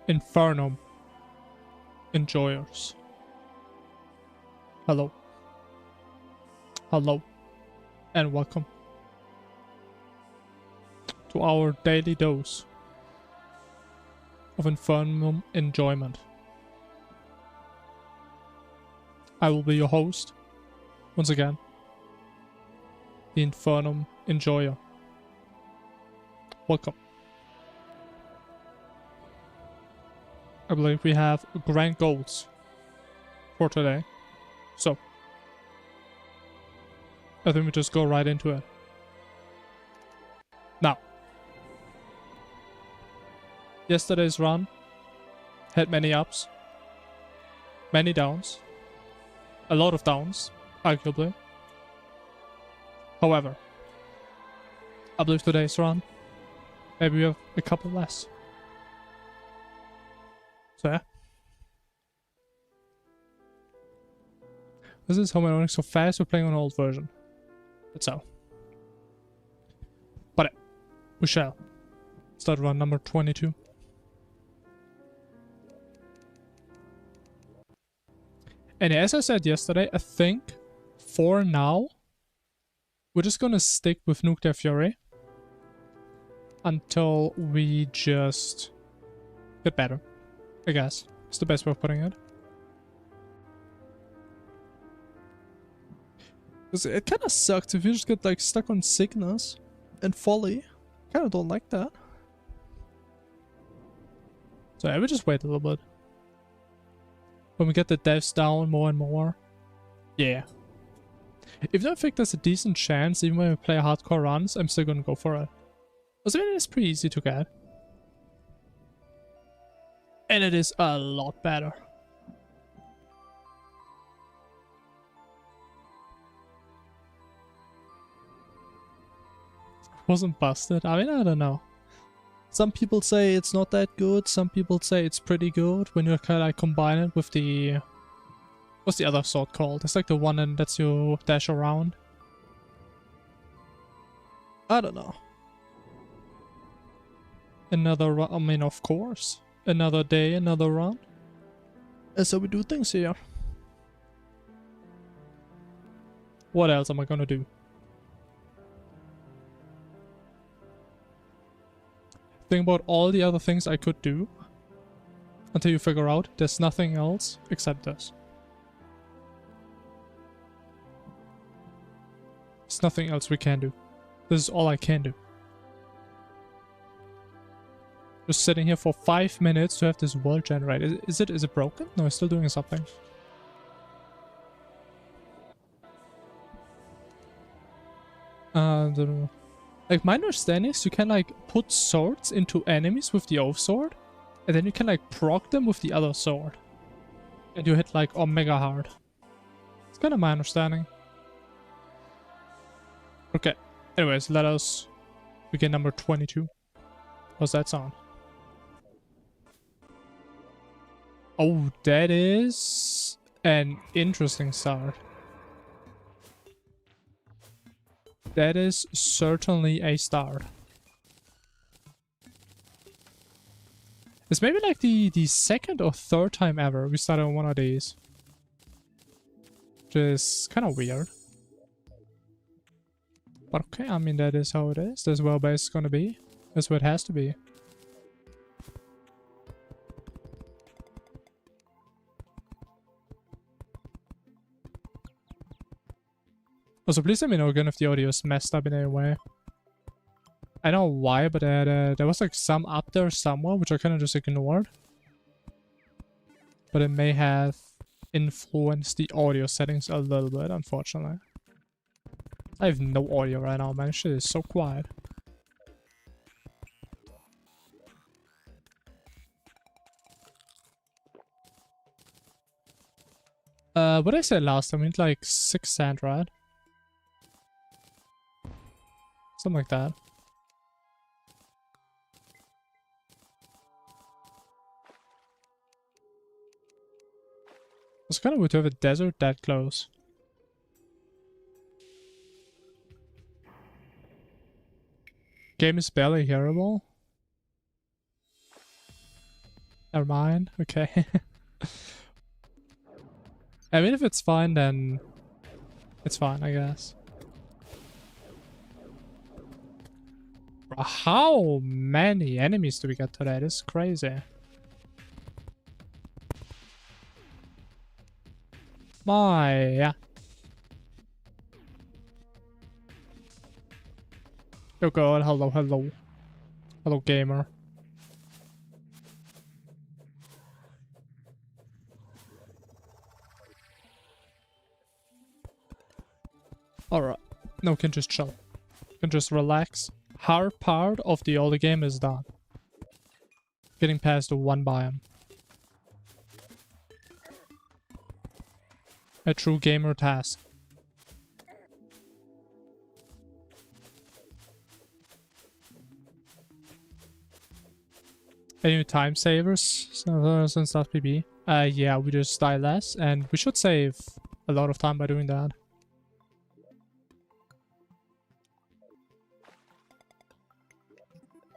Infernum enjoyers. Hello. Hello. And welcome to our daily dose of Infernum enjoyment. I will be your host, once again, the Infernum enjoyer. Welcome. I believe we have grand goals for today, so I think we just go right into it. Now, yesterday's run had many ups, many downs, a lot of downs, arguably. However, I believe today's run, maybe we have a couple less. So yeah. This is how I'm running so fast. We're playing on an old version. That's how. But we shall start run number 22. And as I said yesterday, I think for now we're just gonna stick with Nuke Their Fury until we just get better, I guess. It's the best way of putting it. Because it kind of sucks if you just get like stuck on sickness and folly. Kind of don't like that. So I will just wait a little bit. When we get the deaths down more and more. Yeah. If I think there's a decent chance, even when we play hardcore runs, I'm still gonna go for it. Because I mean, it's pretty easy to get. And it is a lot better. Wasn't busted. I mean, I don't know. Some people say it's not that good. Some people say it's pretty good when you kind of like combine it with the... What's the other sword called? It's like the one that lets you dash around. I don't know. Another run. I mean, of course. Another day, another run. That's how we do things here. What else am I gonna do? Think about all the other things I could do until you figure out there's nothing else except this. There's nothing else we can do. This is all I can do. Just sitting here for 5 minutes to have this world generated. Is it broken? No, it's still doing something. Like, my understanding is you can like put swords into enemies with the oath sword, and then you can like proc them with the other sword, and you hit like omega hard. It's kind of my understanding. Okay. Anyways, let us begin number 22. How's that sound? Oh, that is an interesting start. That is certainly a start. It's maybe like the second or third time ever we started on one of these. Which is kind of weird. But okay, I mean, that is how it is. That's where base is gonna be. That's what it has to be. Also, please let me know again if the audio is messed up in any way. I don't know why, but there was like some up there somewhere, which I kind of just ignored. But it may have influenced the audio settings a little bit, unfortunately. I have no audio right now, man. Shit is so quiet. What did I say last time? I mean, like 6 sand, right? Something like that. It's kind of weird to have a desert that close. Game is barely hearable. Never mind. Okay. I mean, if it's fine, then it's fine, I guess. Bro, how many enemies do we get today? This is crazy. My. Oh god, hello, hello. Hello, gamer. Alright. No, we can just chill. We can just relax. Hard part of the older game is done. Getting past the one biome. A true gamer task. Any time savers since that PB? Yeah, we just die less, and we should save a lot of time by doing that.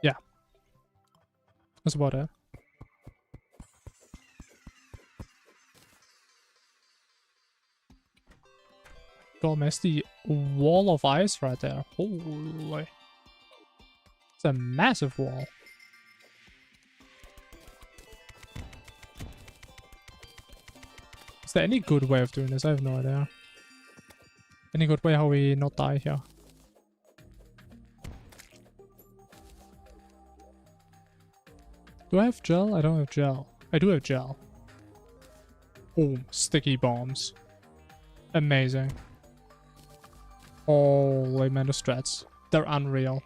Yeah. That's about it. God, man, it's the wall of ice right there. Holy. It's a massive wall. Is there any good way of doing this? I have no idea. Any good way how we not die here? Do I have gel? I don't have gel. I do have gel. Boom. Sticky bombs. Amazing. Holy man, the strats. They're unreal.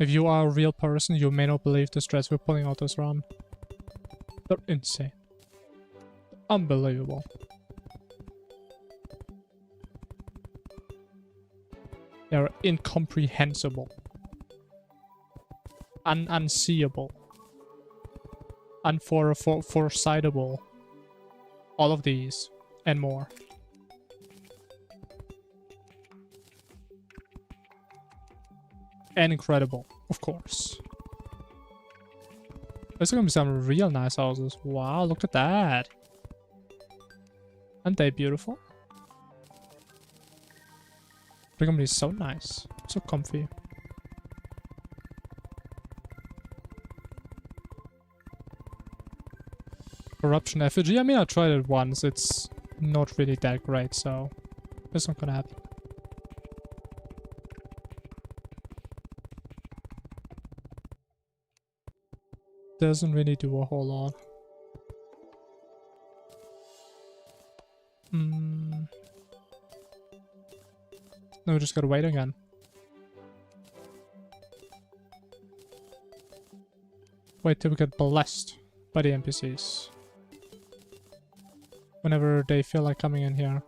If you are a real person, you may not believe the strats we're pulling out this run. They're insane. Unbelievable. They're incomprehensible. Unseeable. Unforesightable. All of these. And more. And incredible, of course. There's gonna be some real nice houses. Wow, look at that. Aren't they beautiful? They're gonna be so nice. So comfy. Corruption effigy. I mean, I tried it once. It's not really that great, so it's not gonna happen. Doesn't really do a whole lot. No, we just gotta wait again. Wait till we get blessed by the NPCs. Whenever they feel like coming in here.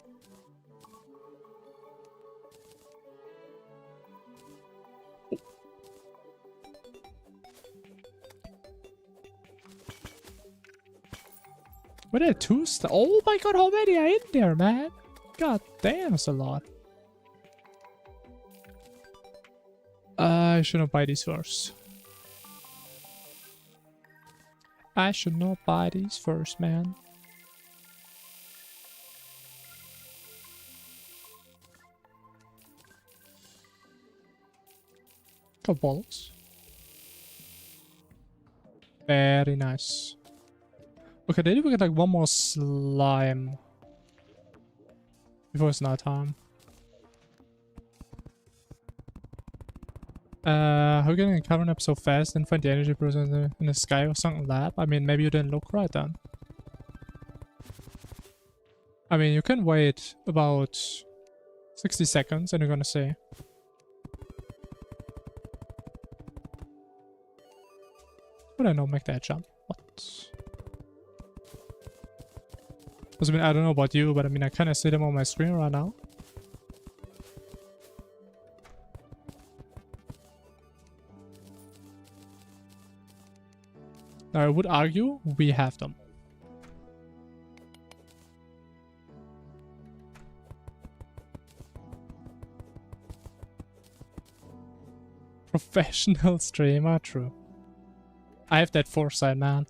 Were there two? Oh my god, how many are in there, man? God damn, that's a lot. I should not buy these first. I should not buy these first, man. Got balls. Very nice. Okay, maybe we get like one more slime before it's night time. How are you getting a cavern up so fast and find the energy person in the sky or sunken lab? I mean, maybe you didn't look right then. I mean, you can wait about 60 seconds and you're gonna see. Would I not make that jump? What? I mean, I don't know about you, but I mean, I kind of see them on my screen right now. Now, I would argue we have them. Professional streamer, true. I have that foresight, man.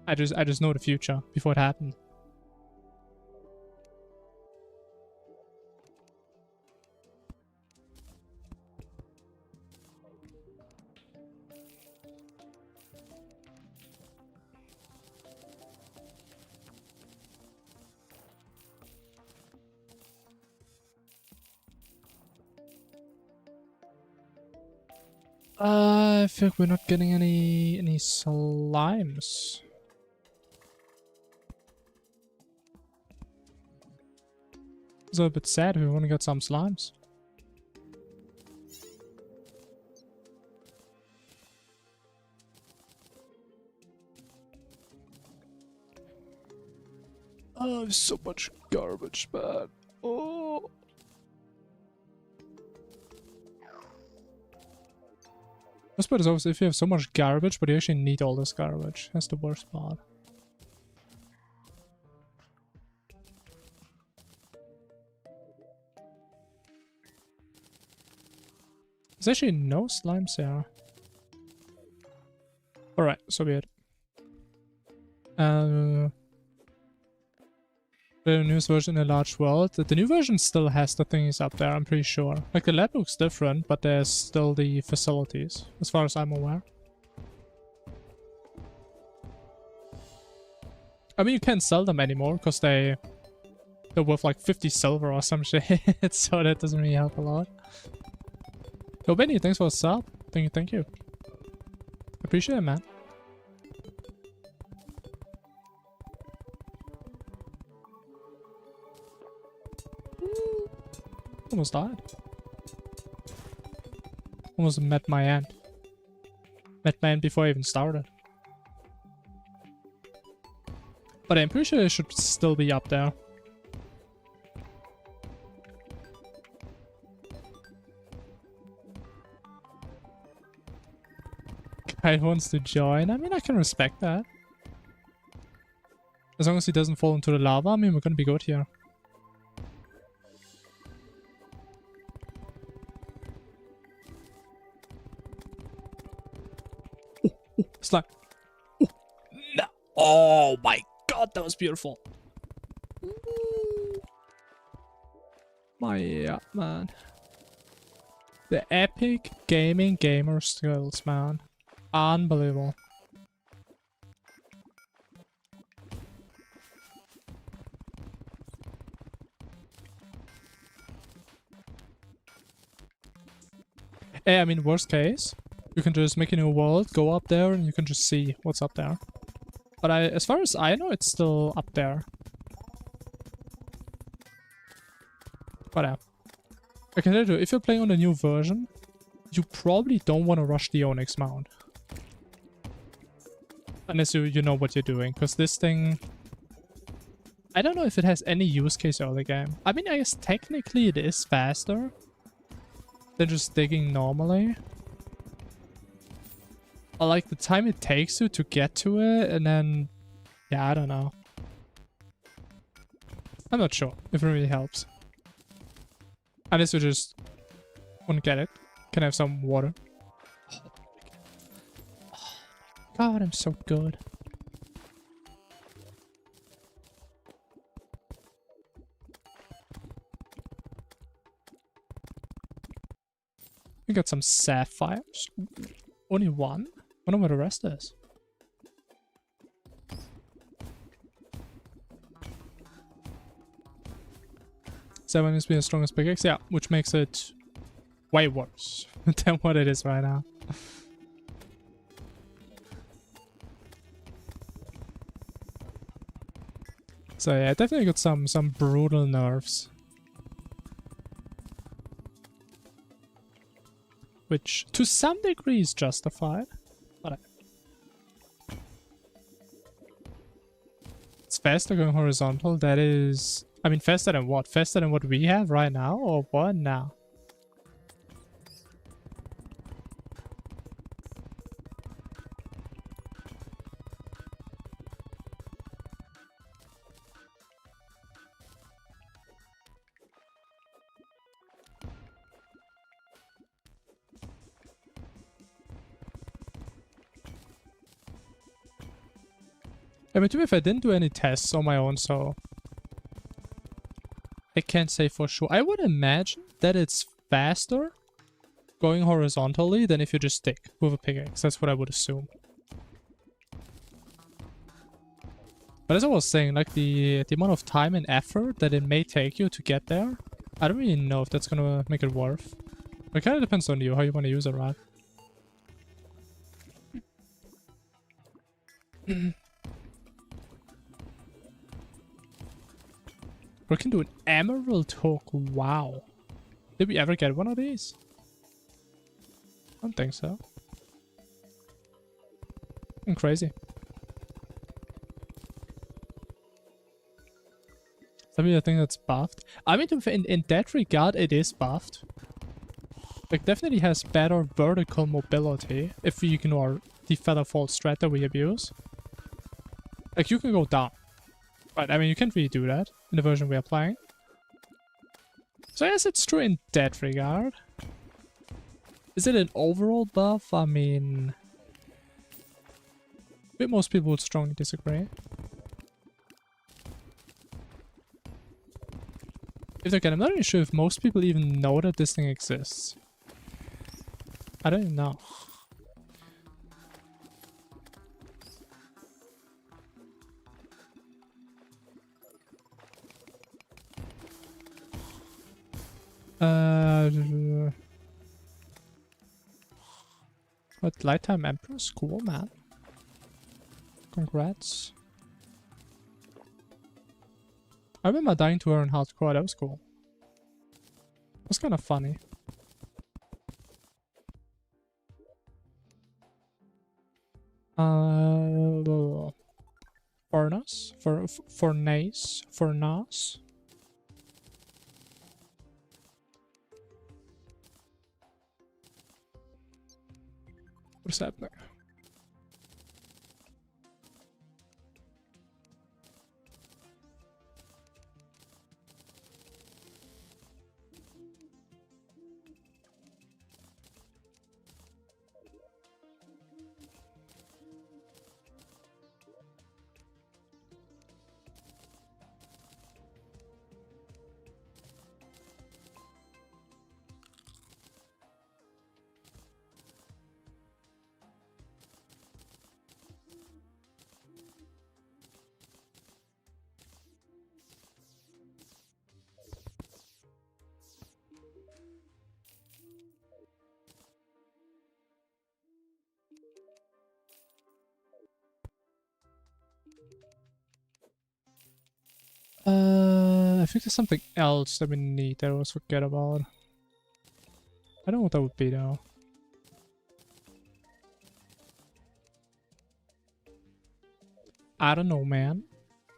I just know the future before it happened. I think we're not getting any slimes. It's a bit sad. We want to get some slimes. Oh, so much garbage, man. Oh. This part is obviously if you have so much garbage, but you actually need all this garbage. That's the worst part. There's actually no slimes here. Alright, so be it. The newest version in a large world. The new version still has the things up there, I'm pretty sure. Like, the lab looks different, but there's still the facilities, as far as I'm aware. I mean, you can't sell them anymore, because they're worth like 50 silver or some shit, so that doesn't really help a lot. Yo, Benny, thanks for the sub. Thank you. Appreciate it, man. Almost died. Almost met my end. Met my end before I even started. But I'm pretty sure it should still be up there. Guy wants to join. I mean, I can respect that. As long as he doesn't fall into the lava, I mean, we're gonna be good here. Slime. No. Oh my god, that was beautiful. My man. The epic gaming gamer skills, man. Unbelievable. Hey, I mean, worst case, you can just make a new world, go up there, and you can just see what's up there. But as far as I know, it's still up there. Whatever. I can tell you, if you're playing on the new version, you probably don't want to rush the Onyx Mount. Unless you know what you're doing, because this thing... I don't know if it has any use case early game. I mean, I guess technically it is faster than just digging normally. I like the time it takes you to get to it, and then... Yeah, I don't know. I'm not sure if it really helps. Unless you just want to get it. Can I have some water? Oh my god, I'm so good. We got some sapphires. Only one? Wonder where the rest is. Seven is being the strongest pickaxe, yeah, which makes it way worse than what it is right now. So yeah, definitely got some brutal nerfs. Which to some degree is justified. But it's faster going horizontal, that is... I mean, faster than what? Faster than what we have right now? Or what now? I mean, to be fair, I didn't do any tests on my own, so I can't say for sure. I would imagine that it's faster going horizontally than if you just stick with a pickaxe. That's what I would assume. But as I was saying, like the amount of time and effort that it may take you to get there, I don't really know if that's gonna make it worth. It kind of depends on you, how you want to use it, right? We can do an emerald hook. Wow. Did we ever get one of these? I don't think so. Crazy. I think that's buffed. I mean, in that regard, it is buffed. Like, definitely has better vertical mobility if we ignore the featherfall strat that we abuse. Like, you can go down. But, I mean, you can't really do that in the version we are playing. So, yes, it's true in that regard. Is it an overall buff? I mean, I think most people would strongly disagree. Again, I'm not really sure if most people even know that this thing exists. I don't even know. What, Lighttime Empress? Cool, man. Congrats. I remember dying to her in hardcore, that was cool. It was kind of funny. Furnace? Furnace? What's happening? I think there's something else that we need that I always forget about. I don't know what that would be though. I don't know, man.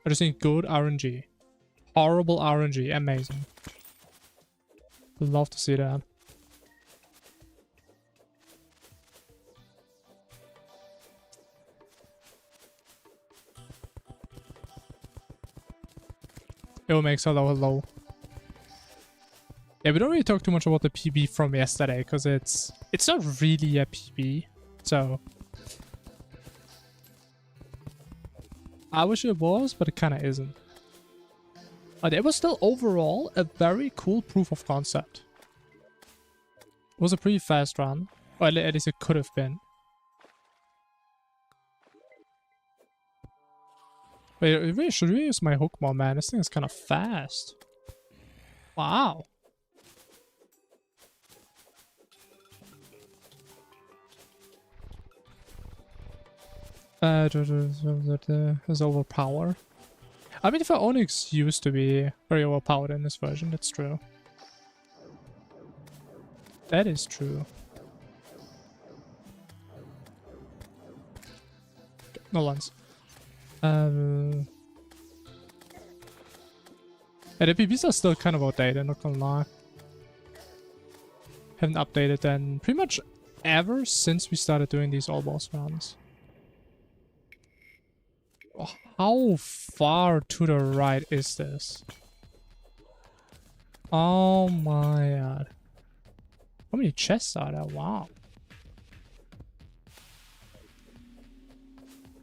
I just need good RNG. Horrible RNG. Amazing. Would love to see that. It will make so low. Yeah, we don't really talk too much about the PB from yesterday because it's not really a PB. So I wish it was, but it kind of isn't. But it was still overall a very cool proof of concept. It was a pretty fast run, or at least it could have been. Wait, I really should really use my hook more, man. This thing is kind of fast. Wow. Is overpowered. I mean, if our Onyx used to be very overpowered in this version, that's true. That is true. Okay, no lens. Yeah, the PBs are still kind of outdated, not gonna lie. Haven't updated them pretty much ever since we started doing these all boss runs. Oh, how far to the right is this? Oh my god. How many chests are there? Wow.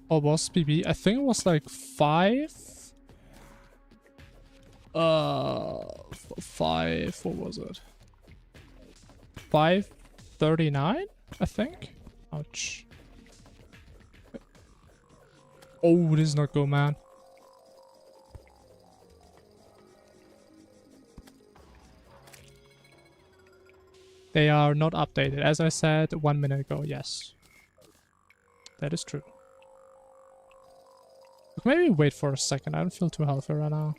Or was BB? I think it was like 5. 5. What was it? 539, I think. Ouch. Oh, this is not good, man. They are not updated, as I said 1 minute ago. Yes, that is true. Maybe wait for a second. I don't feel too healthy right now.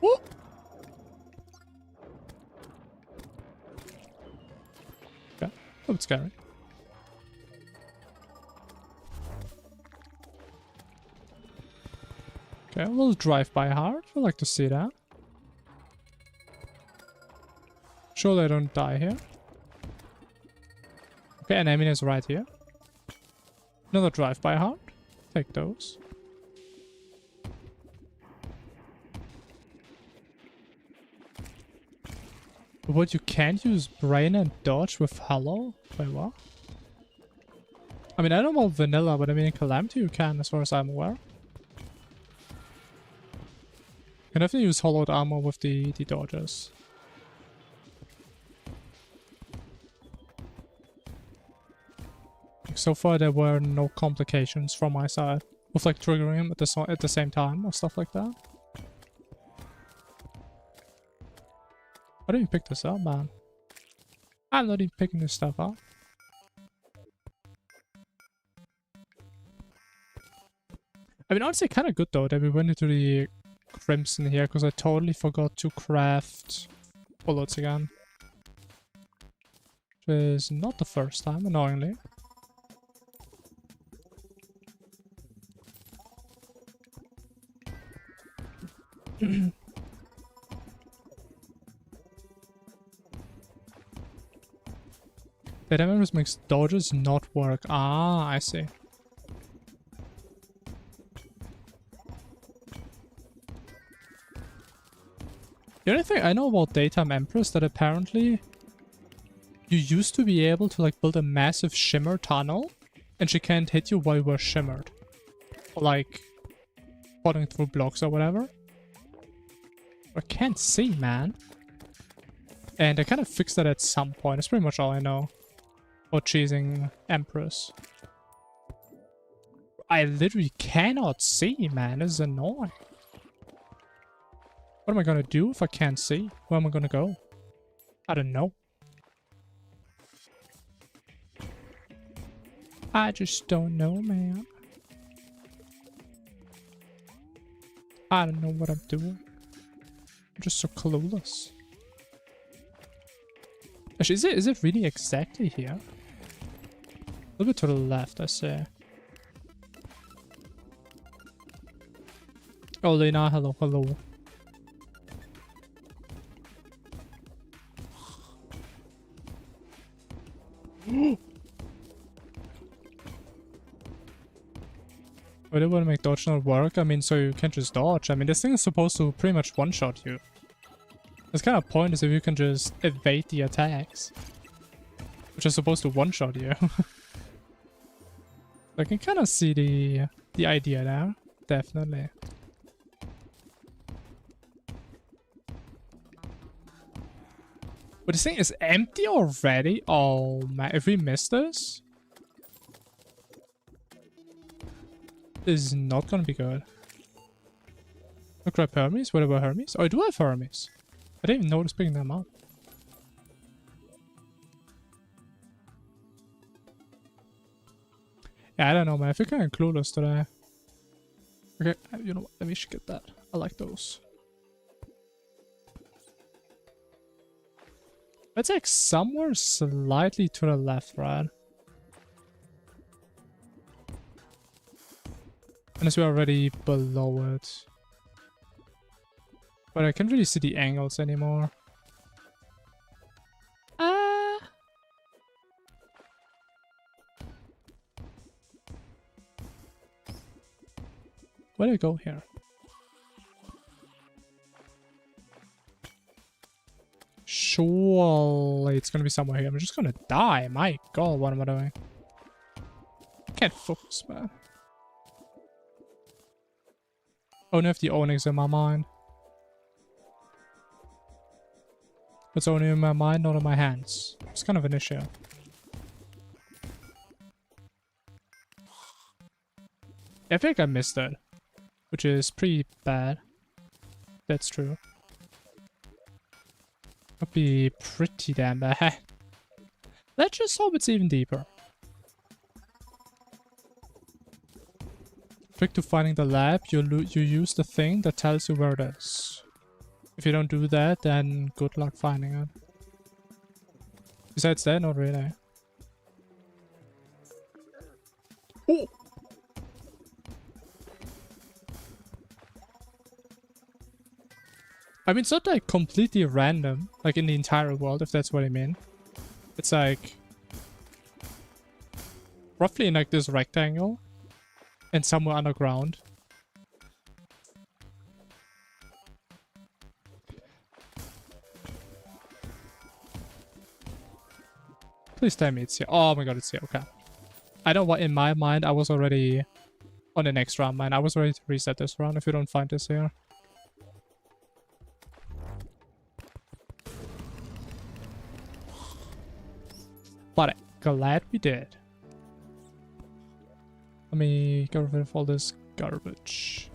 Woo! Okay, a bit scary. Okay, we'll drive by hard. I'd like to see that. Surely I don't die here. Okay, an enemy is right here. Another drive by hard. Take those. What, you can't use brain and dodge with hello? Wait, what? I mean, I don't know vanilla, but I mean in Calamity you can, as far as I'm aware. You can definitely use hollowed armor with the dodges. So far there were no complications from my side with like triggering him at the same time or stuff like that. I didn't pick this up, man. I'm not even picking this stuff up. I mean, honestly, kind of good though that we went into the Crimson here, because I totally forgot to craft bullets again. Which is not the first time, annoyingly. That damage makes dodges not work. Ah, I see. The only thing I know about Daytime Empress that apparently you used to be able to like build a massive shimmer tunnel and she can't hit you while you were shimmered. Or like cutting through blocks or whatever. I can't see, man. And I kind of fixed that at some point. That's pretty much all I know about cheesing Empress. I literally cannot see, man. This is annoying. What am I gonna do if I can't see? Where am I gonna go? I don't know. I just don't know, man. I don't know what I'm doing. I'm just so clueless. Actually, is it really exactly here? A little bit to the left, I say. Oh, Lena, hello, hello. Why do I want to make dodge not work? I mean, so you can't just dodge. I mean, this thing is supposed to pretty much one-shot you. It's kind of pointless if you can just evade the attacks. Which are supposed to one-shot you. I can kind of see the idea there. Definitely. But this thing is empty already? Oh man, if we miss this... This is not gonna be good. I'll grab Hermes. What about Hermes? Oh, I do have Hermes. I didn't even notice picking them up. Yeah, I don't know, man. I feel kind of clueless today. Okay, you know what? Let me just get that. I like those. It's like somewhere slightly to the left, right? Unless we're already below it. But I can't really see the angles anymore. Where do I go here? Surely it's gonna be somewhere here. I'm just gonna die. My god, what am I doing? Can't focus, man. Only if the Onyx in my mind. It's only in my mind, not in my hands. It's kind of an issue. I think I missed it, which is pretty bad. That's true. Would be pretty damn bad. Let's just hope it's even deeper. Trick to finding the lab, you use the thing that tells you where it is. If you don't do that, then good luck finding it. Besides that, not really. Oh! I mean, it's not like completely random, like in the entire world, if that's what I mean. It's like roughly in like this rectangle and somewhere underground. Please tell me it's here. Oh my god, it's here. Okay. I know what in my mind I was already on the next round, man. I was ready to reset this round if you don't find this here. But I'm glad we did. Let me get rid of all this garbage.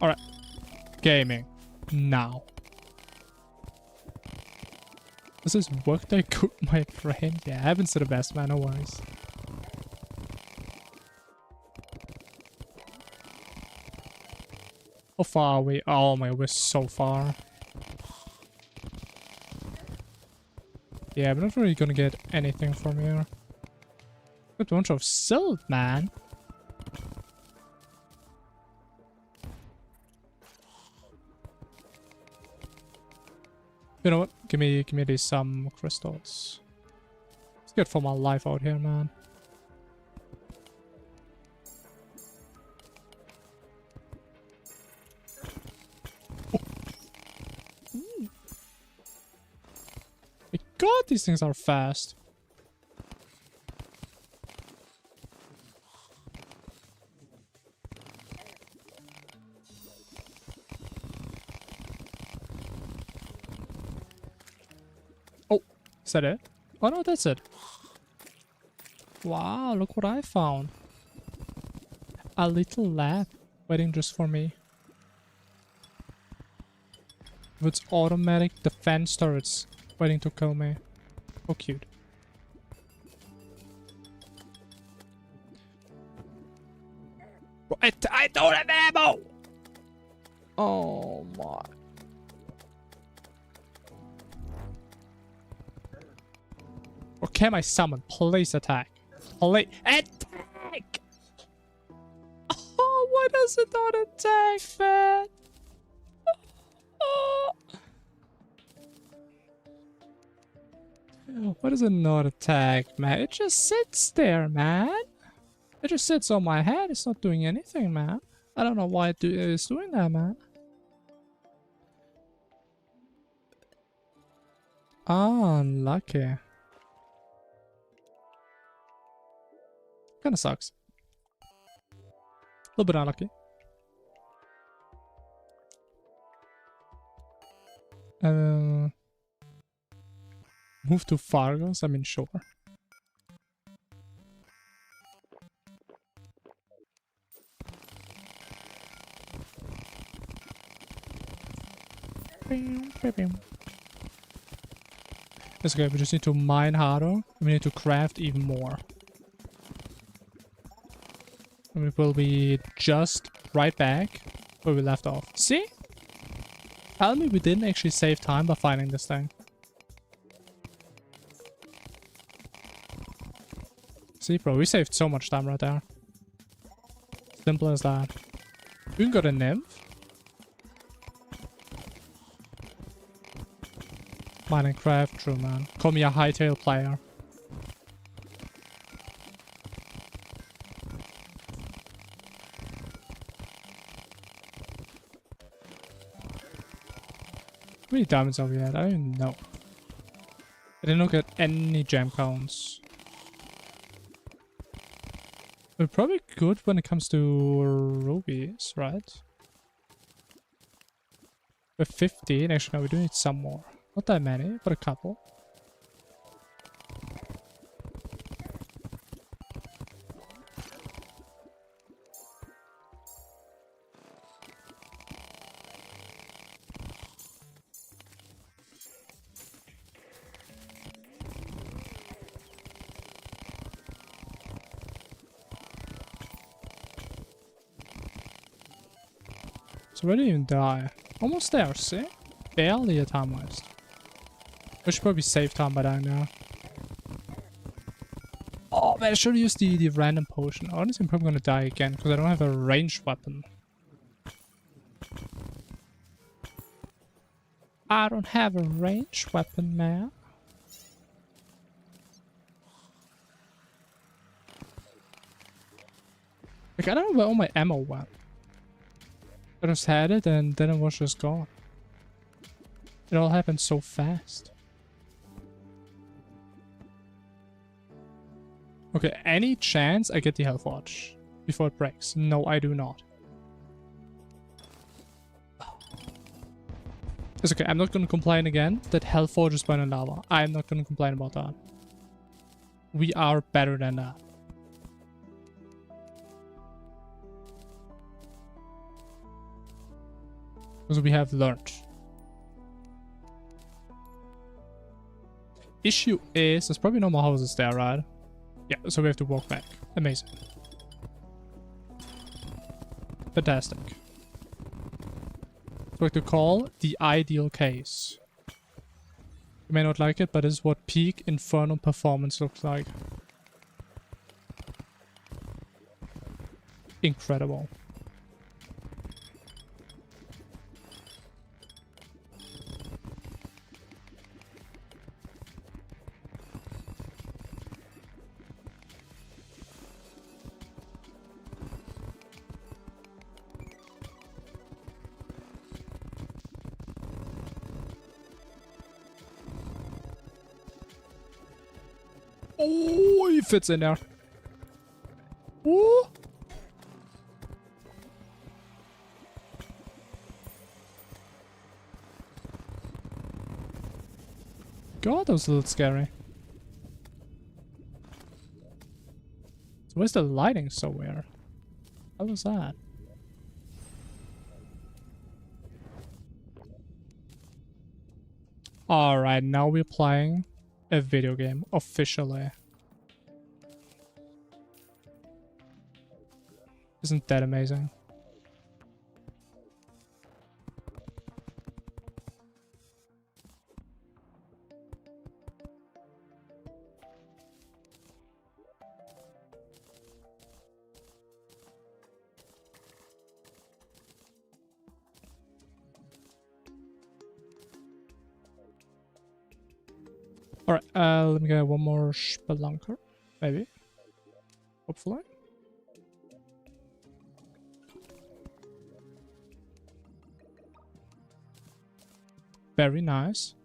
Alright. Gaming. Now. Does this work that good, my friend? Yeah, heaven's to the best, man. No worries. How far are we? Oh my, we're so far. Yeah, we're not really gonna get anything from here. Got a bunch of silt, man. You know what? Give me these some crystals. It's good for my life out here, man. Oh. My god, these things are fast. Is that it? Oh no, that's it. Wow, look what I found. A little lab waiting just for me. With automatic defense turrets waiting to kill me. Oh, cute. I don't have ammo! Oh my. Or can I summon? Please attack. Please attack! Oh, why does it not attack, man? Oh. Why does it not attack, man? It just sits there, man. It just sits on my head. It's not doing anything, man. I don't know why it is doing that, man. Ah, unlucky. Kinda sucks. A little bit unlucky. Move to Fargos? I mean, sure. It's okay, we just need to mine harder. We need to craft even more. And we will be just right back where we left off. See? Tell me we didn't actually save time by finding this thing. See, bro, we saved so much time right there. Simple as that. We can go to nymph. Minecraft, true man. Call me a hightail player. How many diamonds have we had? I don't even know. I didn't look at any gem counts. We're probably good when it comes to rubies, right? We're 15. Actually, no, we do need some more. Not that many, but a couple. So where did even die? Almost there, see? Barely a time waste. We should probably save time by dying now. Oh man, I should have used the random potion. Honestly, I'm probably gonna die again because I don't have a ranged weapon. I don't have a ranged weapon, man. Like, I don't know where all my ammo went. I just had it and then it was just gone. It all happened so fast. Okay, any chance I get the health watch before it breaks? No, I do not. It's okay, I'm not gonna complain again that health forge is burning lava. I'm not gonna complain about that. We are better than that. Because we have learned. Issue is, there's probably no more houses there, right? Yeah, so we have to walk back. Amazing. Fantastic. It's what to call the ideal case. You may not like it, but this is what peak Infernum performance looks like. Incredible. Oh, he fits in there. Ooh. God, that was a little scary. So where's the lighting so weird? How was that? Alright, now we're playing a video game officially. Isn't that amazing? Alright, let me get one more spelunker, maybe. Hopefully. Very nice.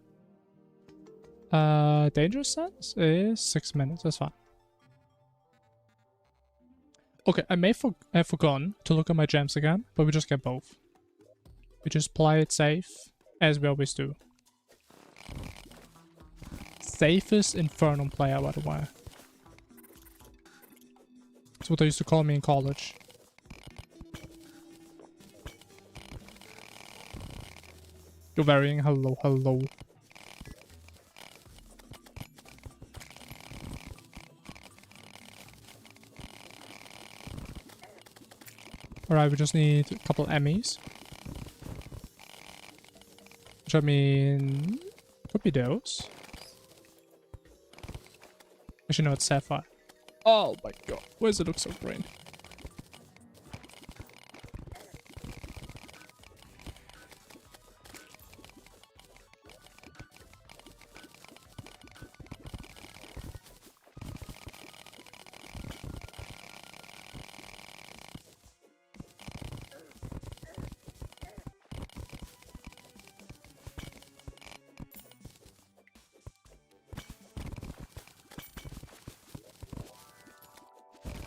Dangerous sense is 6 minutes, that's fine. Okay, I may have forgotten to look at my gems again, but we just get both. We just play it safe, as we always do. Safest Infernum player, by the way. That's what they used to call me in college. You're varying. Hello, hello. Alright, we just need a couple Emmys. Which I mean, could be those. Actually, no, it's Sapphire. Oh my god, why does it look so green?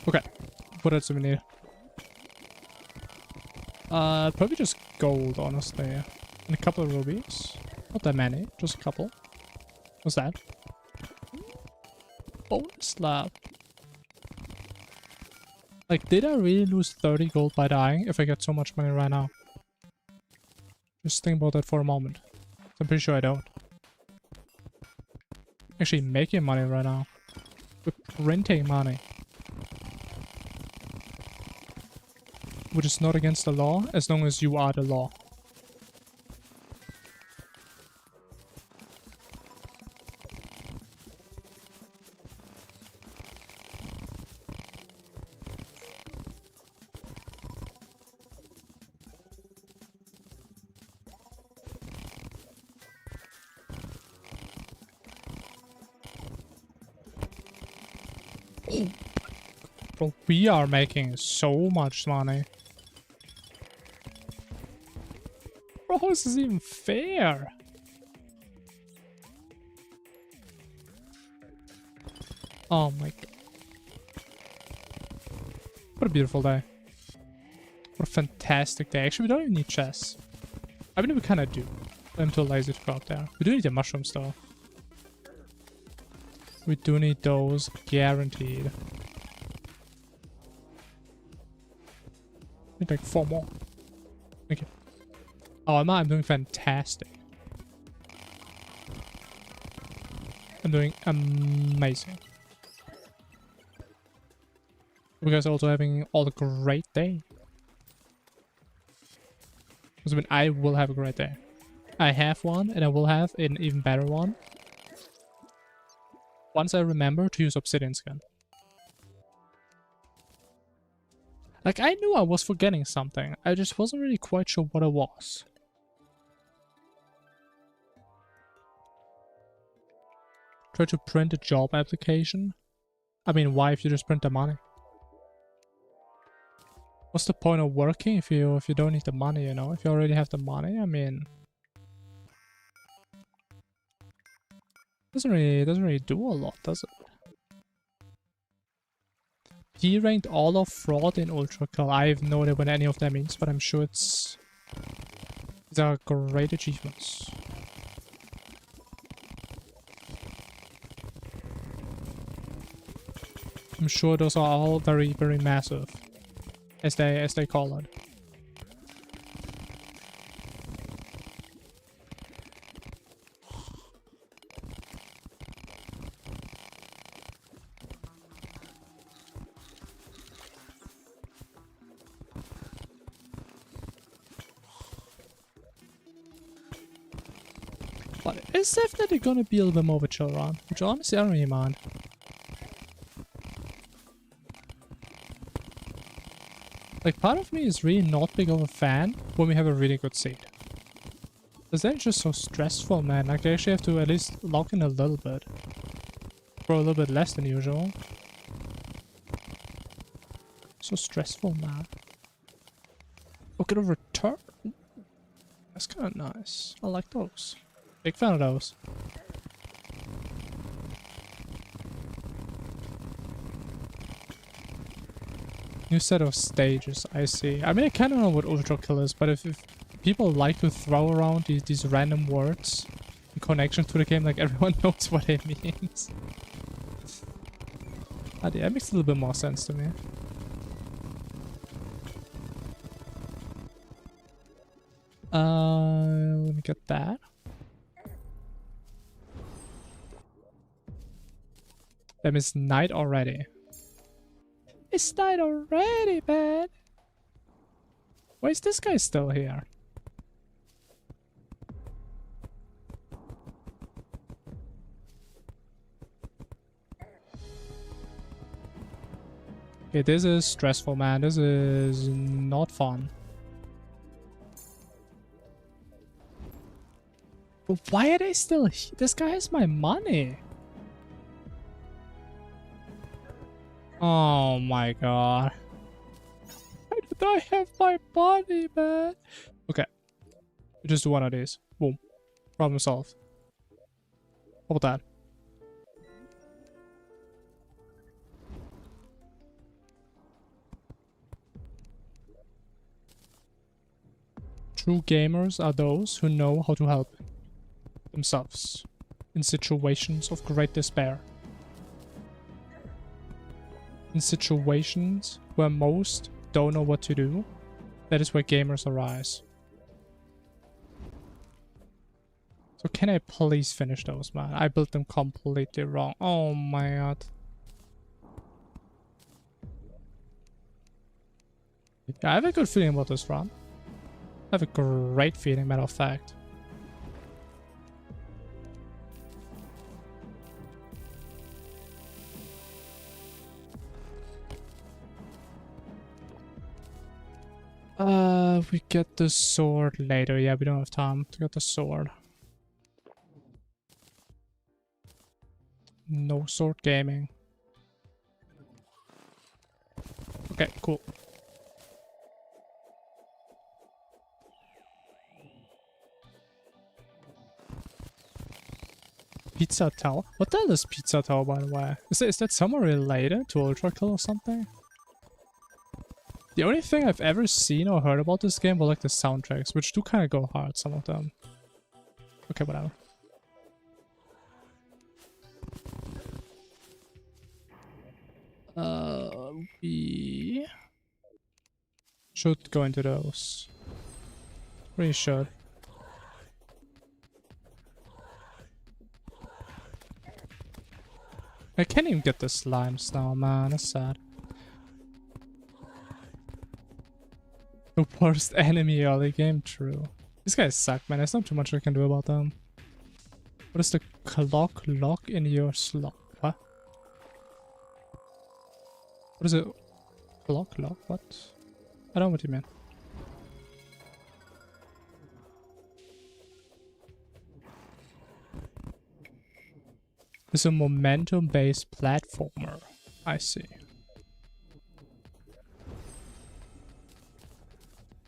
Okay, what else do we need? Probably just gold, honestly. And a couple of rubies. Not that many, just a couple. What's that? Bonus slab. Like, did I really lose 30 gold by dying if I get so much money right now? Just think about that for a moment. I'm pretty sure I don't. Actually making money right now. We're printing money. Which is not against the law, as long as you are the law. Bro, we are making so much money. Bro, how is this even fair? Oh my god. What a beautiful day. What a fantastic day. Actually, we don't even need chests. I mean, we kind of do. I'm too lazy to go up there. We do need the mushrooms though. We do need those, guaranteed. Need like 4 more. Thank you. Oh, I'm doing fantastic. I'm doing amazing. You guys are also having all a great day. Because I mean, I will have a great day. I have one, and I will have an even better one. Once I remember to use obsidian skin. Like, I knew I was forgetting something. I just wasn't really quite sure what it was. Try to print a job application. I mean, why if you just print the money? What's the point of working if you don't need the money, you know? If you already have the money, I mean... Doesn't really do a lot, does it? He ranked all of fraud in ultra kill. I have no idea what any of that means, but I'm sure these are great achievements. I'm sure those are all very, very massive, as they call it. But it's definitely gonna be a little bit more of a chill run, which honestly I don't really mind. Like, part of me is really not big of a fan when we have a really good seed. Because then it's just so stressful, man. Like, I actually have to at least lock in a little bit. For a little bit less than usual. So stressful, man. Oh, get a return. Ooh, that's kind of nice. I like those. Big fan of those. New set of stages, I see. I mean, I kind of know what ultra kill is, but if people like to throw around these random words in connection to the game, like everyone knows what it means. Ah, yeah, that makes a little bit more sense to me. Let me get that. That means night already. It's night already, man. Why is this guy still here? Okay, this is stressful, man. This is not fun. But why are they still here? This guy has my money. Oh my god. Why did I have my money, man? Okay. We just do one of these. Boom. Problem solved. How about that? True gamers are those who know how to help themselves in situations of great despair. In situations where most don't know what to do, that is where gamers arise. So can I please finish those, man? I built them completely wrong. Oh my god. Yeah, I have a good feeling about this run. I have a great feeling, matter of fact. We get the sword later. Yeah, we don't have time to get the sword. No sword gaming. Okay, cool. Pizza Tower? What the hell is Pizza Tower, by the way? Is that somewhere related to Ultra Kill or something? The only thing I've ever seen or heard about this game were like the soundtracks, which do kind of go hard, some of them. Okay, whatever. We should go into those. We should. I can't even get the slimes now, man. That's sad. The worst enemy early game, true. These guys suck, man. There's not too much I can do about them. What is the clock lock in your slot? What? What is it? Clock lock? What? I don't know what you mean. It's a momentum-based platformer. I see.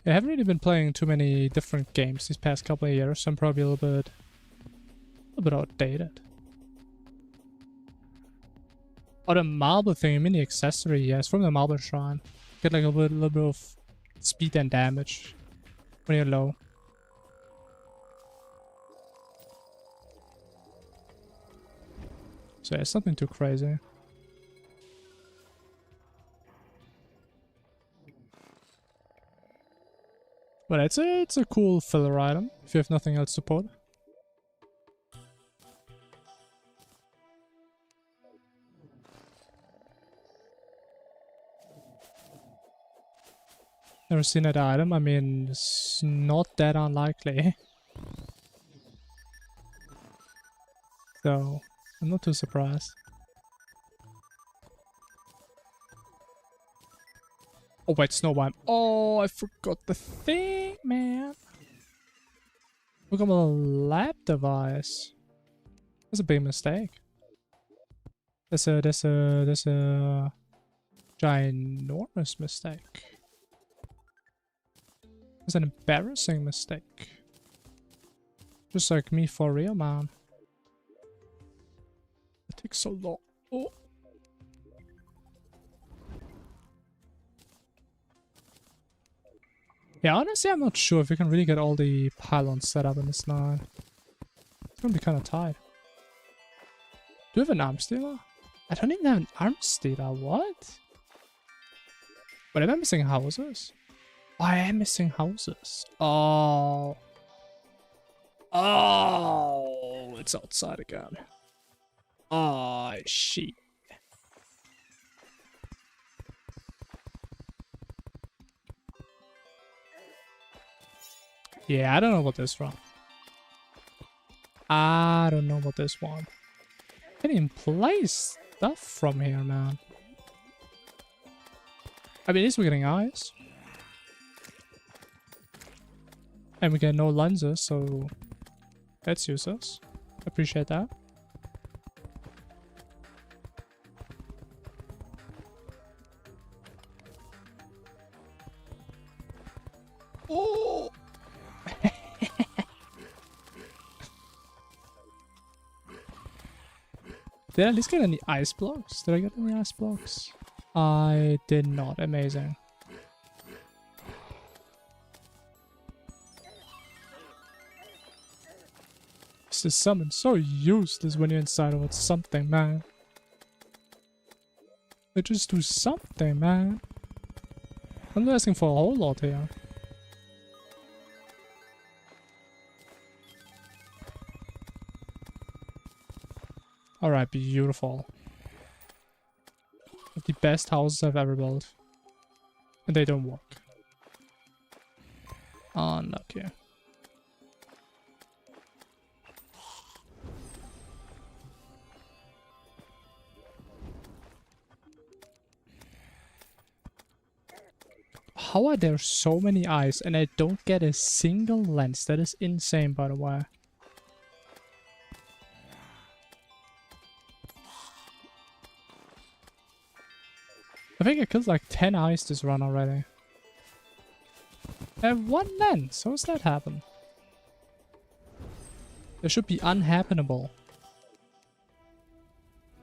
I haven't really been playing too many different games these past couple of years, so I'm probably a little bit outdated. Oh, the marble thing, mini accessory, yeah, it's from the marble shrine. Get like a little bit of speed and damage when you're low. So yeah, it's nothing too crazy. But it's a cool filler item if you have nothing else to put. Never seen that item. I mean, it's not that unlikely. So I'm not too surprised. Oh wait, snow biome. Oh, I forgot the thing, man. Look at my lab device. That's a big mistake. That's a ginormous mistake. That's an embarrassing mistake. Just like me for real, man. It takes so long. Oh. Yeah, honestly, I'm not sure if we can really get all the pylons set up in this line. It's gonna be kind of tight. Do we have an arm stealer? I don't even have an arm stealer. What? But am I missing houses? Oh, I am missing houses. Oh. Oh, it's outside again. Oh, shit. Yeah, I don't know about this one. I don't know about this one. Can even play stuff from here, man. I mean, at least we're getting eyes. And we get no lenses, so that's useless. Appreciate that. Oh! Did I at least get any ice blocks? Did I get any ice blocks? I did not. Amazing. this summon so useless when you're inside of something, man. They just do something, man. I'm not asking for a whole lot here. Alright, beautiful. The best houses I've ever built. And they don't work. Unlucky. How are there so many eyes and I don't get a single lens? That is insane, by the way. I think I killed like 10 eyes this run already. I have 1 lens. How does that happen? It should be unhappenable.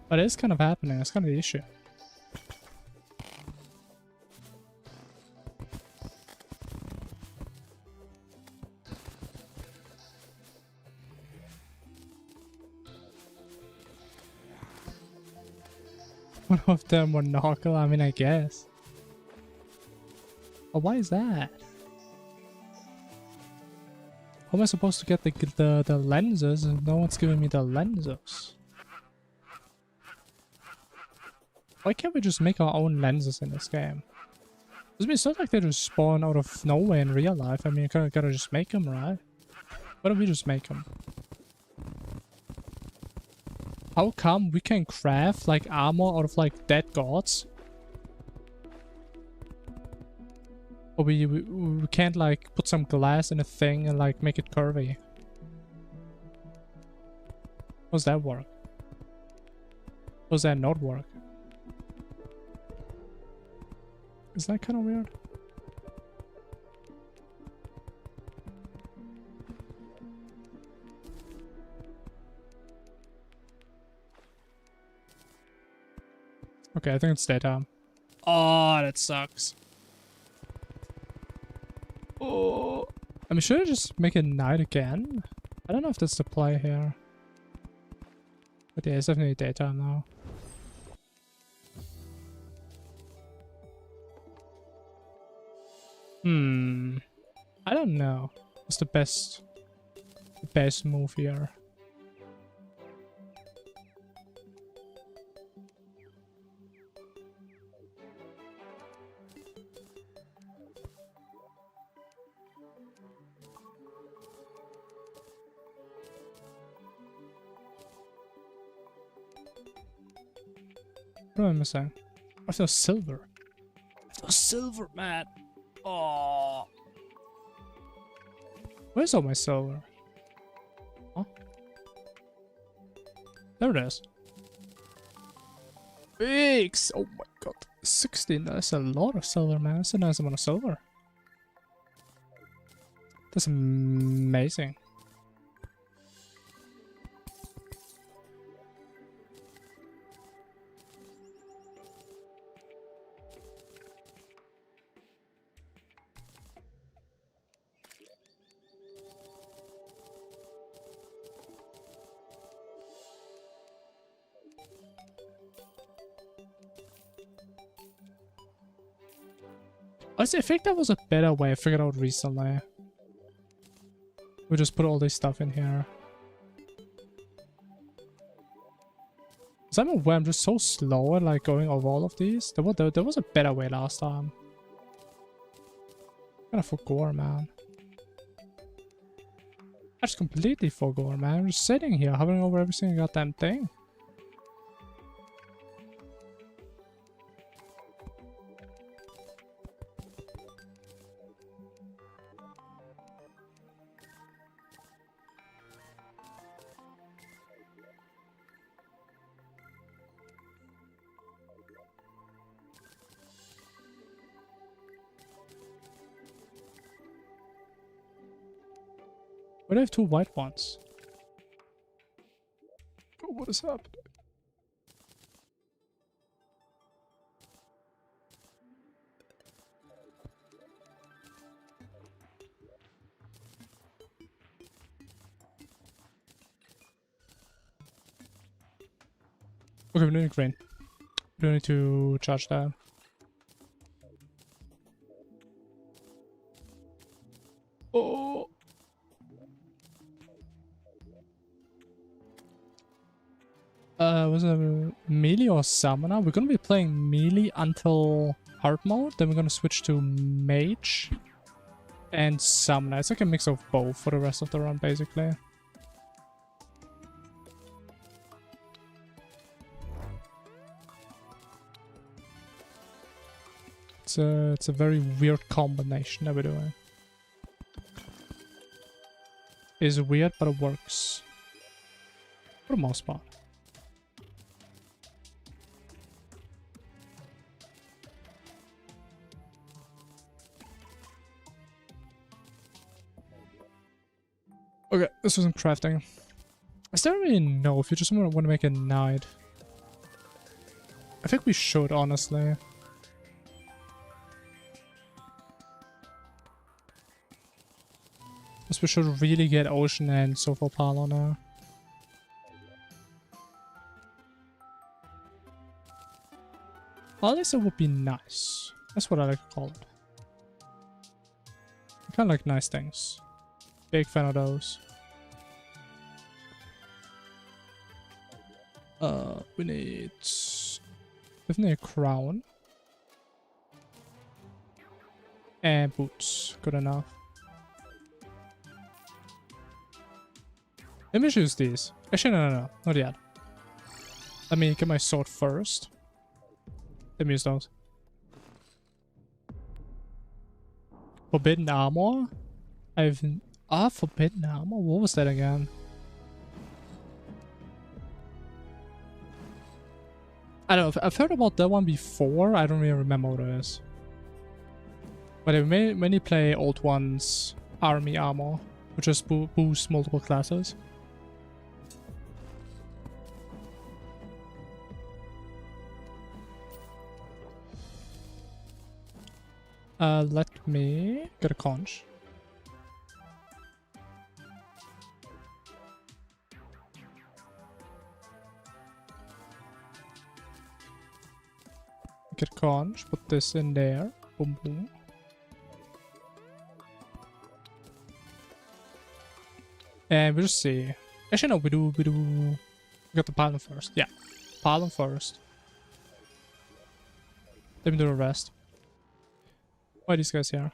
But it is kind of happening. That's kind of the issue. One of them were knuckle, I mean, I guess. Oh, why is that? How am I supposed to get the lenses and no one's giving me the lenses? Why can't we just make our own lenses in this game? It's not like they just spawn out of nowhere in real life. I mean, you gotta just make them, right? Why don't we just make them? How come we can craft like armor out of like dead gods? Or we can't like put some glass in a thing and like make it curvy? How does that work? How does that not work? Is that kind of weird? Okay, I think it's daytime. Oh, that sucks. Oh, I mean, should I just make it night again? I don't know if that's the play here. But yeah, it's definitely daytime now. I don't know. What's the best move here? What am I missing? I feel silver. I feel silver, man. Oh. Where's all my silver? Huh? There it is. Biggs! Oh my god. 16, that's a lot of silver, man. That's a nice amount of silver. That's amazing. Honestly, I think that was a better way I figured out recently. We just put all this stuff in here. Because I'm aware I'm just so slow at like going over all of these. There was a better way last time. Kind of forgot, man. I just completely forgot, man. I'm just sitting here hovering over every single goddamn thing. Why do I have 2 white ones? Oh, what is happening? Okay, we need green. We don't need to charge that. Oh. Was it melee or summoner? We're gonna be playing melee until hard mode, then we're gonna switch to mage and summoner. It's like a mix of both for the rest of the run, basically. It's a very weird combination that we're doing. It's weird, but it works. For the most part. Okay, this wasn't crafting. I still don't really know if you just want to make a knight. I think we should, honestly. Because we should really get Ocean and Sofa Palo now. At least it would be nice. That's what I like to call it. I kind of like nice things. Big fan of those. We need definitely a crown. And boots. Good enough. Let me choose these. Actually, no. Not yet. Let me get my sword first. Let me use those. Forbidden armor? Forbidden armor? What was that again? I don't know. I've heard about that one before. I don't really remember what it is. But I mainly play old ones army armor, which just boosts multiple classes. Let me get a conch. Get a conch, put this in there. Boom, boom. And we'll just see. Actually, no, we got the pylon first. Yeah, pylon first. Let me do the rest. Why are these guys here?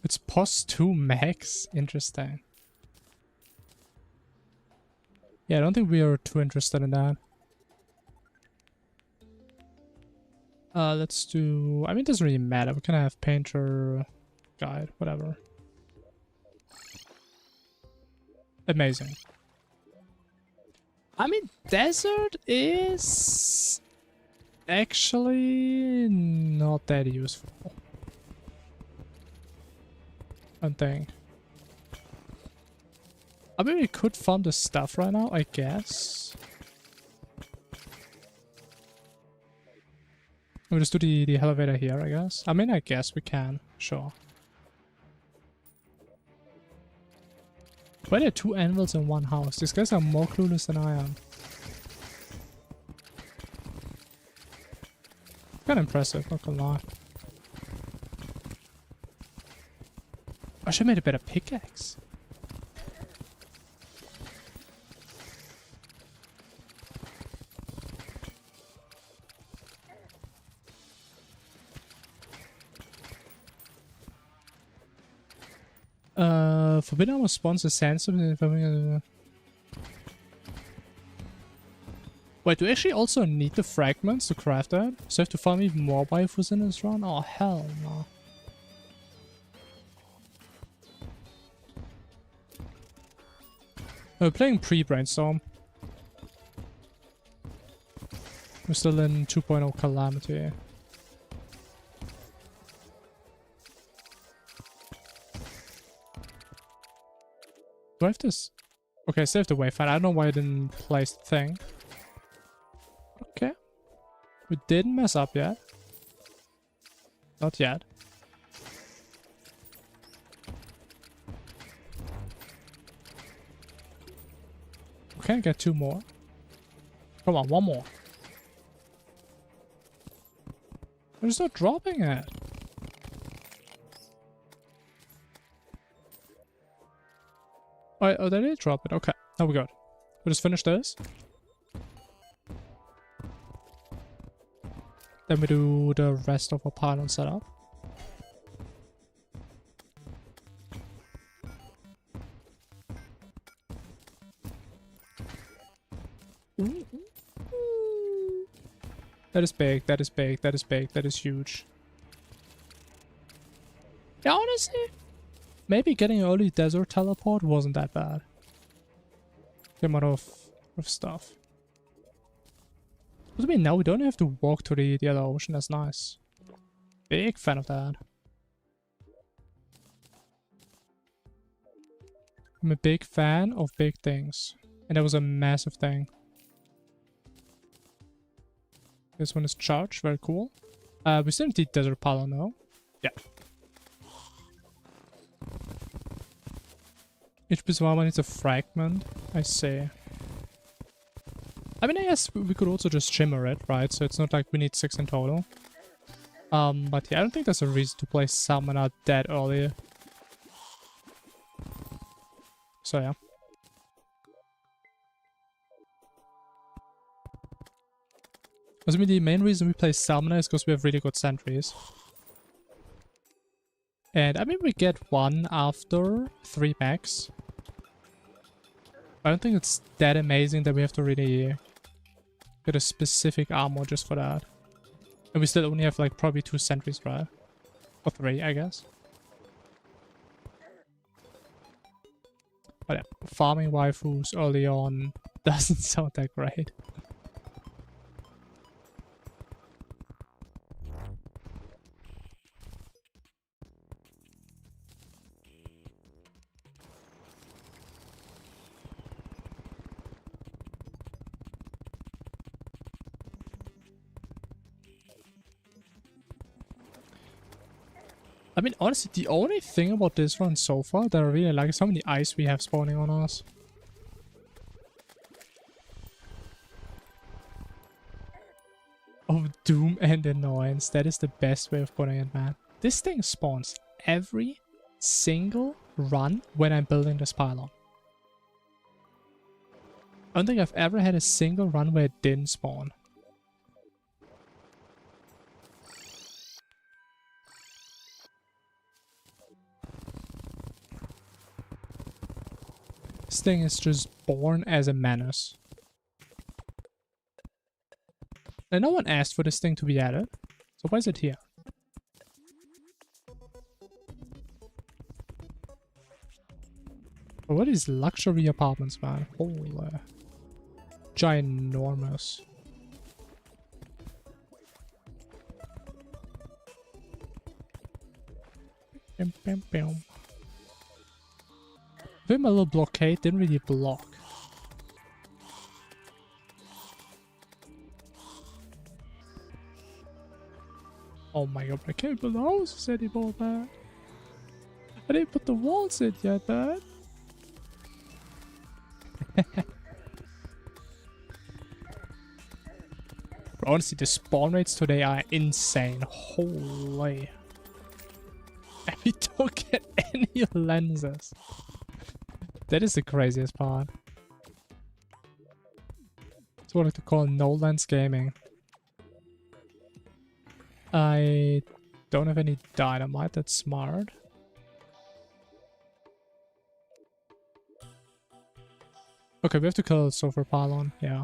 It's +2 max? Interesting. Yeah, I don't think we are too interested in that. Let's do... I mean, it doesn't really matter. We can have painter, guide, whatever. Amazing. I mean, desert is actually not that useful. I think. I mean, we could farm the stuff right now, I guess. We'll just do the elevator here, I guess. I mean, I guess we can, sure. Why are there 2 anvils in one house? These guys are more clueless than I am. Kinda impressive, not gonna lie. I should've made a better pickaxe. Forbidden armor spawns a sandstorm. Wait, do we actually also need the fragments to craft that? So I have to farm even more waifus in this run? Oh, hell no. We're playing pre-brainstorm. We're still in 2.0 Calamity. Do I have this? Okay, save the Wayfinder. I don't know why I didn't place the thing. Okay. We didn't mess up yet. Not yet. can I get 2 more? Come on, 1 more. They're just not dropping it. Oh, they did drop it. Okay, now we got it. We'll just finish this. Then we do the rest of our pylon setup. That is big, that is big, that is big, that is huge. Yeah, honestly, maybe getting an early desert teleport wasn't that bad. The amount of stuff. What do you mean now we don't have to walk to the other ocean? That's nice. Big fan of that. I'm a big fan of big things. And that was a massive thing. This one is charged, very cool. We still need desert pylon now. Yeah. Each piece of armor needs a fragment, I say. I mean, I guess we could also just shimmer it, right? So it's not like we need 6 in total. But yeah, I don't think there's a reason to play Summoner that early. So yeah. I mean, the main reason we play Summoner is because we have really good sentries. And I mean, we get 1 after 3 max. I don't think it's that amazing that we have to really get a specific armor just for that. And we still only have like probably 2 sentries, right? Or 3, I guess. But yeah, farming waifus early on doesn't sound that great. I mean, honestly, the only thing about this run so far that I really like is how many ice we have spawning on us. Of doom and annoyance. That is the best way of putting it, man. This thing spawns every single run when I'm building this pylon. I don't think I've ever had a single run where it didn't spawn. This thing is just born as a menace. And no one asked for this thing to be added. So why is it here? Oh, what is luxury apartments, man? Holy. Ginormous. Bam, bam, bam. I think my little blockade didn't really block. Oh my god, I can't build the houses anymore, man. I didn't put the walls in yet, man. Honestly, the spawn rates today are insane. Holy. And we don't get any lenses. That is the craziest part. That's what I like to call no lens gaming. I don't have any dynamite, that's smart. Okay, we have to kill Sulfur Pylon, yeah.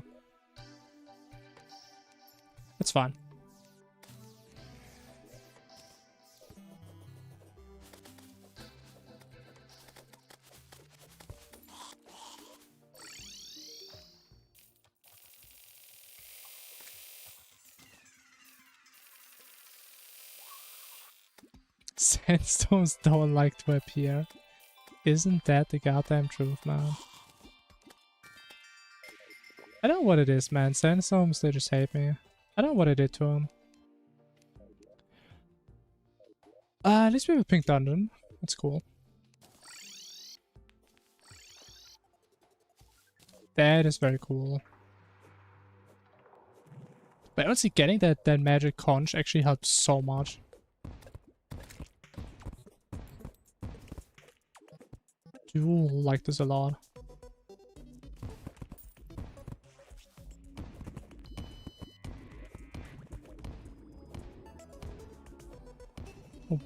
That's fine. Sandstorms don't like to appear. Isn't that the goddamn truth, man? I don't know what it is, man. Sandstorms, they just hate me. I don't know what I did to them. At least we have a pink dungeon. That's cool. That is very cool. But honestly, getting that magic conch actually helps so much. I do like this a lot.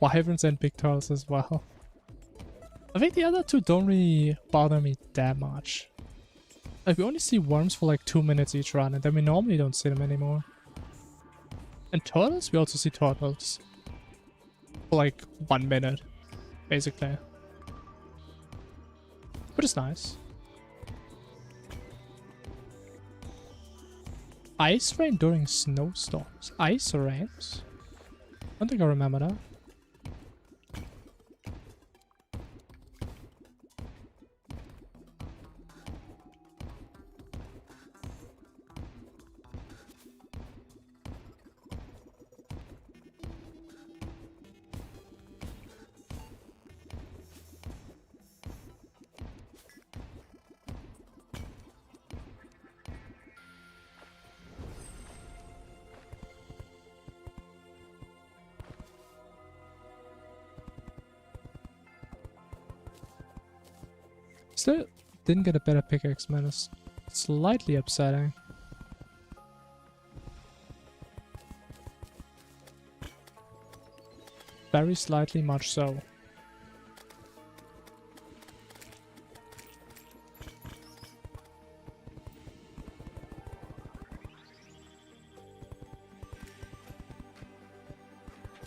Wyverns and big turtles as well. I think the other two don't really bother me that much. Like, we only see worms for like 2 minutes each run, and then we normally don't see them anymore. And turtles? We also see turtles. For like 1 minute, basically. But it's nice. Ice rain during snowstorms. Ice rains? I don't think I remember that. Still didn't get a better pickaxe, man. It's slightly upsetting. Very slightly much so.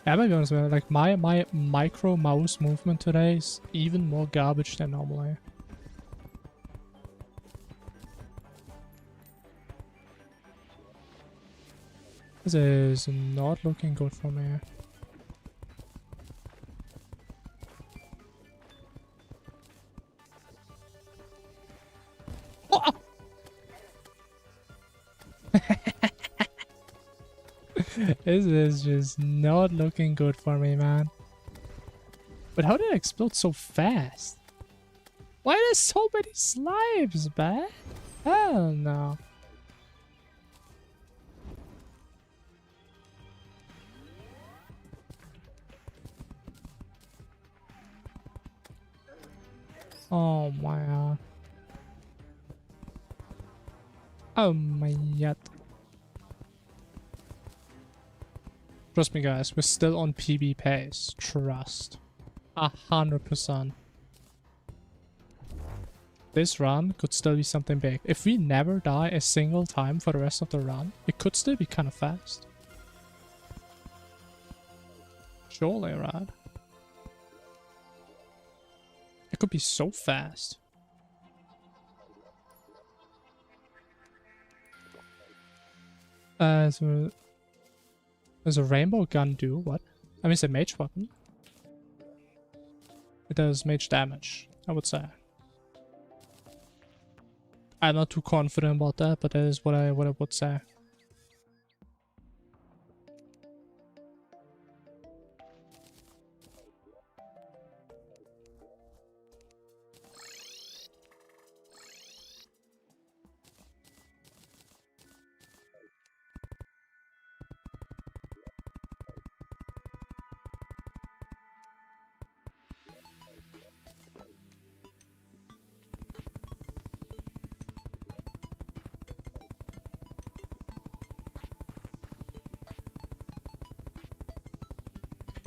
Yeah, I'm gonna be honest, man. Like, my micro mouse movement today is even more garbage than normally. This is not looking good for me. Oh! This is just not looking good for me, man. But how did it explode so fast? Why are there so many slimes, man? Hell no. Oh my god. Oh my god. Trust me, guys, we're still on PB pace. Trust. 100%. This run could still be something big. If we never die a single time for the rest of the run, it could still be kind of fast. Surely, right? It could be so fast. So does a rainbow gun do what? I mean, it's a mage weapon. It does mage damage, I would say. I'm not too confident about that, but that is what I would say.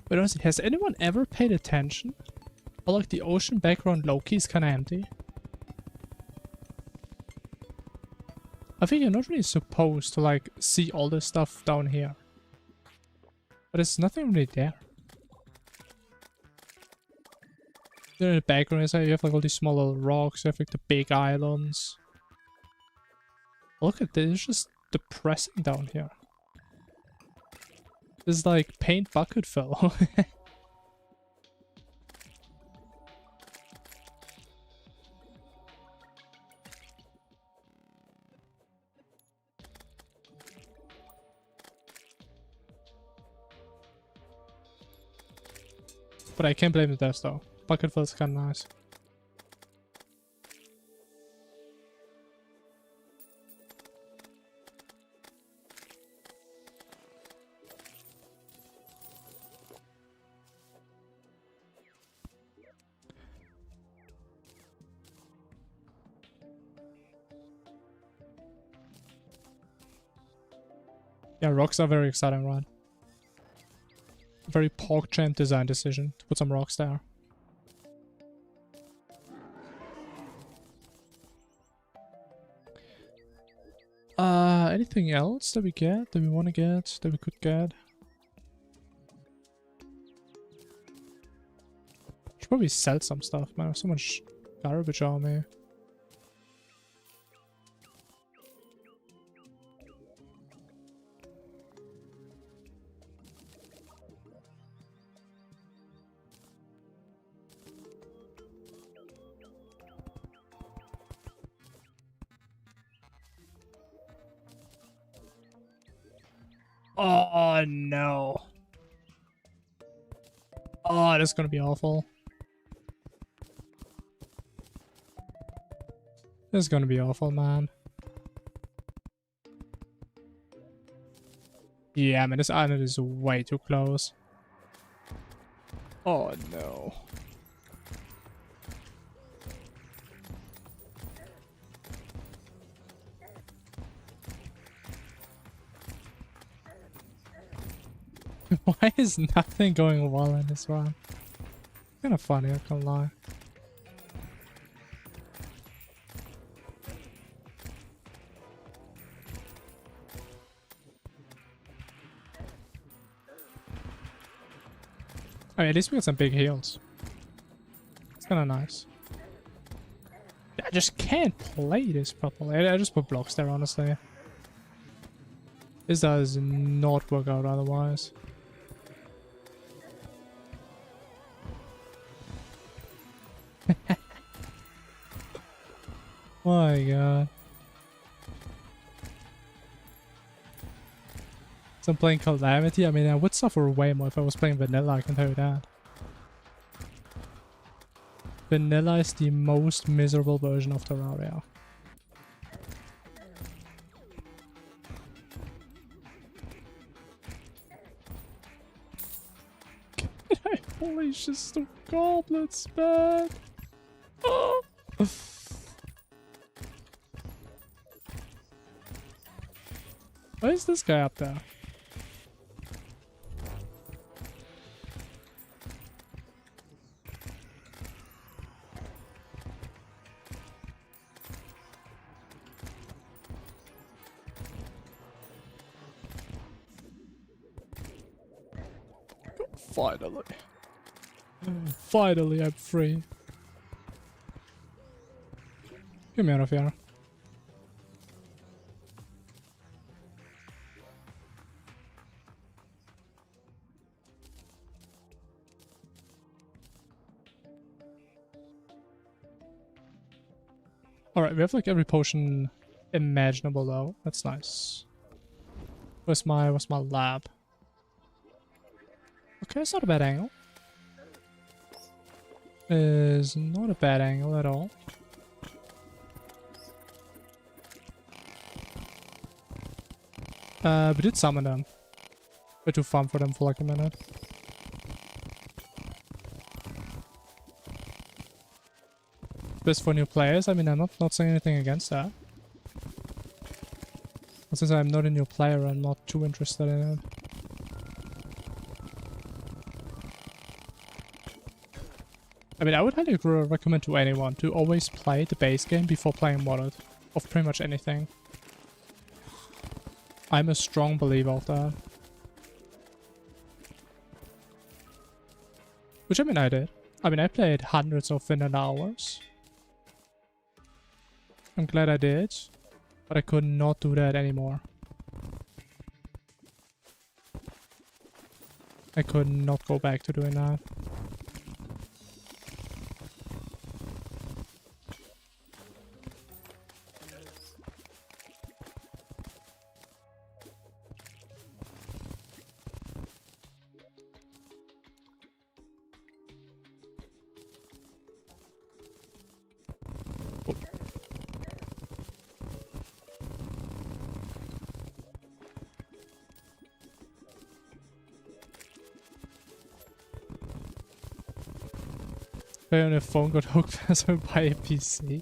But honestly, has anyone ever paid attention? Or like the ocean background low-key is kinda empty? I think you're not really supposed to like see all this stuff down here. But there's nothing really there. There in the background is like you have like all these small little rocks, you have like the big islands. Look at this, it's just depressing down here. This is like paint bucket fill. But I can't blame the devs though. Bucket fill is kinda nice. Yeah, rocks are very exciting, right? Very PogChamp design decision to put some rocks there. Anything else that we get, that we want to get, that we could get? Should probably sell some stuff, man. I have so much garbage on me. Oh no. Oh, that's gonna be awful. This is gonna be awful, man. Yeah, man, this island is way too close. Oh no. Why is nothing going well in this one? Kinda funny, I can't lie. I mean, at least we got some big heals. It's kinda nice. I just can't play this properly. I just put blocks there, honestly. This does not work out otherwise. My god. So I'm playing Calamity. I mean, I would suffer way more if I was playing Vanilla, I can tell you that. Vanilla is the most miserable version of Terraria. Can I polish just the goblets, man? Oh. Why is this guy up there? Finally. Finally, I'm free. Get me out of here. Alright, we have like every potion imaginable though. That's nice. Where's my lab? Okay, it's not a bad angle. Is not a bad angle at all. We did summon them. We had to farm for them for like a minute. Best for new players? I mean, I'm not saying anything against that. But since I'm not a new player, I'm not too interested in it. I mean, I would highly recommend to anyone to always play the base game before playing Modded. Of pretty much anything. I'm a strong believer of that. Which I mean I did. I mean I played hundreds of vanilla hours. I'm glad I did. But I could not do that anymore. I could not go back to doing that. When a phone got hooked, so buy a PC.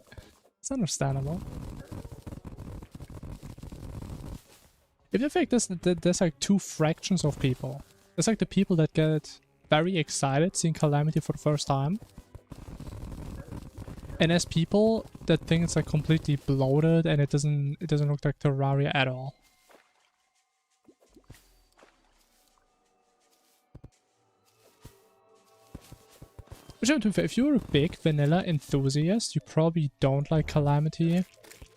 It's understandable. If you think there's like two fractions of people. There's like the people that get very excited seeing Calamity for the first time. And there's people that think it's like completely bloated and it doesn't look like Terraria at all. Which, if you're a big vanilla enthusiast, you probably don't like Calamity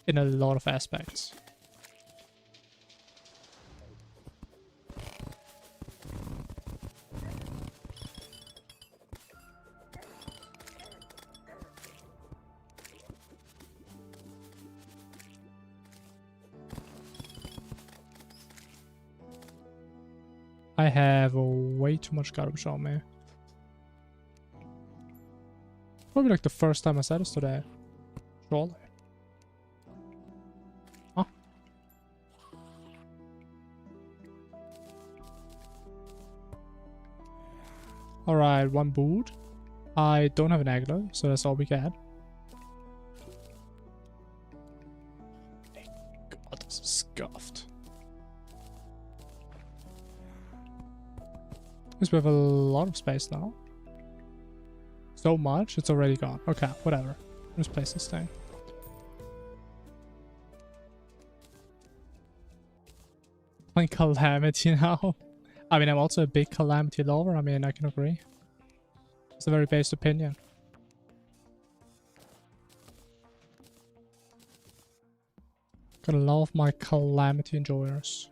in a lot of aspects. I have way too much garbage on me. Probably like the first time I said this today. Surely. Huh? Alright, one boot. I don't have an angler, so that's all we get. Thank God, this is scuffed. Because we have a lot of space now. So much, it's already gone. Okay, whatever. Let's place this thing. Playing Calamity now. I mean, I'm also a big Calamity lover. I mean, I can agree. It's a very based opinion. Gotta love my Calamity enjoyers.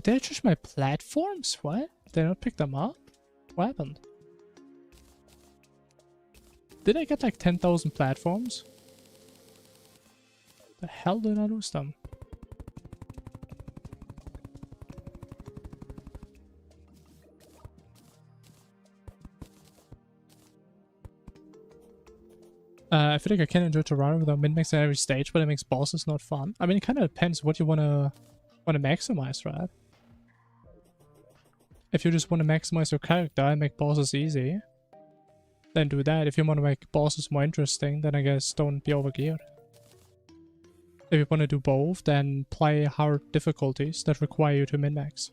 Did I change my platforms? What? Did I not pick them up? What happened? Did I get like 10,000 platforms? The hell did I lose them? I feel like I can enjoy Terraria without min-maxing every stage, but it makes bosses not fun. I mean, it kind of depends what you wanna maximize, right? If you just want to maximize your character and make bosses easy, then do that. If you want to make bosses more interesting, then I guess don't be overgeared. If you want to do both, then play hard difficulties that require you to min-max.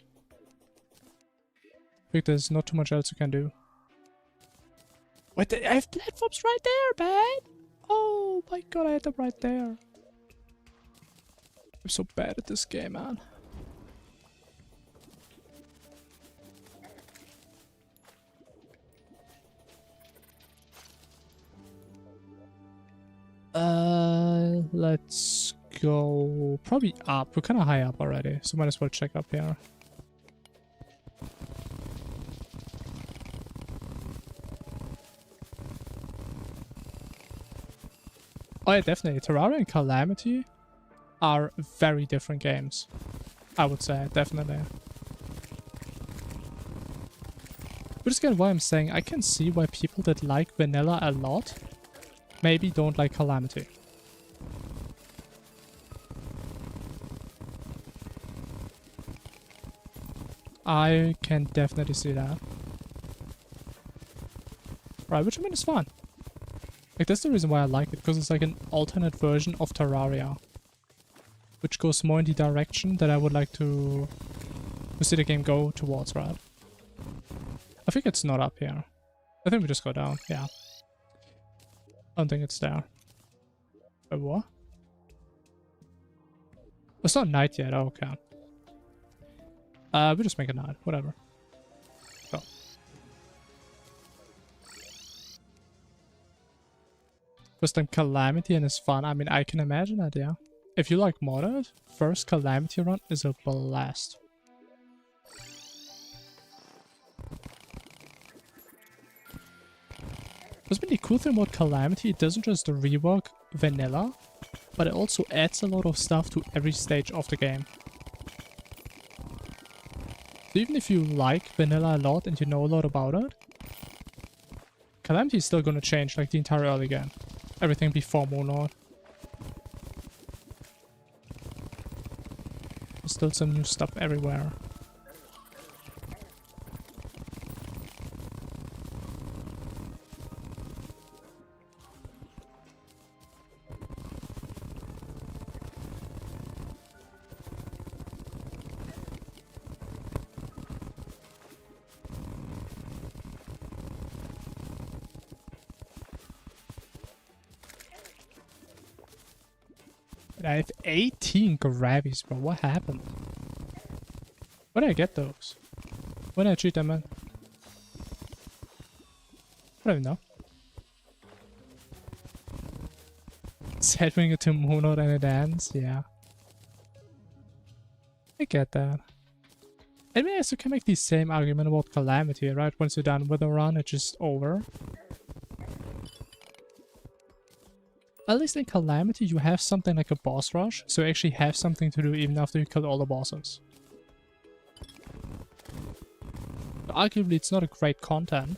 I think there's not too much else you can do. Wait, I have platforms right there, man! Oh my god, I had them right there. I'm so bad at this game, man. Let's go probably up. We're kind of high up already, so might as well check up here. Oh yeah, definitely. Terraria and Calamity are very different games, I would say, definitely. But again, why I'm saying I can see why people that like vanilla a lot maybe don't like Calamity. I can definitely see that. Right, which I mean is fun. Like, that's the reason why I like it, because it's like an alternate version of Terraria. Which goes more in the direction that I would like to see the game go towards, right? I think it's not up here. I think we just go down, yeah. I don't think it's there. Wait, what? It's not night yet, oh, okay. We just make a night, whatever. Go. First time Calamity and it's fun. I mean, I can imagine that, yeah. If you like modded, first Calamity run is a blast. What's been the cool thing about Calamity, it doesn't just rework vanilla, but it also adds a lot of stuff to every stage of the game. So even if you like vanilla a lot and you know a lot about it, Calamity is still gonna change like the entire early game. Everything before Monod. There's still some new stuff everywhere. I have 18 gravies, bro. What happened? Where did I get those? When did I cheat them in? I don't even know. Setting it to Moonlord and a dance, yeah. I get that. I mean, you can make the same argument about Calamity, right? Once you're done with a run, it's just over. At least in Calamity, you have something like a boss rush, so you actually have something to do even after you kill all the bosses. But arguably, it's not a great content.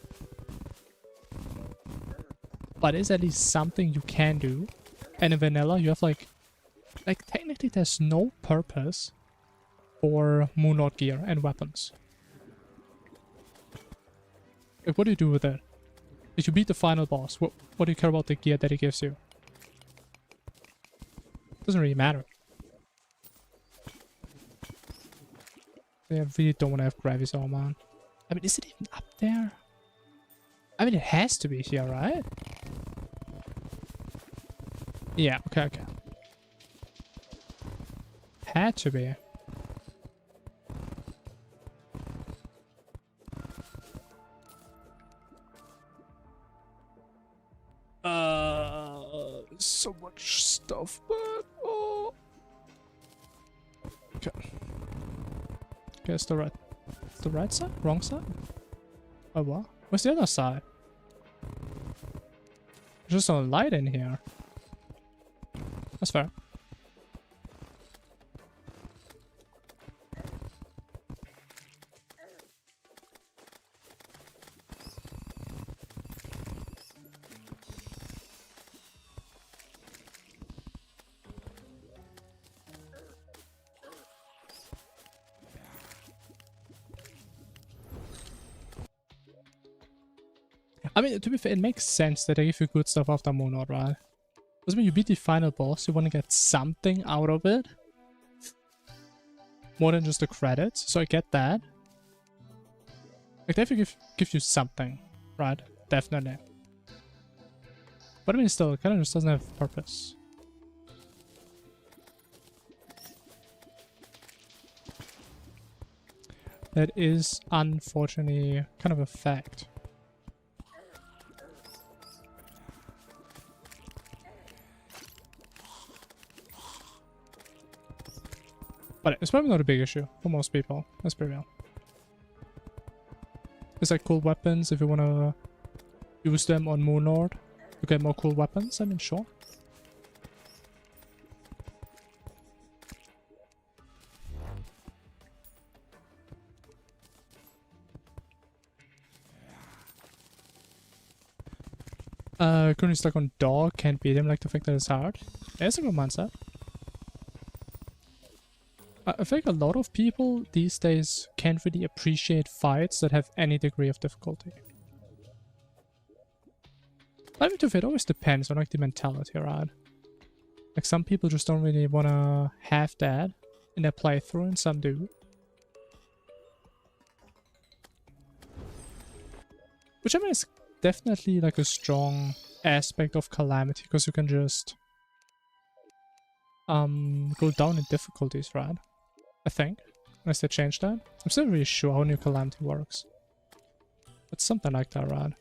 But it's at least something you can do. And in vanilla, you have like technically there's no purpose for Moonlord gear and weapons. Like, what do you do with it? If you beat the final boss, what do you care about the gear that it gives you? Doesn't really matter. I really don't want to have Gravisaur, man. I mean, is it even up there? I mean, it has to be here, right? Yeah, okay. Had to be. So much stuff, but oh. Okay. Okay, it's the right side? Wrong side? Oh, what? Where's the other side? There's just no light in here. That's fair. I mean, to be fair, it makes sense that they give you good stuff after Moonlord, right? Because when you beat the final boss, you want to get something out of it. More than just the credits, so I get that. Like, they have to give you something, right? Definitely. But I mean, still, it kind of just doesn't have purpose. That is, unfortunately, kind of a fact. But it's probably not a big issue for most people. Let's be real. It's like cool weapons if you want to use them on Moonlord to get more cool weapons. I mean, sure. Currently stuck on dog, can't beat him, like to think that it's hard. Yeah, it's a good mindset. I think a lot of people these days can't really appreciate fights that have any degree of difficulty. I mean, it always depends on like the mentality, right? Like some people just don't really want to have that in their playthrough, and some do. Which I mean is definitely like a strong aspect of Calamity, because you can just go down in difficulties, right? I think. Unless they change that. I'm still not really sure how new Calamity works. But something like that, right?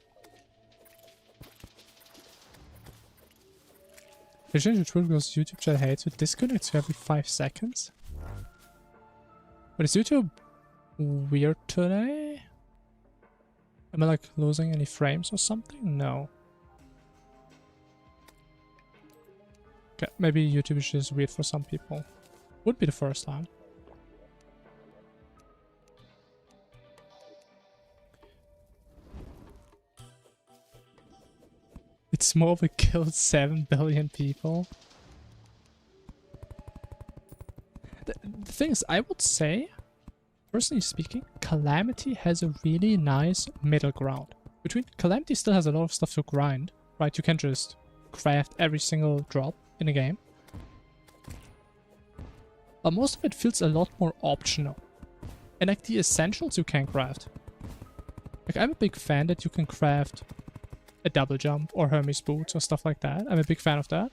They changed the true because YouTube chat hates it. Disconnects you every 5 seconds? But is YouTube weird today? Am I like losing any frames or something? No. Okay, maybe YouTube is just weird for some people. Would be the first time. It's more of a killed 7 billion people. The thing is, I would say, personally speaking, Calamity has a really nice middle ground. Calamity still has a lot of stuff to grind, right? You can't just craft every single drop in a game. But most of it feels a lot more optional. And like the essentials you can craft. Like I'm a big fan that you can craft a double jump or Hermes boots or stuff like that. I'm a big fan of that.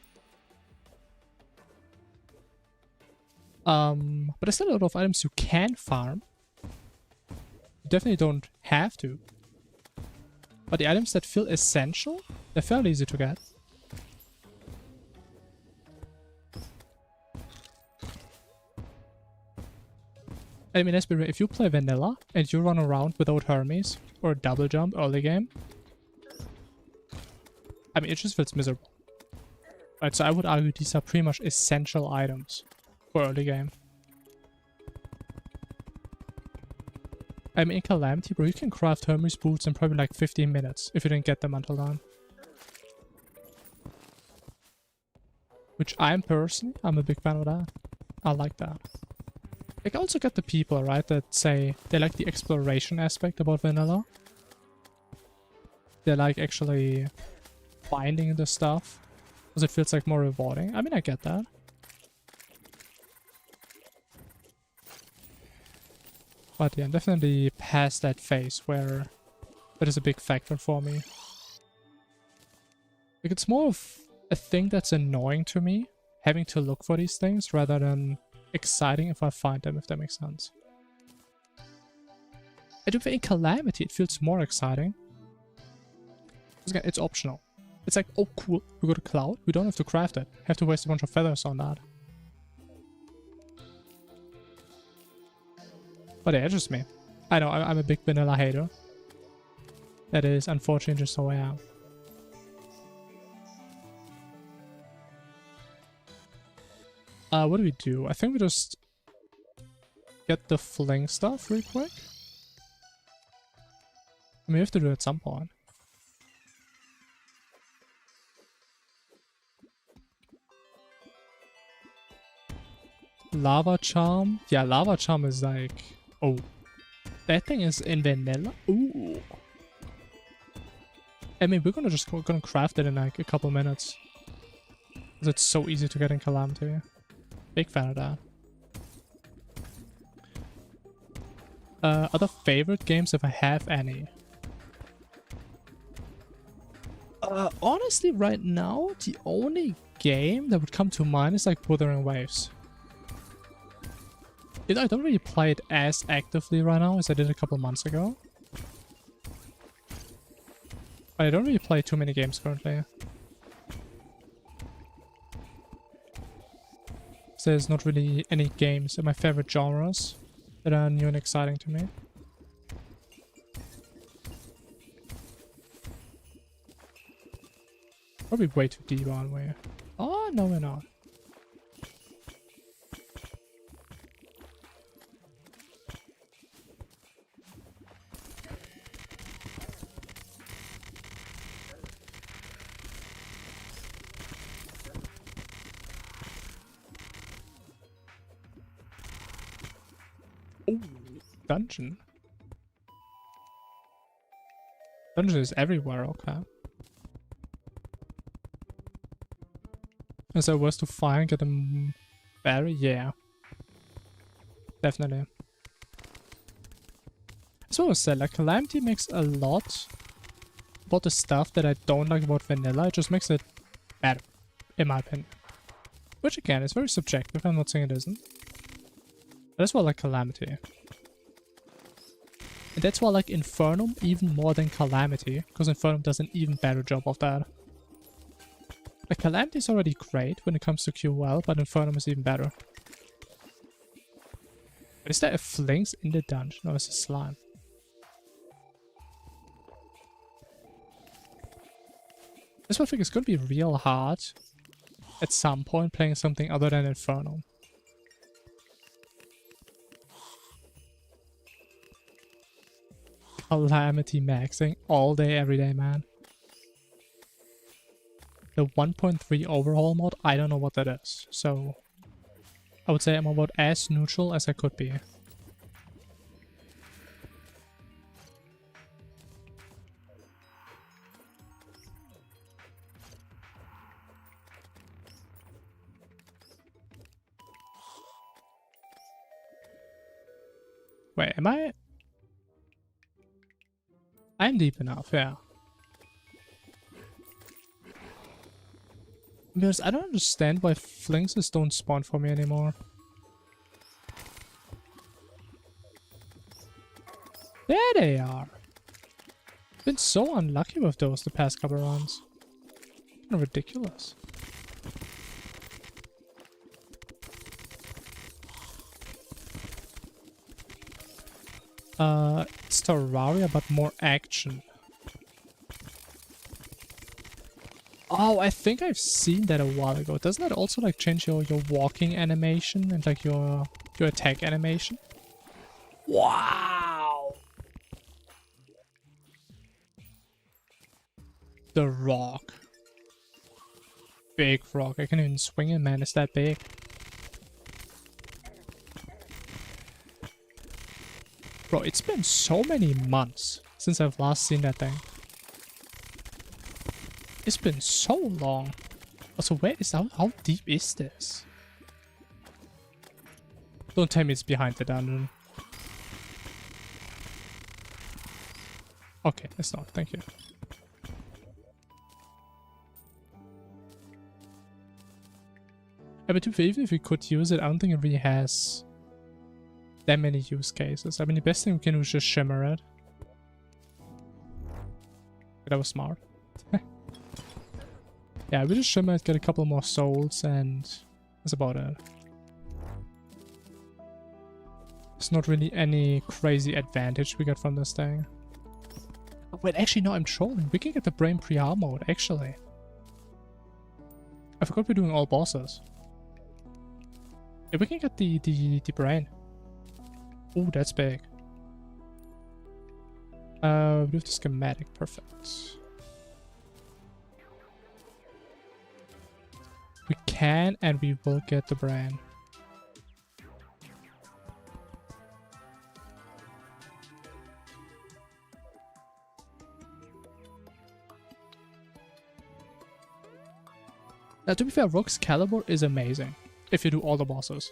But there's still a lot of items you can farm. You definitely don't have to. But the items that feel essential, they're fairly easy to get. I mean, let's be real, if you play vanilla and you run around without Hermes or double jump early game, I mean, it just feels miserable. Right, so I would argue these are pretty much essential items for early game. I mean, in Calamity, bro, you can craft Hermes boots in probably like 15 minutes if you didn't get them until then. Which I'm a big fan of that. I like that. I can also get the people, right, that say they like the exploration aspect about vanilla. They like actually finding the stuff because it feels like more rewarding. I mean, I get that. But yeah, I'm definitely past that phase where that is a big factor for me. Like, it's more of a thing that's annoying to me, having to look for these things, rather than exciting if I find them, if that makes sense. I do think in Calamity it feels more exciting. Because again, it's optional. It's like, oh cool, we got a cloud, we don't have to craft it. Have to waste a bunch of feathers on that. But yeah, it's just me. I know, I'm a big vanilla hater. That is unfortunately just how I am. What do we do? I think we just get the fling stuff real quick. I mean, we have to do it at some point. Lava charm? Yeah, lava charm is like... Oh. That thing is in vanilla? Ooh. I mean, we're gonna craft it in like a couple minutes. Because it's so easy to get in Calamity. Big fan of that. Other favorite games if I have any? Honestly, right now, the only game that would come to mind is like Wuthering Waves. I don't really play it as actively right now as I did a couple months ago. But I don't really play too many games currently. So there's not really any games in my favorite genres that are new and exciting to me. Probably way too deep, aren't we? Oh, no we're not. Oh, dungeon. Dungeon is everywhere, okay. Is there worse to find? Get them berry? Yeah. Definitely. As well as said, like, Calamity makes a lot about the stuff that I don't like about vanilla. It just makes it better, in my opinion. Which again, is very subjective, I'm not saying it isn't. But that's why I like Calamity. And that's why I like Infernum even more than Calamity, because Infernum does an even better job of that. Like, Calamity is already great when it comes to QL, but Infernum is even better. But is there a Flings in the dungeon, or is it slime? This one I think is going to be real hard at some point playing something other than Infernum. Calamity maxing all day, every day, man. The 1.3 overhaul mod, I don't know what that is. So, I would say I'm about as neutral as I could be. Wait, am I? I'm deep enough, yeah. Because I don't understand why flings don't spawn for me anymore. they are. Been so unlucky with those the past couple runs. Kind of ridiculous. It's Terraria, but more action. Oh, I think I've seen that a while ago. Doesn't that also like change your walking animation and like your attack animation? Wow! The rock. Big rock. I can't even swing it, man. It's that big. Bro, it's been so many months since I've last seen that thing. It's been so long. Also, where is how deep is this? Don't tell me it's behind the dungeon. Okay, it's not. Thank you. But even if we could use it, I don't think it really has that many use cases. I mean, the best thing we can do is just shimmer it. That was smart. Yeah, we just shimmer it, get a couple more souls, and that's about it. There's not really any crazy advantage we get from this thing. Wait, actually, no, I'm trolling. We can get the brain pre-hard mode, actually. I forgot we're doing all bosses. Yeah, we can get the brain. Oh, that's big. We have the schematic, perfect. We can and we will get the brain. Now, to be fair, Rogue's Caliber is amazing if you do all the bosses.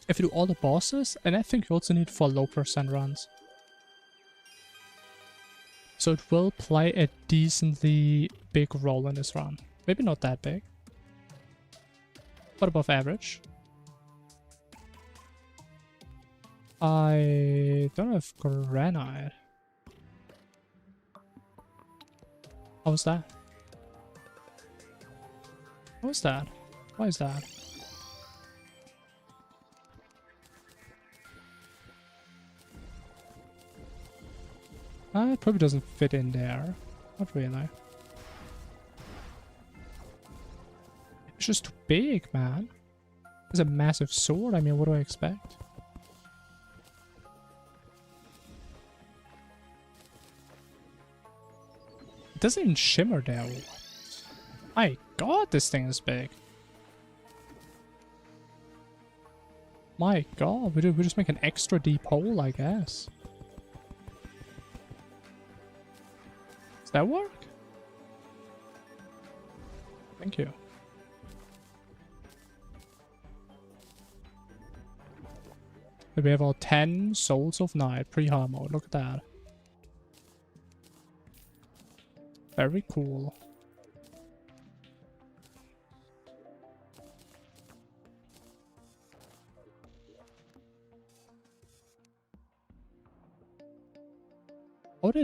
If you do all the bosses, and I think you also need for low percent runs. So it will play a decently big role in this run. Maybe not that big, but above average. I don't have granite. How was that? What was that? Why is that? It probably doesn't fit in there. Not really. It's just too big, man. It's a massive sword. I mean, what do I expect? It doesn't even shimmer there. My god, this thing is big. My god, we just make an extra deep hole, I guess. Does that work? Thank you. We have our 10 Souls of Night pre-hard mode. Look at that. Very cool. What?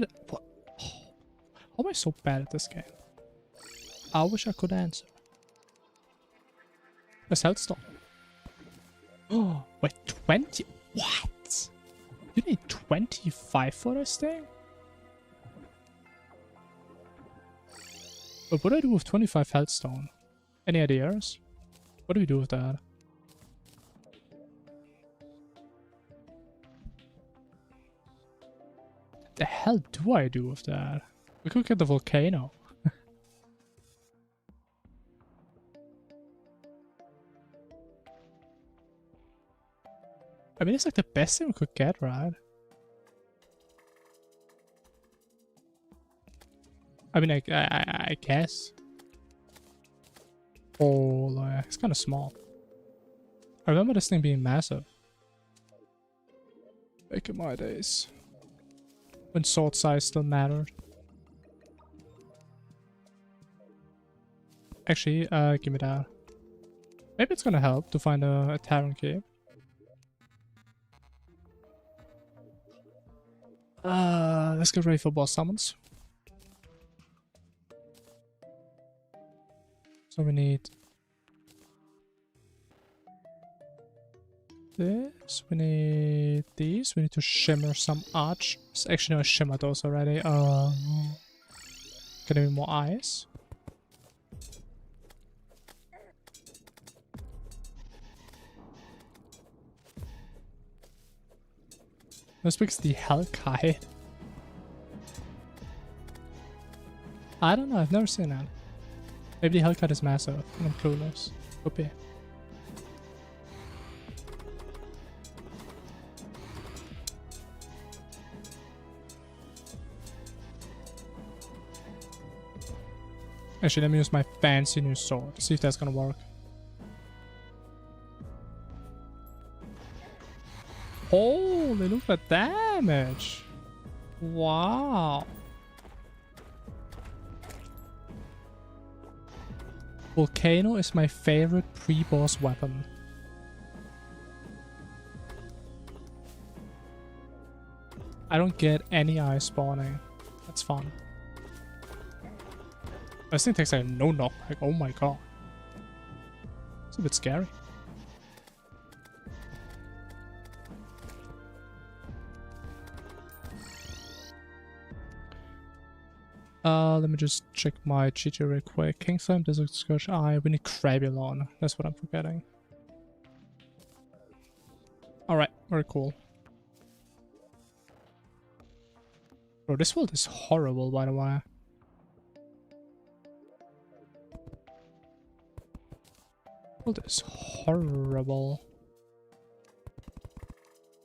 How am I so bad at this game? I wish I could answer. There's Hellstone. Oh, wait, 20? What? You need 25 for this thing? But what do I do with 25 Hellstone? Any ideas? What do we do with that? The hell do I do with that? We could get the volcano. I mean, it's like the best thing we could get, right? I mean, I guess. Oh, it's kind of small. I remember this thing being massive. Back in my days. When sword size still mattered. Actually, give me that. Maybe it's gonna help to find a Terran key. Let's get ready for boss summons. So we need this, we need these, we need to shimmer some arch. Actually no, I shimmered those already. Can I be more eyes? This because the Hellkite. I don't know, I've never seen that. Maybe the Hellkite is massive and I'm clueless. Could be. Actually, let me use my fancy new sword. See if that's gonna work. Holy, look at that damage! Wow! Volcano is my favorite pre-boss weapon. I don't get any eye spawning. That's fun. This thing takes like no knock. Like, oh my god. It's a bit scary. Let me just check my cheat real quick. Kingsland, Desert Scourge Eye. We need Crabulon. That's what I'm forgetting. Alright, very cool. Bro, this world is horrible, by the way. This world is horrible.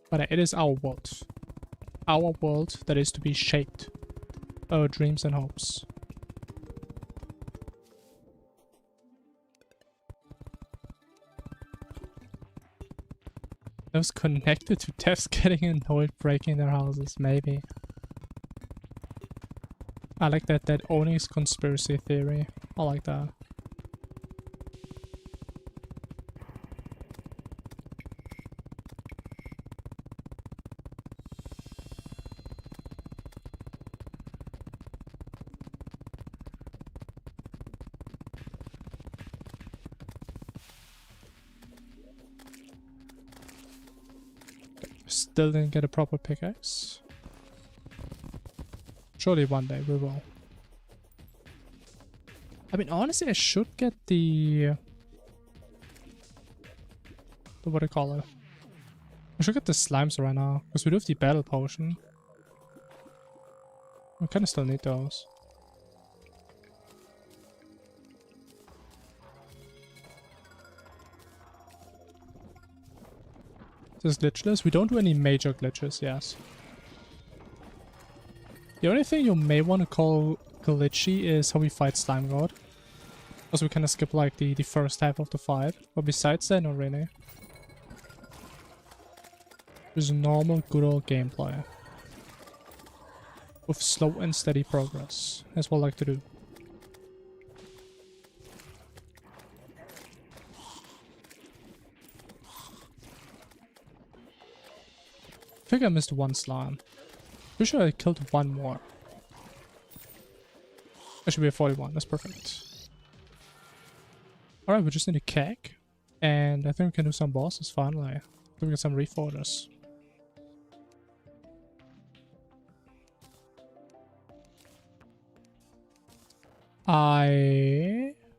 But it is our world. Our world that is to be shaped. Oh, dreams and hopes. Those connected to devs getting annoyed breaking their houses, maybe. I like that Onyx conspiracy theory. I like that. Still didn't get a proper pickaxe. Surely one day we will. I mean, honestly, I should get the what do you call it? I should get the slimes right now, because we do have the battle potion. We kind of still need those. This is glitchless. We don't do any major glitches, yes. The only thing you may want to call glitchy is how we fight Slime God. Also, we kind of skip like the first half of the fight. But besides that, not really. Just normal, good old gameplay. With slow and steady progress. That's what I like to do. I think I missed one slime. Pretty sure I killed one more. That should be a 41, that's perfect. Alright, we just need a keg. And I think we can do some bosses finally. I think we get some reforgers.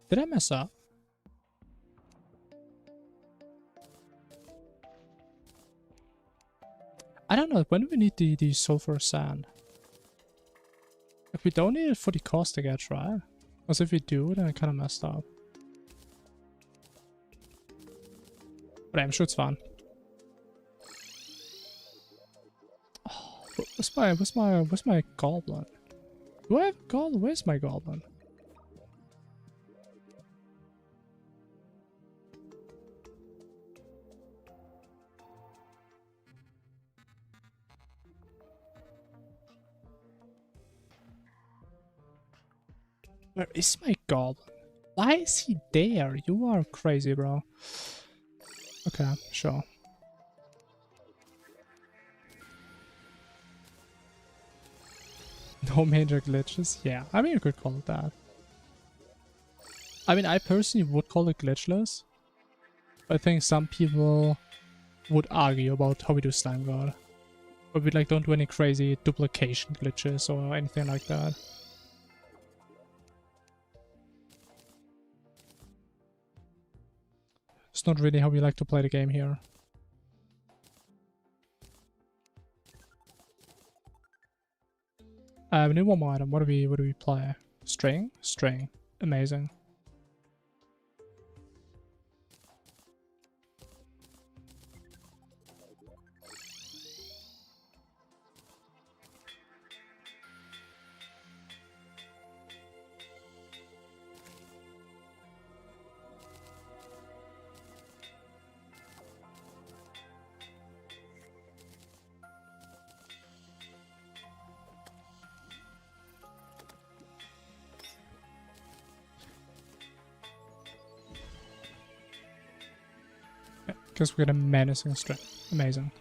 Did I mess up? I don't know, when do we need the sulfur sand? If we don't need it for the caustic edge, right? Because if we do, then I kind of messed up. But I'm sure it's fine. Oh, where's my goblin? Do I have a goblin? Where's my goblin? Where is my goblin? Why is he there? You are crazy, bro. Okay, sure. No major glitches? Yeah, I mean, you could call it that. I mean, I personally would call it glitchless. I think some people would argue about how we do Slime God. But we like don't do any crazy duplication glitches or anything like that. It's not really how we like to play the game here. We need one more item. What do we play? String? String. Amazing. Because we get a menacing string. Amazing.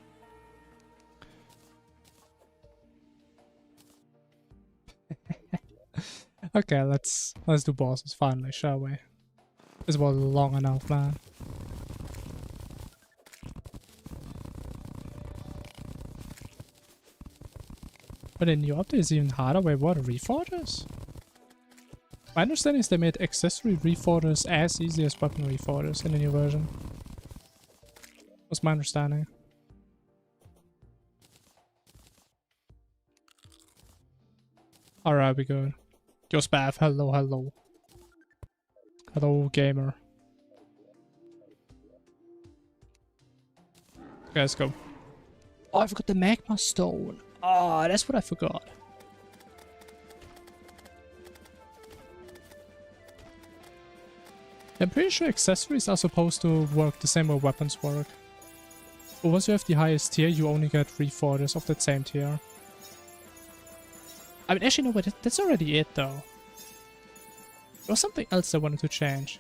Okay, let's do bosses finally, shall we? This was long enough, man. But the new update is even harder. Wait, what? Reforgers? My understanding is they made accessory reforgers as easy as weapon reforgers in the new version. That's my understanding. Alright, we good. Yo, Spav, hello, hello. Hello, gamer. Okay, let's go. Oh, I forgot the magma stone. Oh, that's what I forgot. I'm pretty sure accessories are supposed to work the same way weapons work. But once you have the highest tier, you only get reforgers of that same tier. I mean, actually, no, but that's already it, though. There was something else I wanted to change.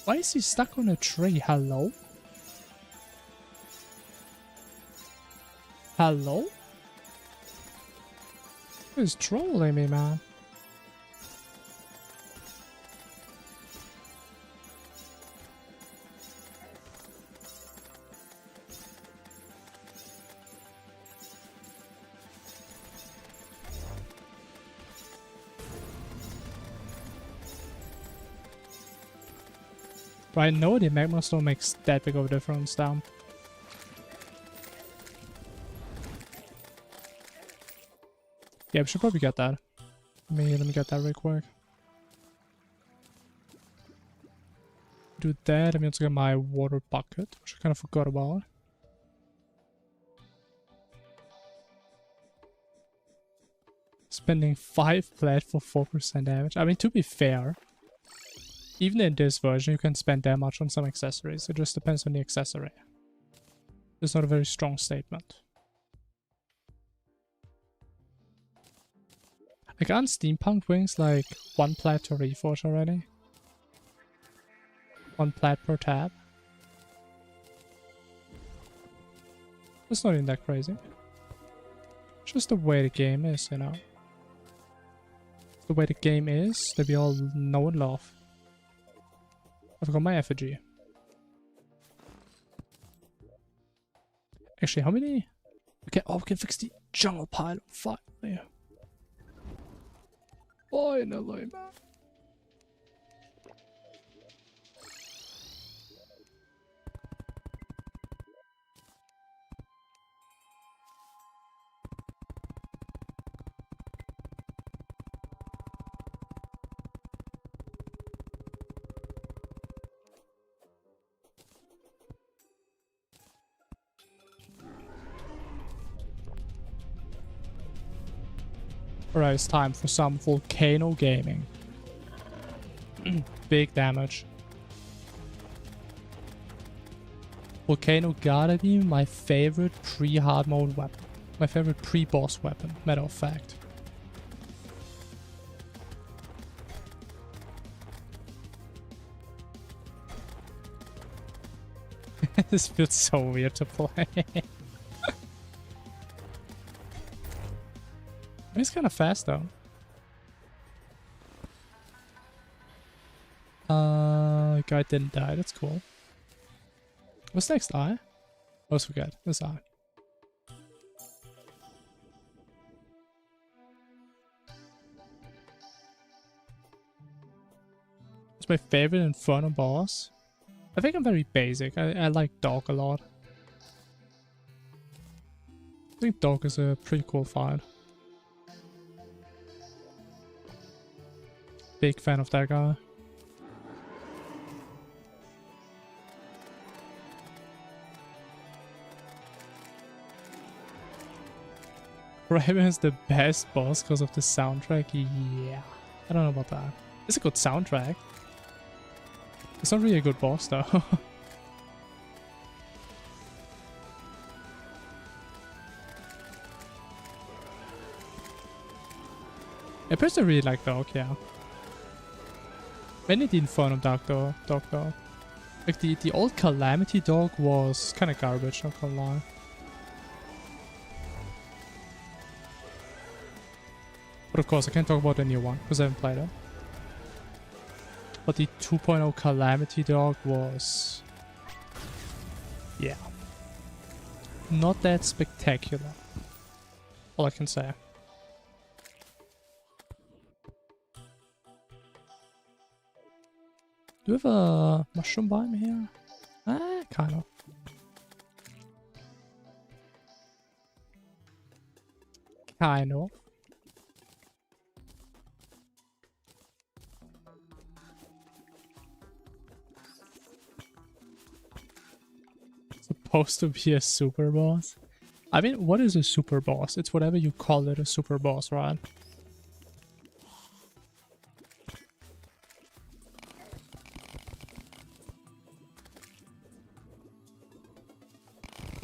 Why is he stuck on a tree? Hello? Hello? Who's trolling me, man? But I know the magma stone makes that big of a difference down. Yeah, we should probably get that. Let me get that real quick. Do that, let me also get my water bucket, which I kind of forgot about. Spending 5 plat for 4% damage. I mean, to be fair, even in this version, you can spend that much on some accessories. It just depends on the accessory. It's not a very strong statement. Like, aren't steampunk wings like 1 plat to reforge already? 1 plat per tab? It's not even that crazy. It's just the way the game is, you know. It's the way the game is that we all know and love. I forgot my effigy. Actually, how many? Okay, oh, we can fix the jungle pile finally. Finally, man. Alright, it's time for some volcano gaming. Big damage. Volcano gotta be my favorite pre-hard mode weapon. My favorite pre-boss weapon, matter of fact. This feels so weird to play. He's kind of fast though. Guy didn't die. That's cool. What's next? I? Always forget. What's I? What's my favorite Infernum boss? I think I'm very basic. I like Dog a lot. I think Dog is a pretty cool fight. Big fan of that guy. Raven is the best boss because of the soundtrack. Yeah, I don't know about that. It's a good soundtrack. It's not really a good boss though. I personally really like Dog, yeah. Mainly the Infernum Dark Dog though. Like the old Calamity Dog was kind of garbage, not gonna lie. But of course I can't talk about the new one because I haven't played it. But the 2.0 Calamity Dog was... yeah. Not that spectacular. All I can say. Do we have a mushroom biome here? Ah, kind of. Kind of. Supposed to be a super boss? I mean, what is a super boss? It's whatever you call it a super boss, right?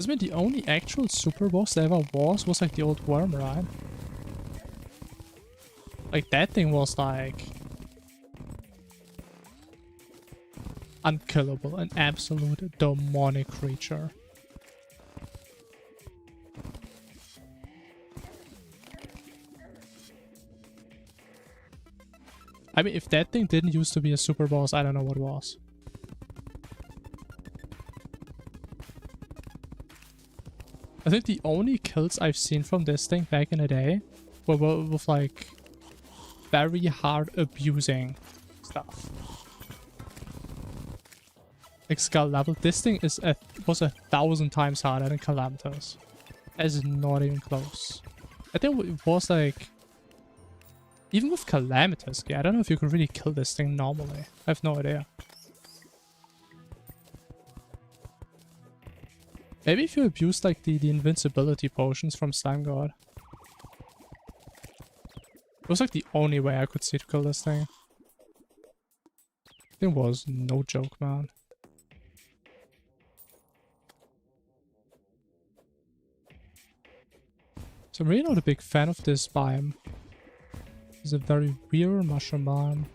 I mean, the only actual super boss there ever was like the old worm, right? Like that thing was like unkillable, an absolute demonic creature. I mean, if that thing didn't used to be a super boss, I don't know what was. I think the only kills I've seen from this thing back in the day were with like very hard abusing stuff. Like skull level, this thing is was 1,000 times harder than Calamitas. That is not even close. I think it was like... even with Calamitas, yeah, I don't know if you could really kill this thing normally. I have no idea. Maybe if you abuse like the invincibility potions from Slime God. It was like the only way I could see to kill this thing. It was no joke, man. So I'm really not a big fan of this biome. It's a very weird mushroom biome.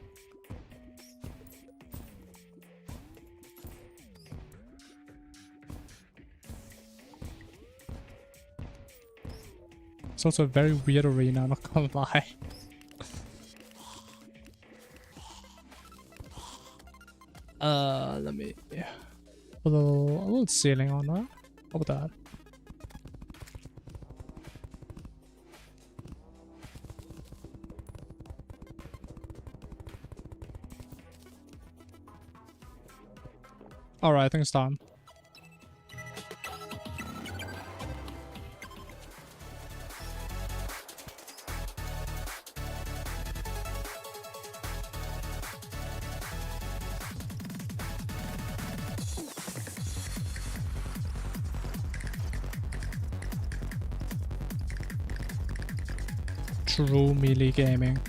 It's also a very weird arena, I'm not gonna lie. Let me put a little ceiling on that. How about that? Alright, I think it's time. True melee gaming.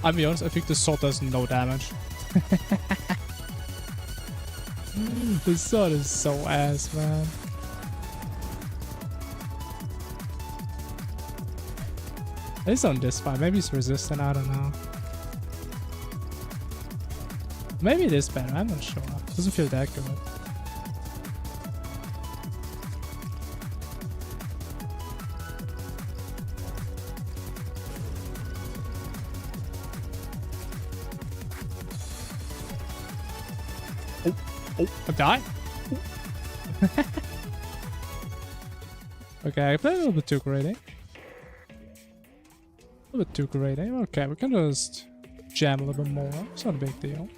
I'll be honest, I think this sword does no damage. This sword is so ass, man. At least on this fight. Maybe it's resistant, I don't know. Maybe it is better, I'm not sure. Doesn't feel that good. Oh, I died. Okay, I played a little bit too greedy. A little bit too greedy. Okay, we can just jam a little bit more. It's not a big deal.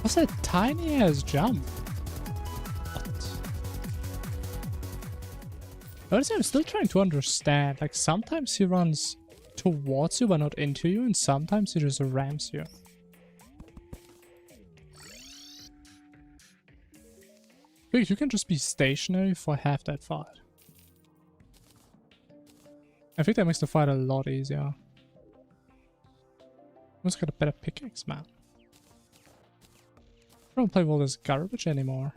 What's that tiny ass jump? What? Honestly, I'm still trying to understand. Like, sometimes he runs towards you but not into you, and sometimes he just rams you. Wait, you can just be stationary for half that fight. I think that makes the fight a lot easier. Almost got a better pickaxe, man. I don't play with all this garbage anymore.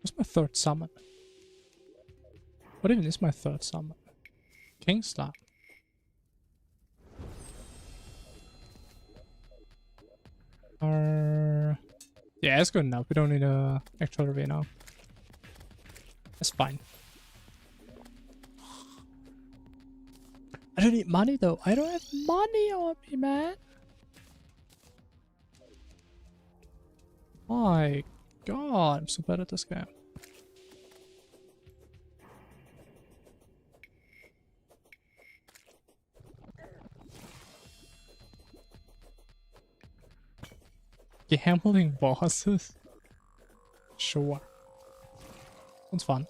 What's my third summon? What even is my third summon? Kingstar. Yeah, it's good enough. We don't need a actual arena. That's fine. I don't need money though. I don't have money on me, man. My god, I'm so bad at this game. Gambling bosses? Sure. Sounds fun.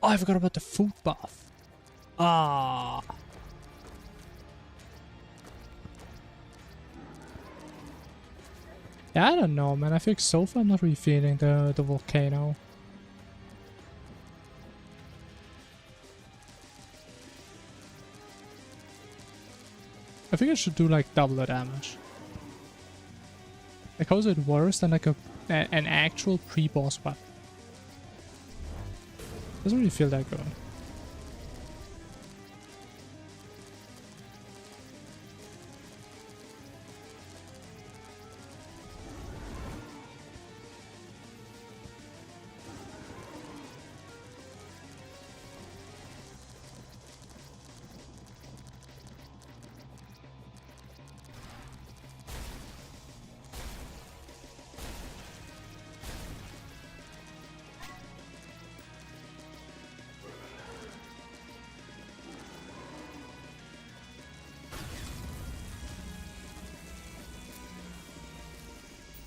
Oh, I forgot about the food buff. Ah. Yeah, I don't know, man. I think so far I'm not really feeling the volcano. I think I should do like double the damage. Like, how is it worse than like an actual pre-boss weapon? Doesn't really feel that good.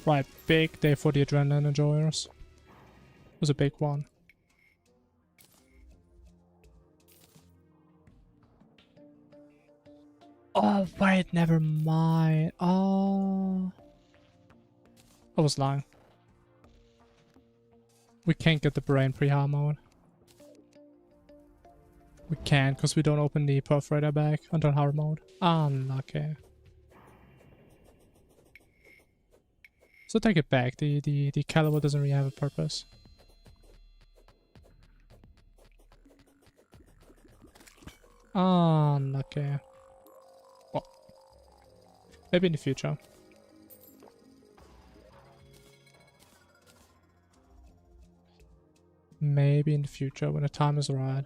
Right, big day for the adrenaline enjoyers. It was a big one. Oh, wait, never mind. Oh. I was lying. We can't get the brain pre-hard mode. We can't, because we don't open the perforator bag until hard mode. Unlucky. So take it back. The caliber doesn't really have a purpose. Unlucky. Well, maybe in the future. Maybe in the future when the time is right.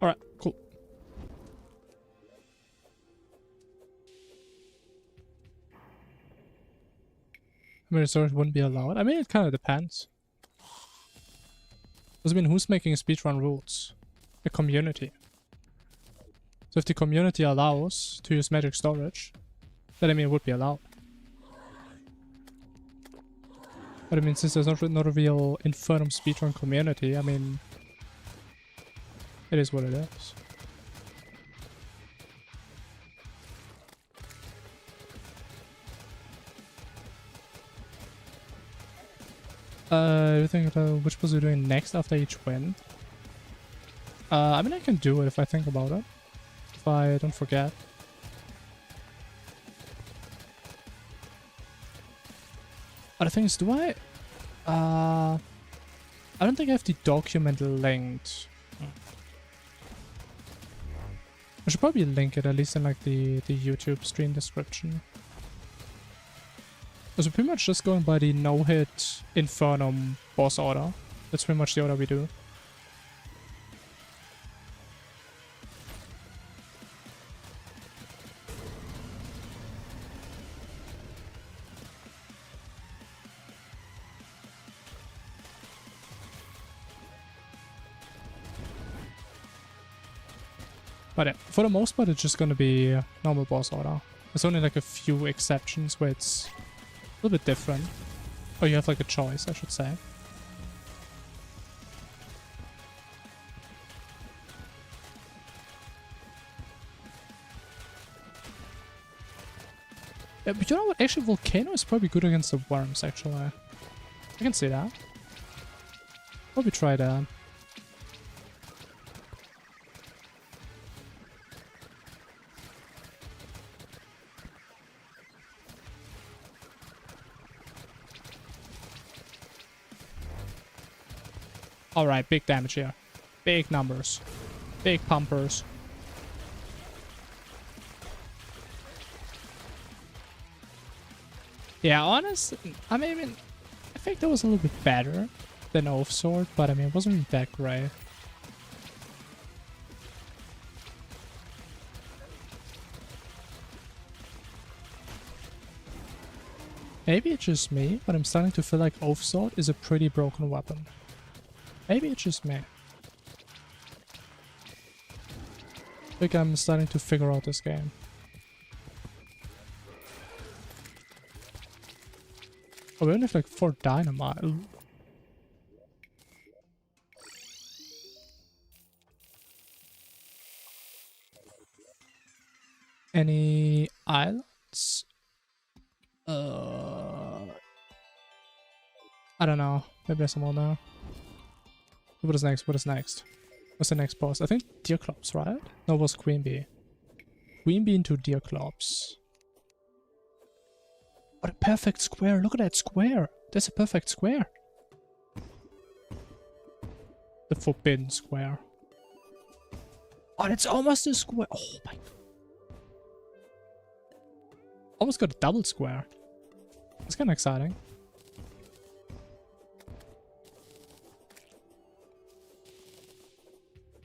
Alright, cool. I mean, research wouldn't be allowed. I mean, it kind of depends. Because, I mean, who's making speedrun rules? The community. So if the community allows to use magic storage, then I mean, it would be allowed. But I mean, since there's not a real Infernum speedrun community, I mean, it is what it is. I think which was we doing next after each win? I mean, I can do it if I think about it. If I don't forget. But the thing is, do I? I don't think I have the document linked. I should probably link it, at least in like the YouTube stream description. So we're pretty much just going by the Nohit Infernum boss order. That's pretty much the order we do. But yeah, for the most part, it's just gonna be normal boss order. There's only like a few exceptions where it's a little bit different. Or you have like a choice, I should say. Yeah, but you know what? Actually, Volcano is probably good against the worms, actually. I can see that. Probably try that. Alright, big damage here. Big numbers. Big pumpers. Yeah, honestly, I mean, I think that was a little bit better than Oath Sword, but I mean, it wasn't really that great. Maybe it's just me, but I'm starting to feel like Oath Sword is a pretty broken weapon. Maybe it's just me. I think I'm starting to figure out this game. Oh, we only have like 4 dynamite. Ooh. Any islands? I don't know. Maybe there's some more now. What is next? What is next? What's the next boss? I think Deerclops, right? No, it was Queen Bee. Queen Bee into Deerclops. What a perfect square. Look at that square. That's a perfect square. The forbidden square. Oh, that's almost a square. Oh my god. Almost got a double square. That's kind of exciting.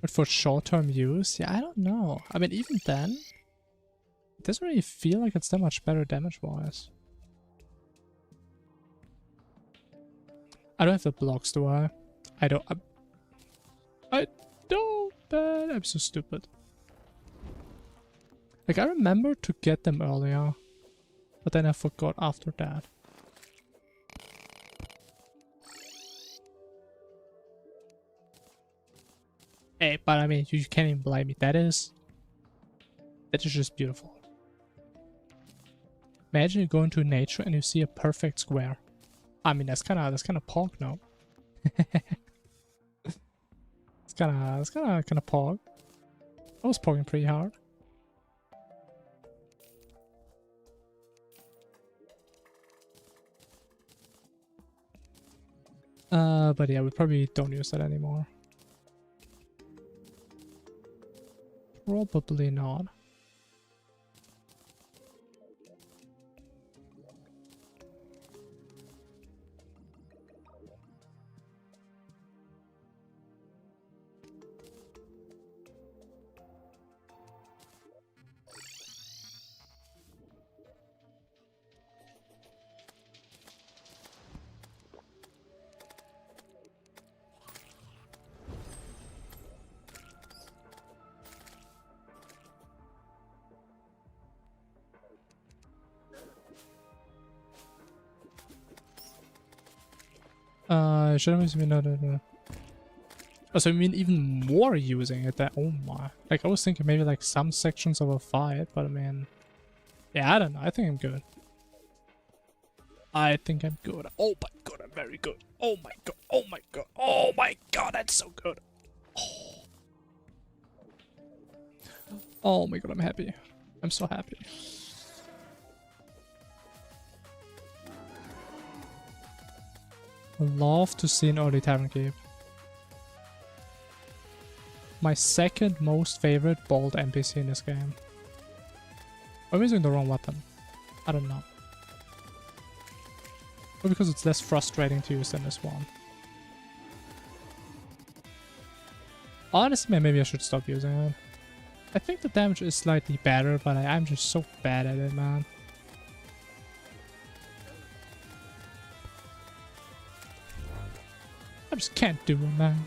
But for short-term use, yeah, I don't know. I mean, even then, it doesn't really feel like it's that much better damage-wise. I don't have the blocks, do I? I don't. I don't. I'm so stupid. Like, I remember to get them earlier, but then I forgot after that. Hey, but I mean, you can't even blame me. That is just beautiful. Imagine you go into nature and you see a perfect square. I mean, that's kind of pog, no? It's kind of pog. I was pogging pretty hard. But yeah, we probably don't use that anymore. Probably not. Should I mean no. Oh, so I mean even more using it that, oh my. Like, I was thinking maybe like some sections of a fight, but I mean, yeah, I don't know. I think I'm good. I think I'm good. Oh my god, I'm very good. Oh my god, oh my god, oh my god, that's so good. Oh, oh my god, I'm happy. I'm so happy. I love to see an early Tavern Keep. My second most favorite bold NPC in this game. I'm using the wrong weapon. I don't know. Or because it's less frustrating to use than this one. Honestly, maybe I should stop using it. I think the damage is slightly better, but I'm just so bad at it, man. I just can't do it, man.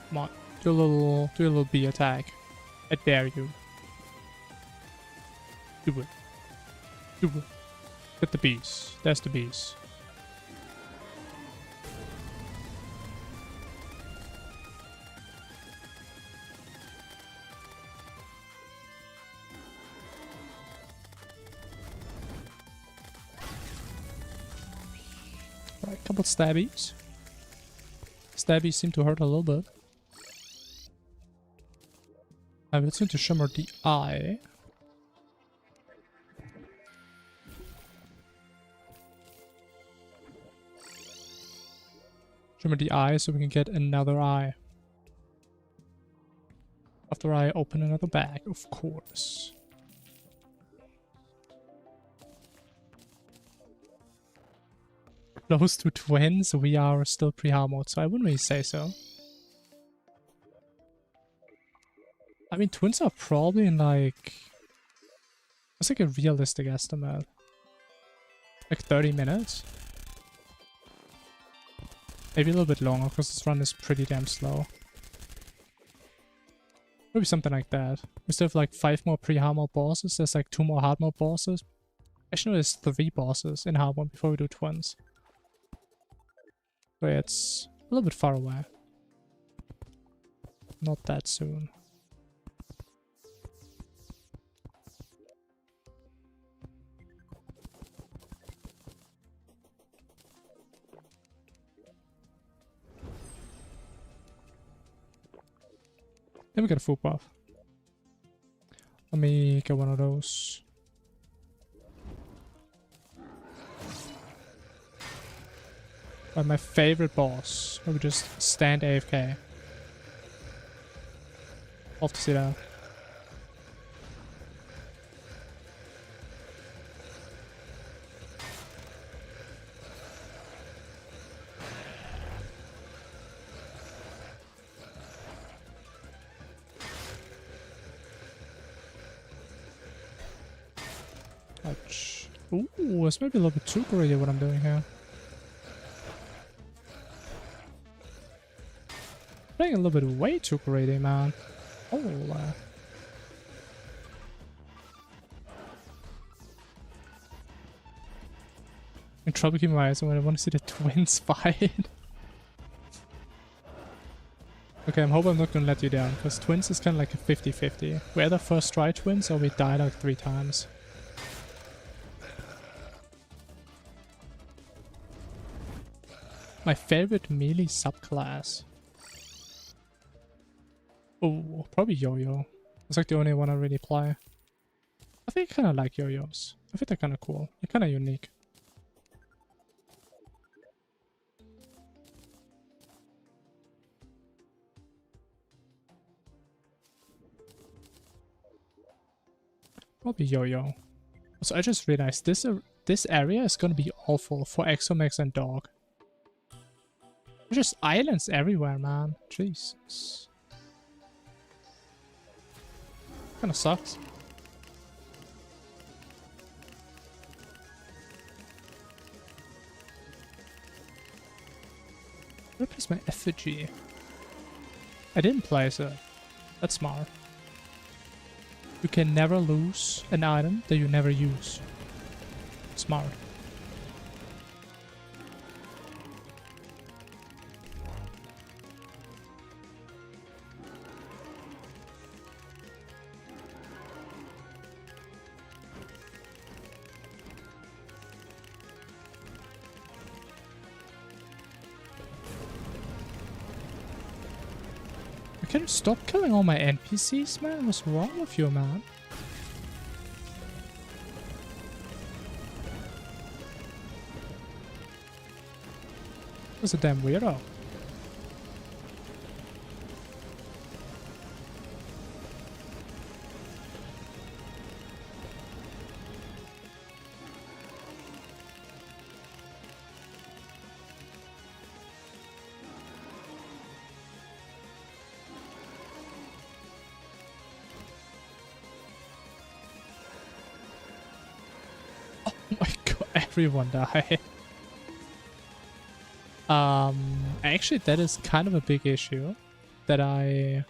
Come on, do a little B attack. I dare you. Do it. Do it. Get the bees. That's the bees. Alright, couple stabbies. Stabbies seem to hurt a little bit. I'm going to shimmer the eye. Shimmer the eye so we can get another eye. After I open another bag, of course. Close to twins, we are still pre-hardmode, so I wouldn't really say so. I mean, twins are probably in like... What's like a realistic estimate? Like 30 minutes? Maybe a little bit longer, because this run is pretty damn slow. Maybe something like that. We still have like 5 more pre-hardmode bosses. There's like 2 more hardmode bosses. Actually, no, there's 3 bosses in hardmode before we do twins. So yeah, it's a little bit far away. Not that soon. Then we got a food buff. Let me get one of those. But my favorite boss, where we just stand AFK. Love to see that. Ouch. Ooh, it's maybe a little bit too greedy what I'm doing here. Playing a little bit way too greedy, man. Oh, I'm trouble keeping my eyes on when I want to see the twins fight. Okay, I'm hoping I'm not gonna let you down, because twins is kind of like a 50-50. We either first try twins or we die like 3 times. My favorite melee subclass. Oh, probably yo-yo. It's like the only one I really play. I think I kind of like yo-yos. I think they're kind of cool. They're kind of unique. Probably yo-yo. So I just realized this area is gonna be awful for Exomex and Dog. There's just islands everywhere, man. Jesus. Kinda sucks. Where is my effigy? I didn't place it. That's smart. You can never lose an item that you never use. Smart. Can you stop killing all my NPCs, man? What's wrong with you, man? That's a damn weirdo. Everyone died. Actually, that is kind of a big issue. That I...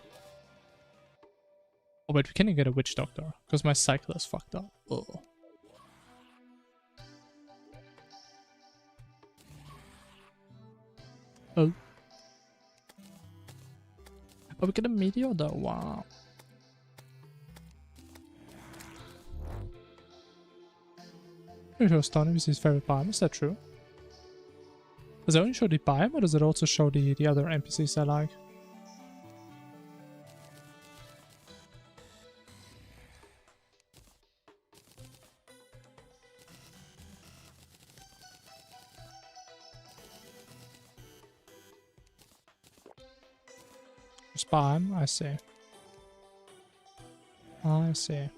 Oh, wait, we can't even get a witch doctor because my cycle is fucked up. Oh. Oh. Oh, we get a meteor though. Wow. It shows Tony is his favorite biome, is that true? Does it only show the biome or does it also show the other NPCs I like? Just biome, I see. I see.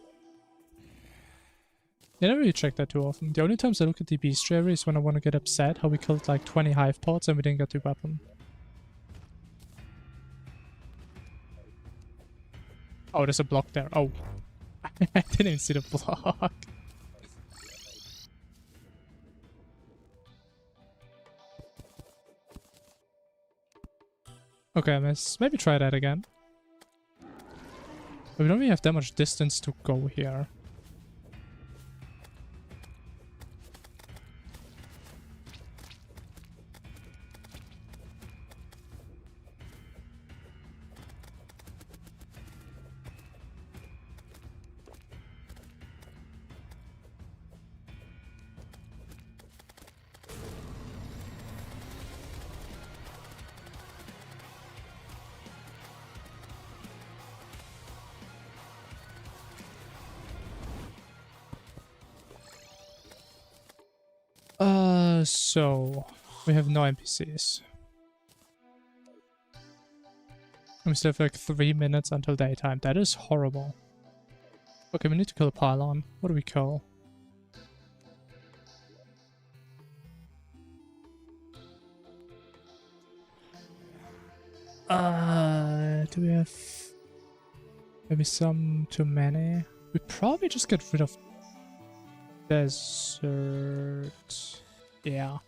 I never really check that too often. The only times I look at the bestiary is when I want to get upset how we killed like 20 hive pods and we didn't get the weapon. Oh, there's a block there. Oh. I didn't even see the block. Okay, miss. Maybe try that again. But we don't really have that much distance to go here. So we have no NPCs. And we still have like 3 minutes until daytime. That is horrible. Okay, we need to kill a pylon. What do we kill? Do we have maybe some too many? We probably just get rid of Desert. Yeah.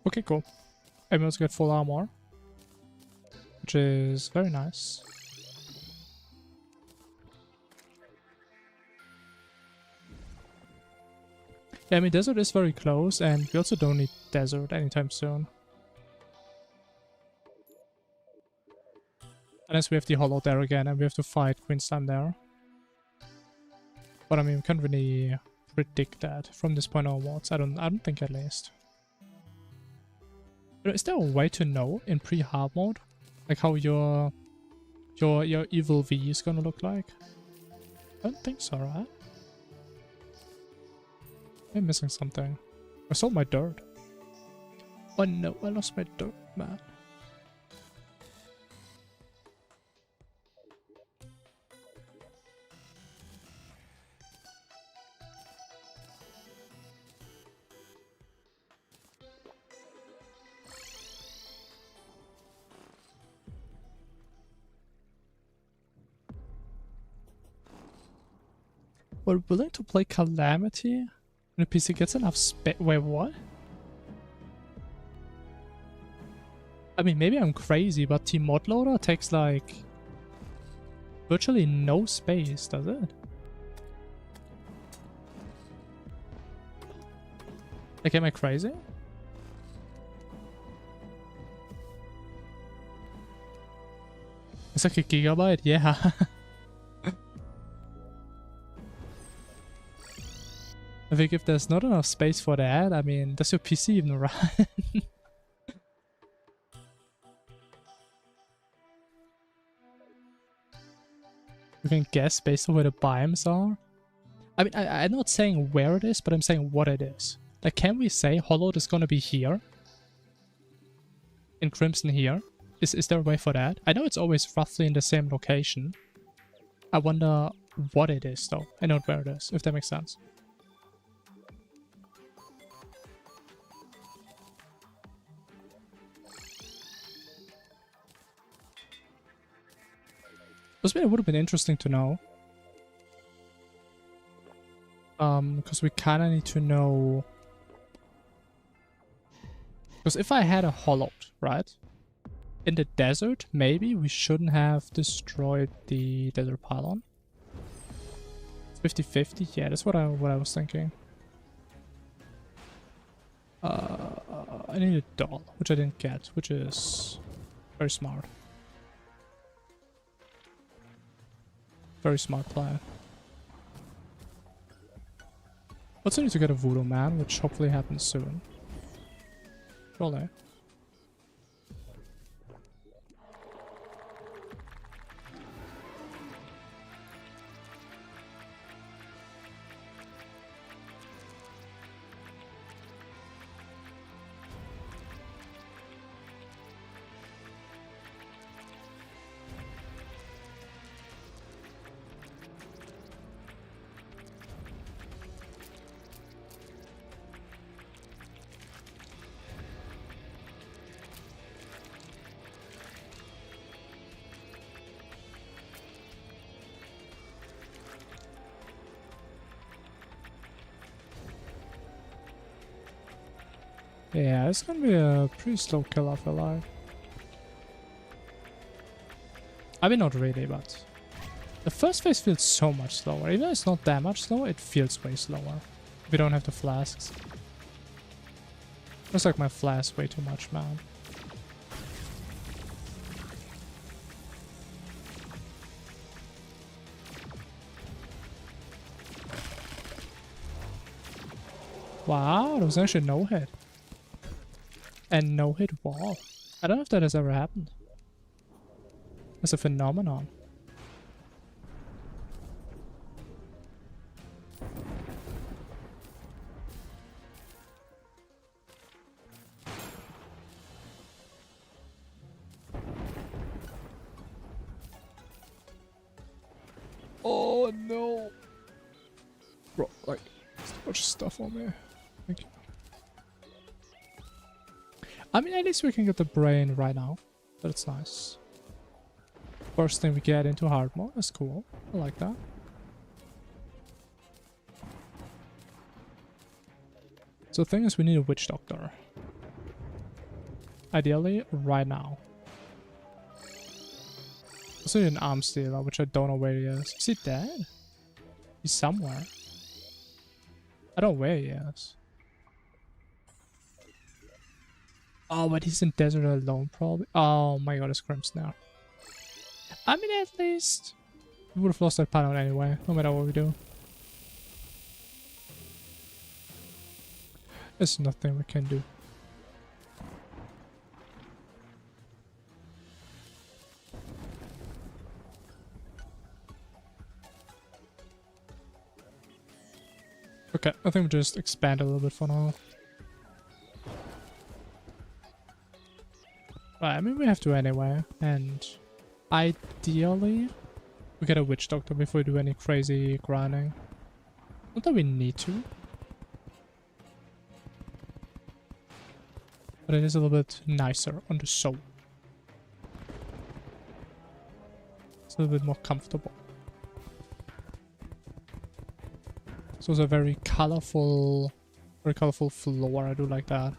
Okay, cool. I must get full armor, which is very nice. Yeah, I mean, desert is very close, and we also don't need desert anytime soon. Unless we have the hollow there again, and we have to fight Queenslime there. But I mean, we can't really predict that from this point onwards. I don't think, at least. Is there a way to know in pre-hard mode, like how your evil V is gonna look like? I don't think so, right? I'm missing something. I sold my dirt. Oh no, I lost my dirt, man. We're willing to play Calamity when the PC gets enough space. Wait, what? I mean, maybe I'm crazy, but the mod loader takes like virtually no space, does it? Like, am I crazy? It's like a gigabyte, yeah. I think if there's not enough space for that, I mean, does your PC even run? You can guess based on where the biomes are? I mean, I'm not saying where it is, but I'm saying what it is. Like, can we say Hollowed is gonna be here? In Crimson here? Is there a way for that? I know it's always roughly in the same location. I wonder what it is, though, and not where it is, if that makes sense. It would have been interesting to know. Because we kinda need to know... Because if I had a Hollowed, right? In the desert, maybe we shouldn't have destroyed the desert pylon. 50-50? Yeah, that's what I was thinking. I need a doll, which I didn't get, which is very smart. Very smart player. Also need to get a Voodoo Man, which hopefully happens soon. Surely. Yeah, it's gonna be a pretty slow kill, I feel like. I mean, not really, but... The first phase feels so much slower. Even though it's not that much slower, it feels way slower. We don't have the flasks. Looks like my flask way too much, man. Wow, there was actually no hit. And no hit wall. I don't know if that has ever happened. It's a phenomenon. Oh no! Bro, like, there's a bunch of stuff on there. Thank you. I mean, at least we can get the brain right now. That's nice. First thing we get into hard mode. That's cool. I like that. So the thing is, we need a witch doctor. Ideally, right now. Also need an arm stealer, which I don't know where he is. Is he dead? He's somewhere. I don't know where he is. Oh, but he's in desert alone, probably. Oh my god, it's Crimson now. I mean, at least we would have lost that panel anyway, no matter what we do. There's nothing we can do. Okay, I think we just expand a little bit for now. Right, I mean, we have to anyway, and ideally we get a witch doctor before we do any crazy grinding. Not that we need to. But it is a little bit nicer on the soul. It's a little bit more comfortable. So it's a very colorful floor. I do like that.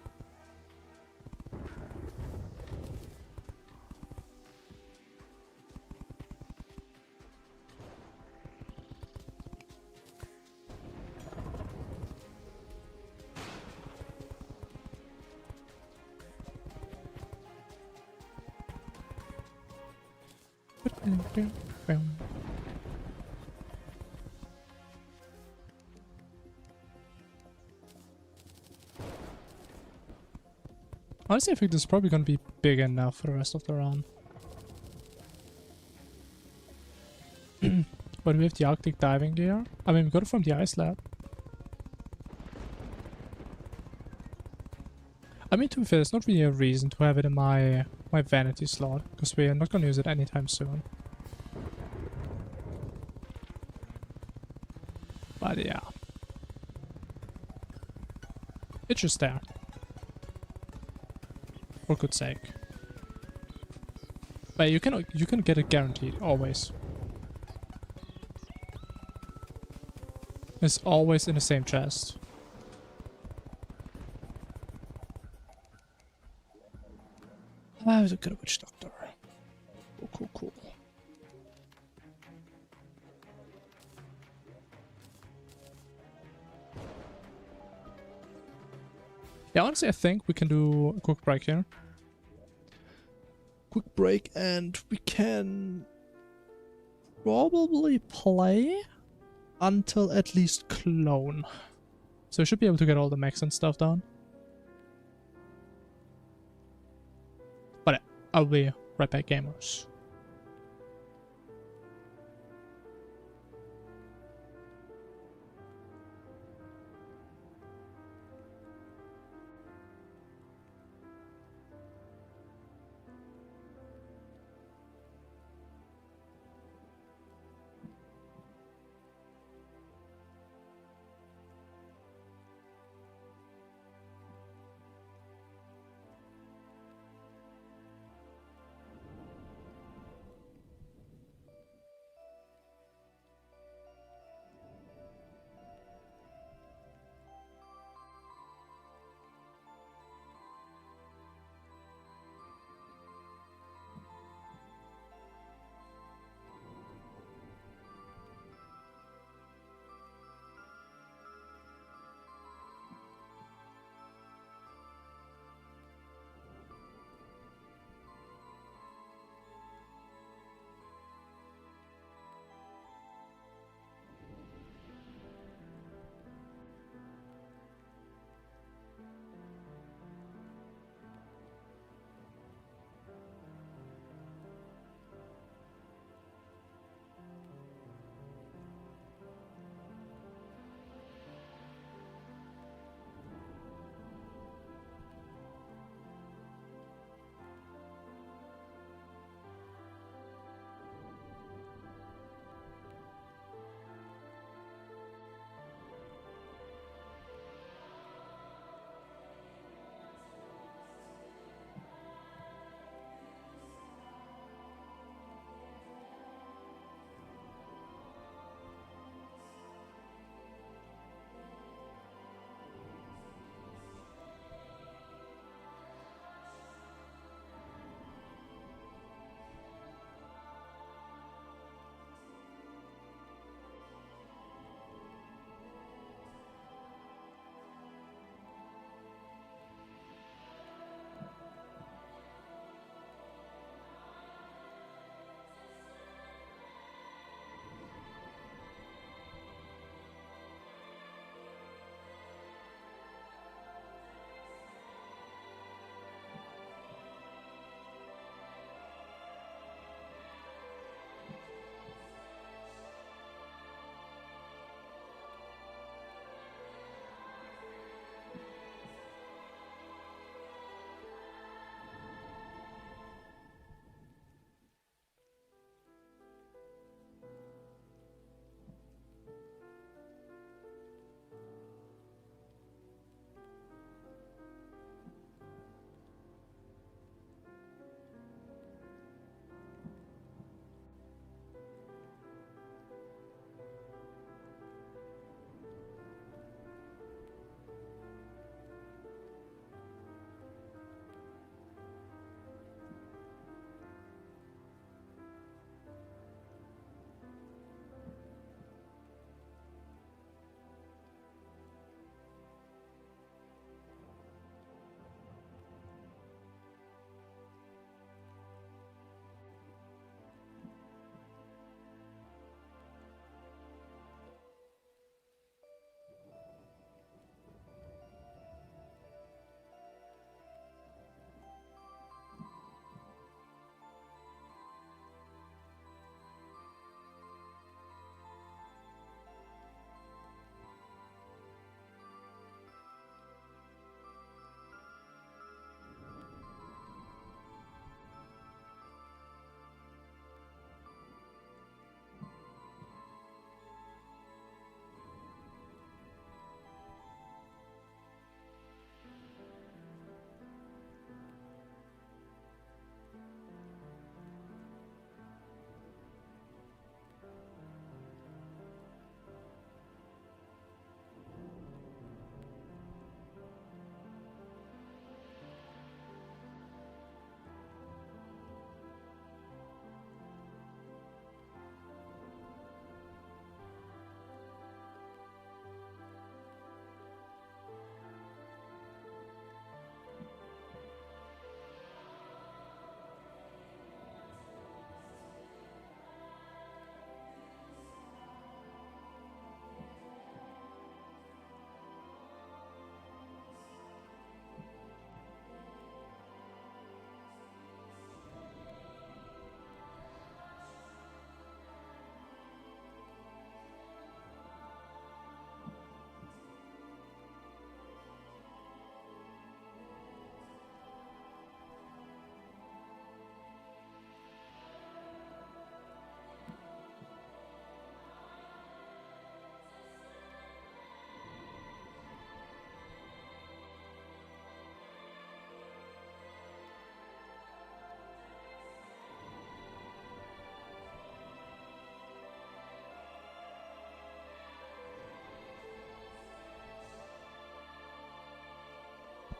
Honestly, I think this is probably going to be big enough for the rest of the run. But we have the Arctic diving gear. I mean, we got it from the ice lab. I mean, to be fair, there's not really a reason to have it in my vanity slot, because we are not going to use it anytime soon. But yeah. It's just there. For good sake. But you can get it guaranteed, always. It's always in the same chest. Ah, I was a good witch doctor. Cool, cool, cool. Yeah, honestly, I think we can do a quick break here. Quick break, and we can probably play until at least clone. So we should be able to get all the mechs and stuff done. But I'll be right back, gamers.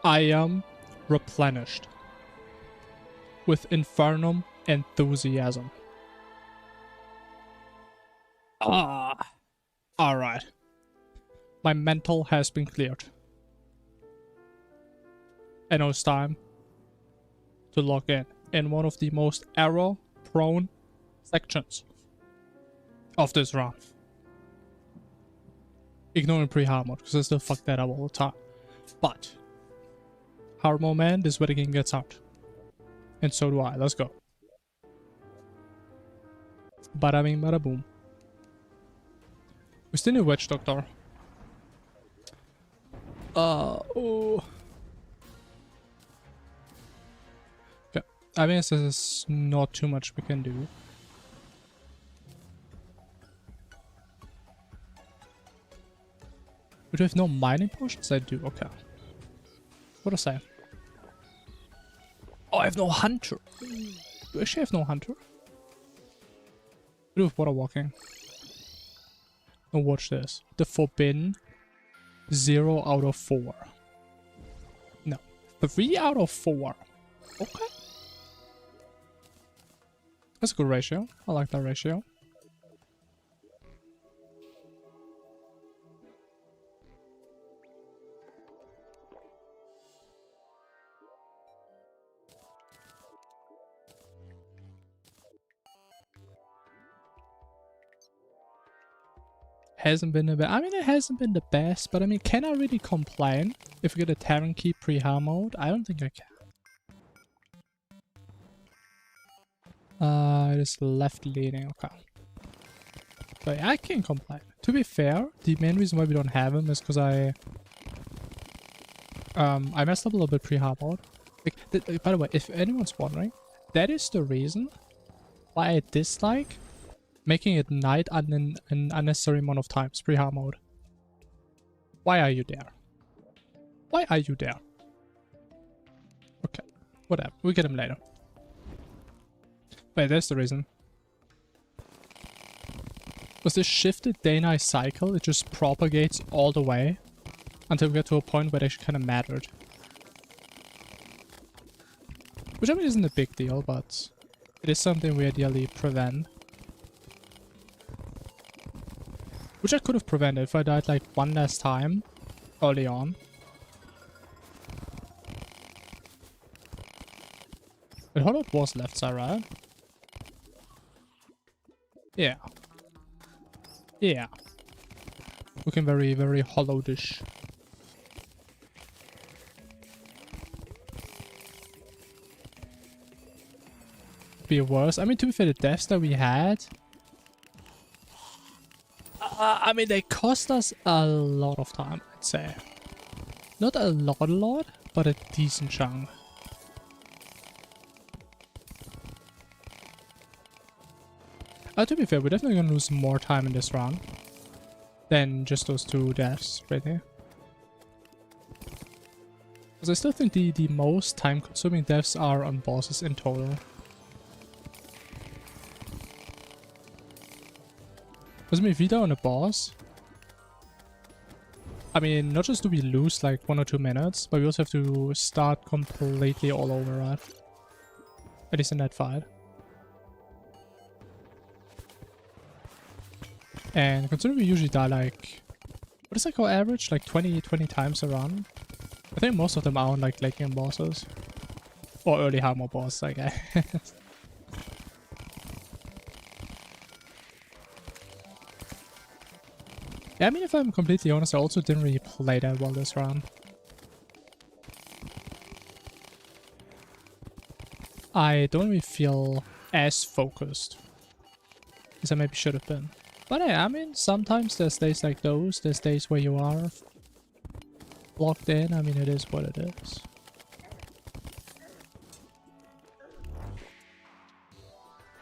I am replenished with Infernum enthusiasm. Alright. My mental has been cleared. And now it's time to log in one of the most error-prone sections of this run. Ignoring pre-hard mode, because I still fuck that up all the time. But hard mode, man, this is where the game gets out. And so do I. Let's go. Bada bing, bada boom. We still need Witch Doctor. Oh. Okay. I mean, this is not too much we can do. But we have no mining potions? I do. Okay. What was I? Oh, I have no hunter. Do I actually have no hunter? I do have water walking. Now watch this. The forbidden 0 out of 4. No. 3 out of 4. Okay. That's a good ratio. I like that ratio. Hasn't been the best. I mean, it hasn't been the best, but I mean, can I really complain if we get a Terran Key pre-hard mode? I don't think I can. It is left leaning, okay. But yeah, I can't complain. To be fair, the main reason why we don't have him is because I messed up a little bit pre-hard mode. Like, by the way, if anyone's wondering, that is the reason why I dislike making it night an unnecessary amount of times pre-hard mode. Why are you there? Why are you there? Okay, whatever. We'll get him later. Wait, that's the reason. With this shifted day-night cycle, it just propagates all the way until we get to a point where it actually kind of mattered. Which I mean isn't a big deal, but it is something we ideally prevent. Which I could have prevented if I died like one last time early on. But Hollow was left side, right? Yeah. Yeah. Looking very, very hollow-ish. Be worse. I mean, to be fair, the deaths that we had, I mean, they cost us a lot of time, I'd say. Not a lot, but a decent chunk. To be fair, we're definitely gonna lose more time in this run than just those 2 deaths right there. Because I still think the most time-consuming deaths are on bosses in total. Because I mean, if we die on a boss, I mean, not just do we lose like 1 or 2 minutes, but we also have to start completely all over, right? At least in that fight. And considering we usually die like, what is like our average? Like 20 times a run? I think most of them are on like late game bosses. Or early hard mode bosses, I guess. Yeah, I mean, if I'm completely honest, I also didn't really play that well this round. I don't really feel as focused as I maybe should have been. But yeah, I mean, sometimes there's days like those, there's days where you are locked in. I mean, it is what it is.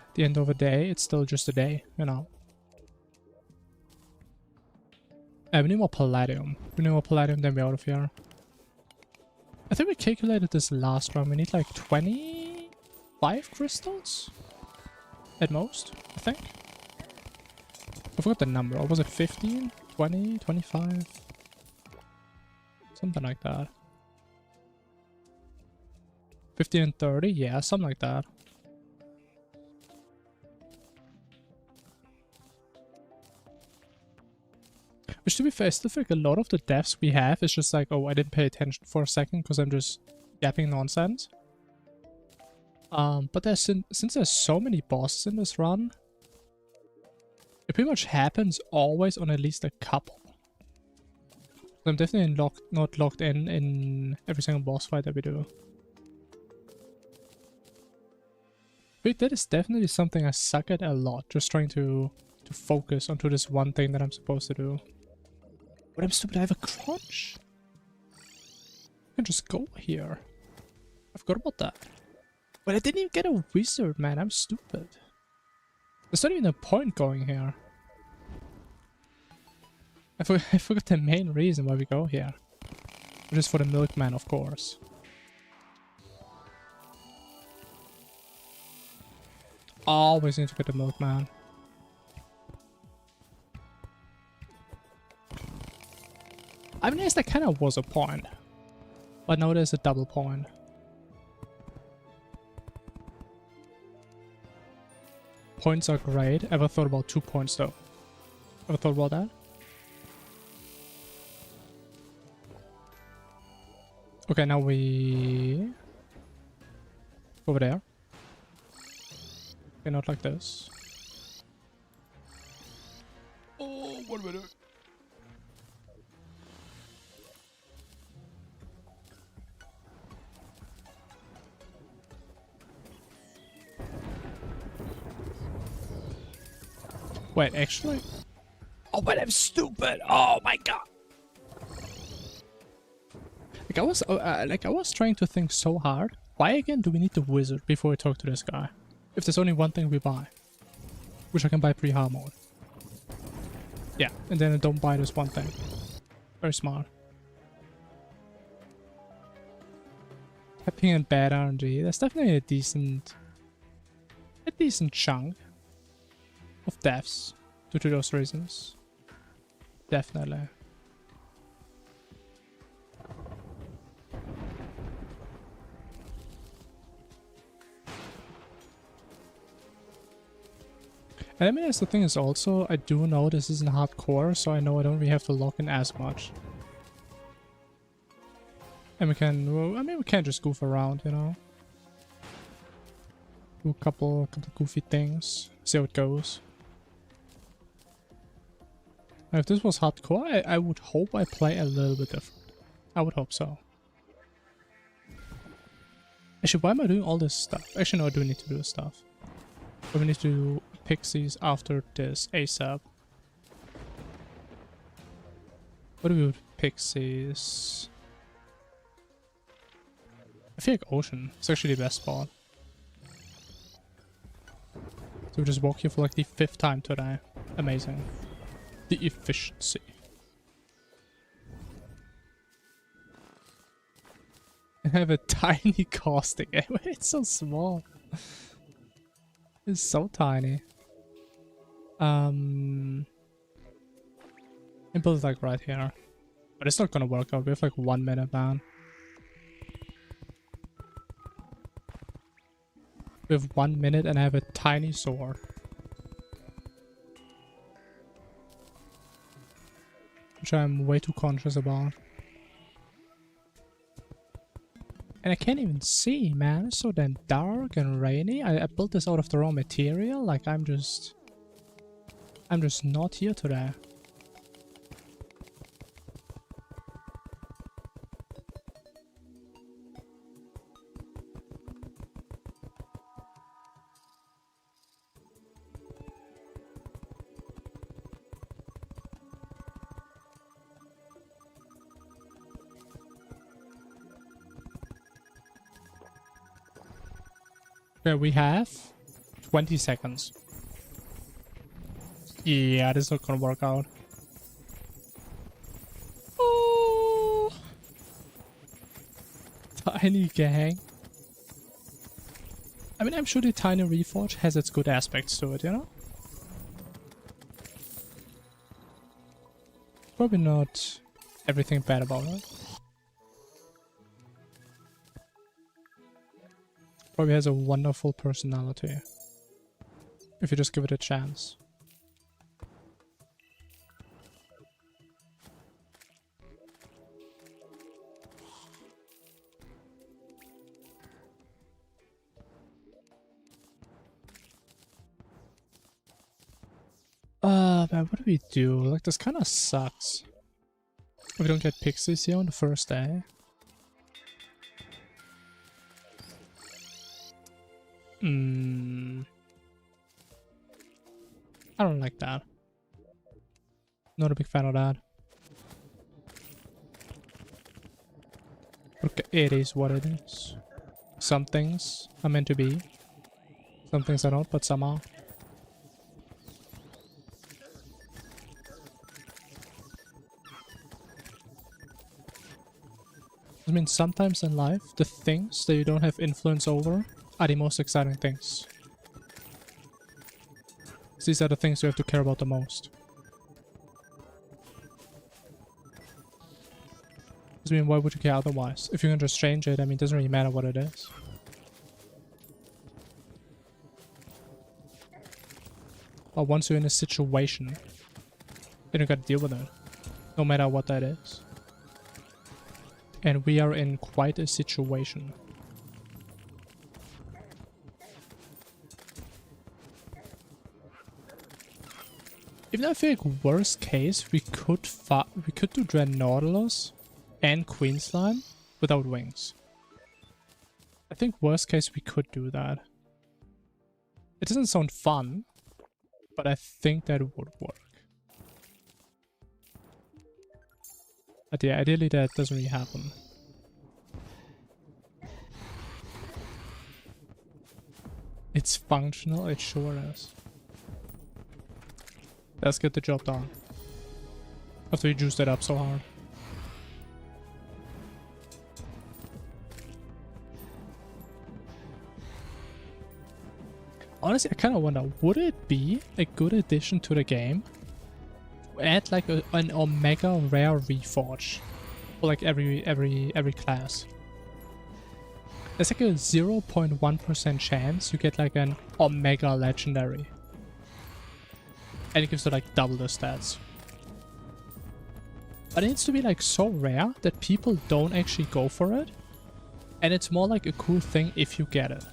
At the end of the day, it's still just a day, you know. We need more palladium. We need more palladium, then we're out of here. I think we calculated this last round. We need like 25 crystals? At most, I think. I forgot the number. Or was it 15? 20? 25? Something like that. 15 and 30? Yeah, something like that. Which, to be fair, I still think a lot of the deaths we have is just like, oh, I didn't pay attention for a second because I'm just yapping nonsense. But since there's so many bosses in this run, it pretty much happens always on at least a couple. I'm definitely not locked in every single boss fight that we do. But that is definitely something I suck at a lot, just trying to focus onto this one thing that I'm supposed to do. But I'm stupid, I have a crunch. I can just go here. I forgot about that. But I didn't even get a wizard, man, I'm stupid. There's not even a point going here. I forgot the main reason why we go here. Which is for the milkman, of course. Always need to get the milkman. I mean, I guess that kind of was a point. But now there's a double point. Points are great. Ever thought about 2 points though? Ever thought about that? Okay, now we over there. Okay, not like this. Oh, what do I do? Wait, actually? Oh, but I'm stupid! Oh my god! Like I was trying to think so hard. Why again do we need the wizard before we talk to this guy? If there's only one thing we buy. Which I can buy pre-hard mode. Yeah, and then I don't buy this one thing. Very smart. Happy and bad RNG. That's definitely a decent chunk of deaths due to those reasons. Definitely. And I mean, that's the thing is also, I do know this isn't hardcore, so I know I don't really have to lock in as much. And we can, well, I mean, we can just goof around, you know? Do a couple goofy things, see how it goes. If this was hardcore, I would hope I play a little bit different. I would hope so. Actually, why am I doing all this stuff? Actually, no, I do need to do this stuff. But we need to do pixies after this ASAP. What do we do with pixies? I feel like ocean is actually the best spot. So we just walk here for like the 5th time today. Amazing. The efficiency. And have a tiny casting area. It's so small. It's so tiny. And build it like right here. But it's not gonna work out. We have like 1 minute, man. We have 1 minute and I have a tiny sword. Which I'm way too conscious about. And I can't even see, man. It's so damn dark and rainy. I built this out of the raw material. Like, I'm just not here today. Okay, we have 20 seconds. Yeah, this is not gonna work out. Oh, tiny gang. I mean, I'm sure the tiny reforge has its good aspects to it, you know? Probably not everything bad about it. Probably has a wonderful personality. If you just give it a chance. Man, what do we do? Like, this kind of sucks. We don't get pixies here on the first day. I don't like that. Not a big fan of that. Okay, it is what it is. Some things are meant to be. Some things are not, but some are. I mean, sometimes in life, the things that you don't have influence over are the most exciting things. These are the things you have to care about the most. I mean, why would you care otherwise? If you can just change it, I mean, it doesn't really matter what it is. But once you're in a situation, you don't gotta deal with it. No matter what that is. And we are in quite a situation. Even though I feel like worst case, we could do Nautilus and Queen Slime without wings. I think worst case we could do that. It doesn't sound fun, but I think that would work. But yeah, ideally that doesn't really happen. It's functional, it sure is. Let's get the job done. After you juiced it up so hard. Honestly, I kind of wonder, would it be a good addition to the game to add like an Omega Rare Reforge for like every class? There's like a 0.1% chance you get like an Omega Legendary. And it gives you like double the stats. But it needs to be like so rare that people don't actually go for it. And it's more like a cool thing if you get it.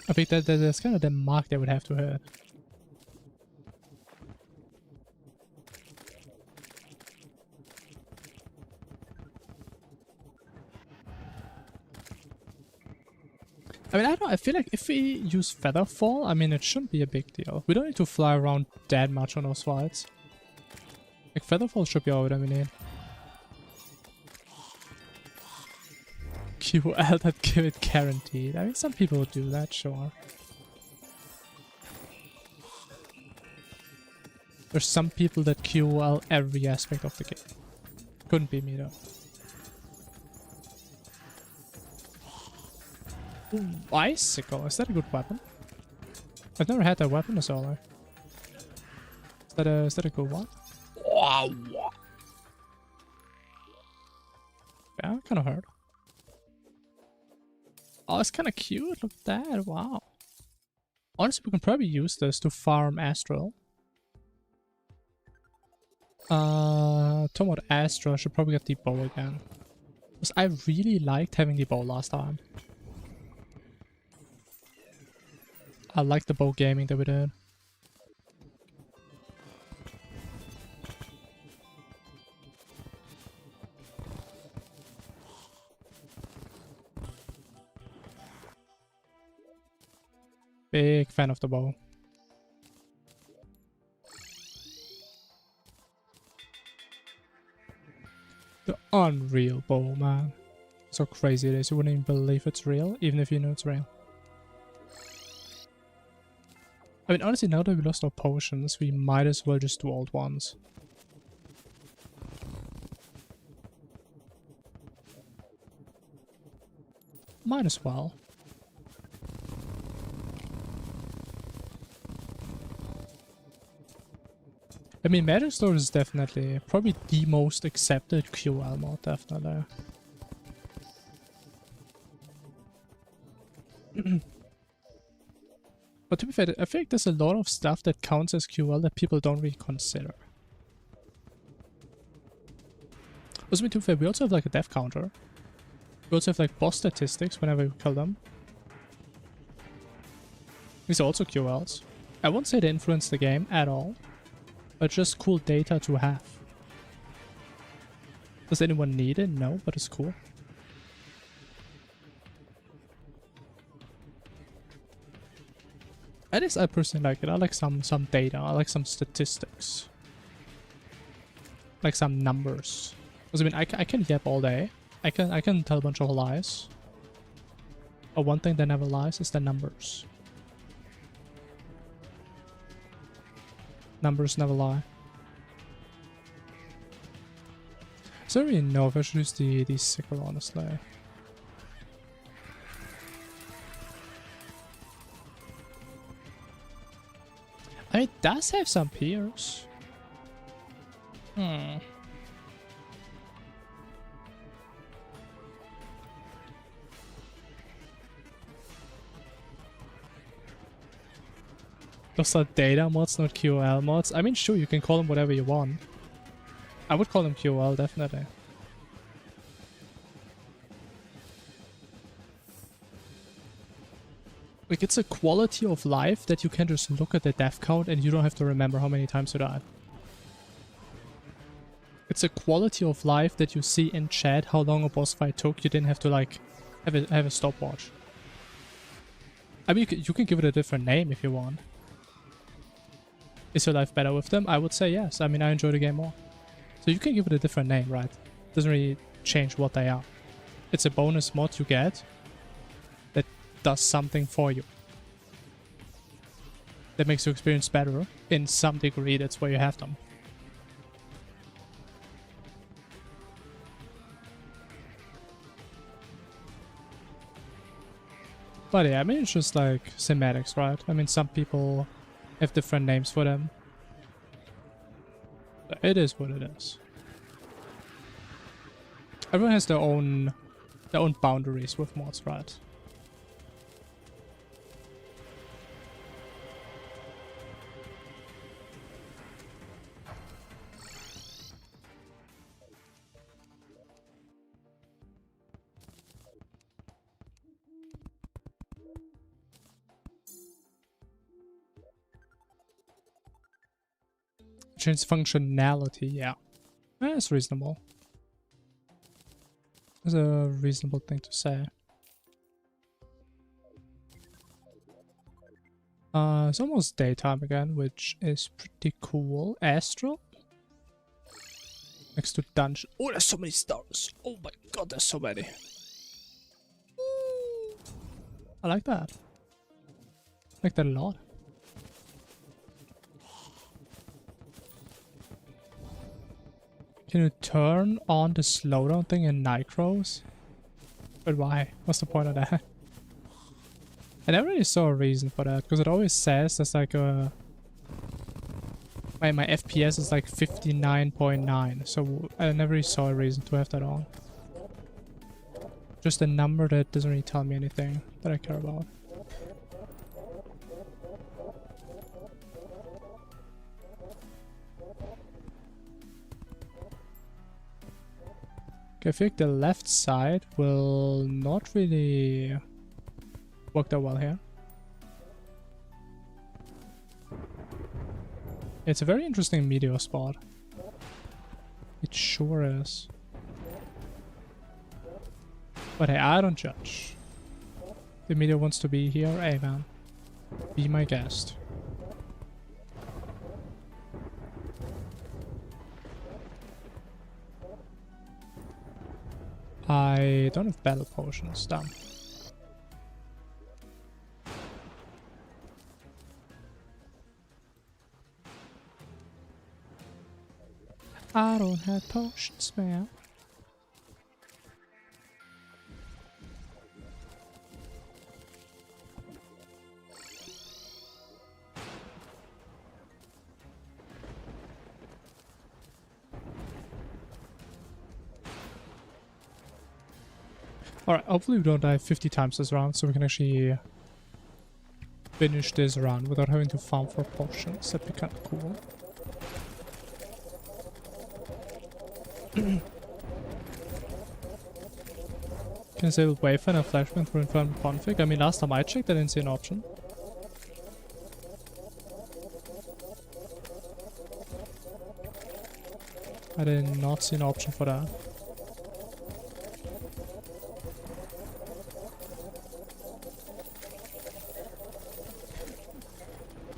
I think that's kind of the mark they would have to hit. I mean, I don't know, I feel like if we use Featherfall, I mean, it shouldn't be a big deal. We don't need to fly around that much on those fights. Like, Featherfall should be all that we need. QL that give it guaranteed. I mean, some people would do that, sure. There's some people that QL every aspect of the game. Couldn't be me though. Ooh, Icicle, is that a good weapon? I've never had that weapon as solo. Is that a good one? Yeah, kind of hurt. Oh, it's kind of cute. Look at that. Wow. Honestly, we can probably use this to farm Astral. Talking about Astral, I should probably get the bow again. Because I really liked having the bow last time. I like the bow gaming that we did. Big fan of the bow. The unreal bow, man. So crazy it is, you wouldn't even believe it's real, even if you know it's real. I mean, honestly, now that we lost our potions, we might as well just do old ones. Might as well. I mean, Magic Sword is definitely probably the most accepted QL mod, definitely. But to be fair, I think there's a lot of stuff that counts as QL that people don't really consider. Also, to be fair, we also have like a death counter. We also have like boss statistics whenever we kill them. These are also QLs. I won't say they influence the game at all, but just cool data to have. Does anyone need it? No, but it's cool. At least I personally like it. I like some data. I like some statistics. Like some numbers. Because I mean, I can yap all day. I can tell a bunch of lies. But one thing that never lies is the numbers. Numbers never lie. So I don't really know if I should use the sickle, honestly. It does have some peers. Those are data mods, not QL mods. I mean, sure, you can call them whatever you want. I would call them QL, definitely. Like, it's a quality of life that you can just look at the death count and you don't have to remember how many times you died. It's a quality of life that you see in chat how long a boss fight took. You didn't have to, like, have a stopwatch. I mean, you can give it a different name if you want. Is your life better with them? I would say yes. I mean, I enjoy the game more. So you can give it a different name, right? Doesn't really change what they are. It's a bonus mod you get that does something for you. That makes your experience better in some degree. That's why you have them. But yeah, I mean, it's just like semantics, right? I mean, some people have different names for them. It is what it is. Everyone has their own boundaries with mods, right? Change functionality, yeah. That's reasonable. That's a reasonable thing to say. It's almost daytime again, which is pretty cool. Astral? Next to dungeon. Oh, there's so many stars. Oh my god, there's so many. I like that. I like that a lot. Can you turn on the slowdown thing in Nycros? But why? What's the point of that? I never really saw a reason for that, because it always says there's like a... My FPS is like 59.9, so I never really saw a reason to have that on. Just a number that doesn't really tell me anything that I care about. Okay, I think the left side will not really work that well here. It's a very interesting meteor spot. It sure is. But hey, I don't judge. The meteor wants to be here. Hey man, be my guest. I don't have battle potions, damn. I don't have potions, man. Alright, hopefully we don't die 50 times this round, so we can actually finish this round without having to farm for potions. That'd be kind of cool. Can I say with Wayfinder and Flashbang through Infernum config? I mean, last time I checked, I didn't see an option. I did not see an option for that.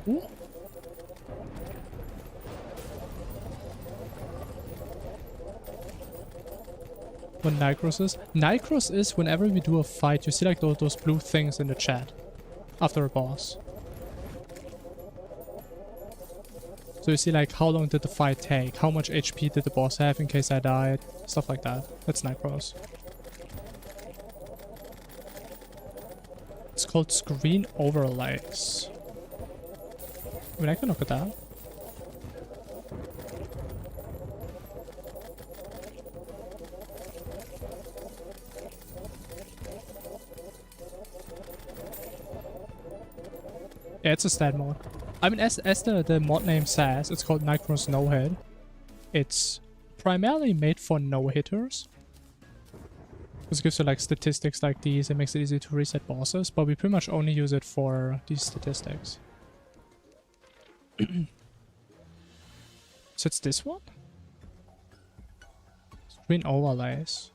Ooh. What Nycros is? Nycros is whenever we do a fight, you see like those blue things in the chat after a boss. So you see like how long did the fight take, how much HP did the boss have in case I died, stuff like that. That's Nycros. It's called screen overlays. I mean, I can look at that. Yeah, it's a stat mod. I mean, as the mod name says, it's called Nycro's Nohit. It's primarily made for no-hitters. Because it gives you like statistics like these, it makes it easy to reset bosses, but we pretty much only use it for these statistics. So it's this one? Screen overlays.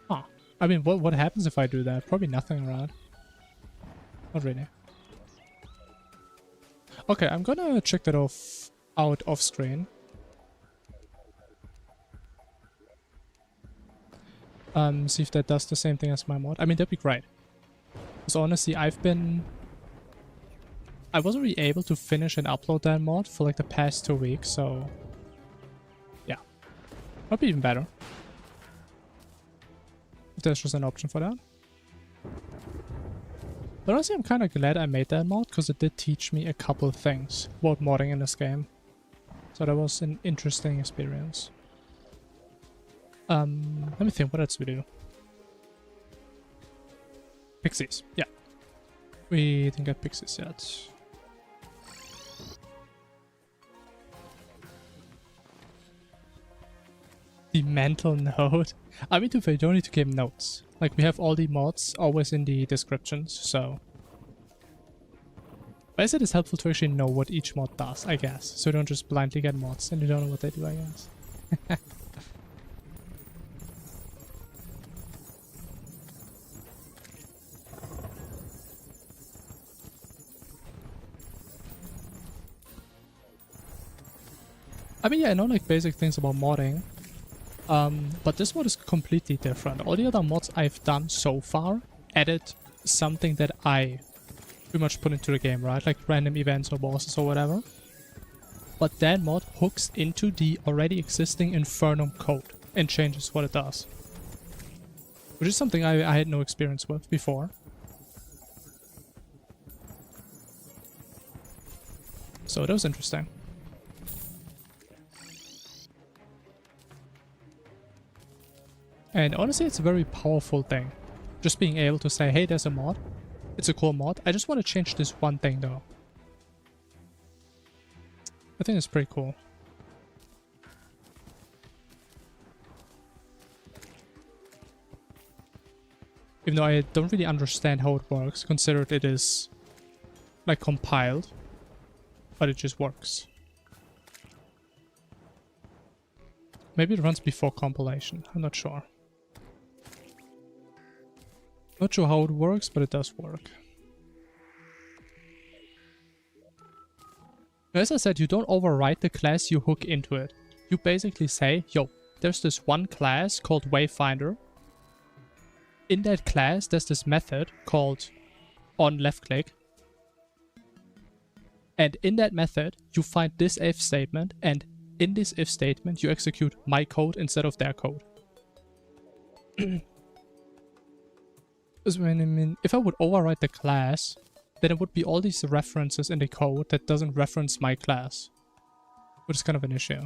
Huh. I mean, what happens if I do that? Probably nothing, right? Not really. Okay, I'm gonna check that out off screen. See if that does the same thing as my mod. I mean, that'd be great. Because honestly, I wasn't really able to finish and upload that mod for like the past 2 weeks, so yeah. That'd be even better. If there's just an option for that. But honestly, I'm kind of glad I made that mod, because it did teach me a couple of things about modding in this game. So that was an interesting experience. Let me think, what else we do? Pixies, yeah. We didn't get pixies yet. The mental note. I mean, to say, you don't need to give notes. Like, we have all the mods always in the descriptions, so... But I said it's helpful to actually know what each mod does, I guess. So you don't just blindly get mods and you don't know what they do, I guess. I mean, yeah, I know like basic things about modding. But this mod is completely different. All the other mods I've done so far added something that I pretty much put into the game, right? Like random events or bosses or whatever. But that mod hooks into the already existing Infernum code and changes what it does. Which is something I had no experience with before. So that was interesting. And honestly, it's a very powerful thing. Just being able to say, hey, there's a mod. It's a cool mod. I just want to change this one thing though. I think it's pretty cool. Even though I don't really understand how it works, considered it is like compiled. But it just works. Maybe it runs before compilation. I'm not sure. Not sure how it works, but it does work. As I said, you don't overwrite the class you hook into it. You basically say, yo, there's this one class called Wayfinder. In that class, there's this method called onLeftClick. And in that method, you find this if statement, and in this if statement, you execute my code instead of their code. Because I mean, if I would overwrite the class, then it would be all these references in the code that doesn't reference my class. Which is kind of an issue.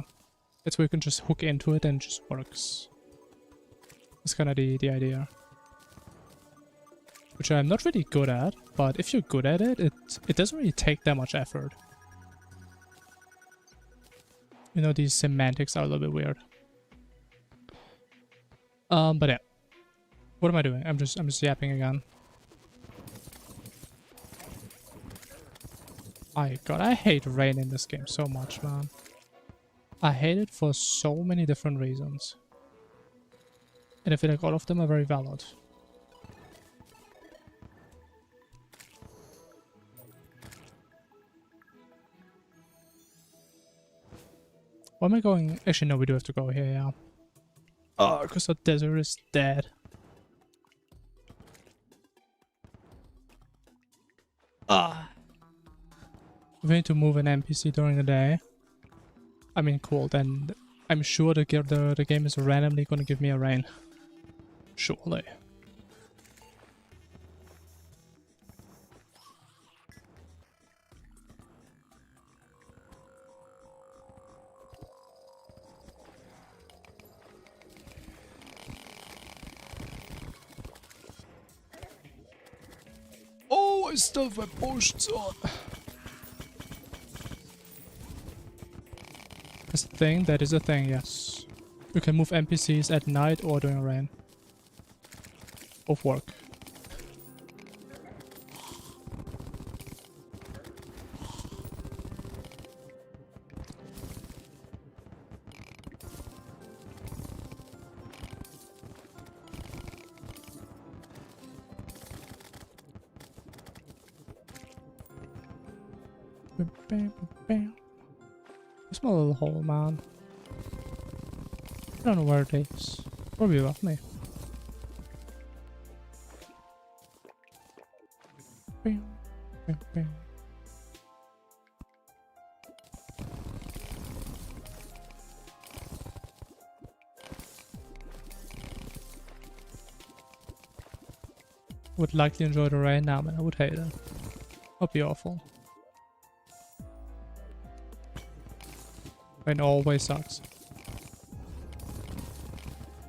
That's where you can just hook into it and it just works. That's kind of the idea. Which I'm not really good at, but if you're good at it, it doesn't really take that much effort. You know, these semantics are a little bit weird. But yeah. What am I doing? I'm just yapping again. My god, I hate rain in this game so much, man. I hate it for so many different reasons. And I feel like all of them are very valid. Why am I going? Actually, no, we do have to go here, yeah. Oh, because the desert is dead. We need to move an NPC during the day. I mean, cool, then I'm sure the game is randomly gonna give me a rain. Surely. Oh, I still have my potions on. That's a thing, that is a thing, yes. You can move NPCs at night or during rain. Both work. There's my little hole, man. I don't know where it is. Probably above me. Would likely enjoy the rain now, man. I would hate it. Would be awful. Rain always sucks.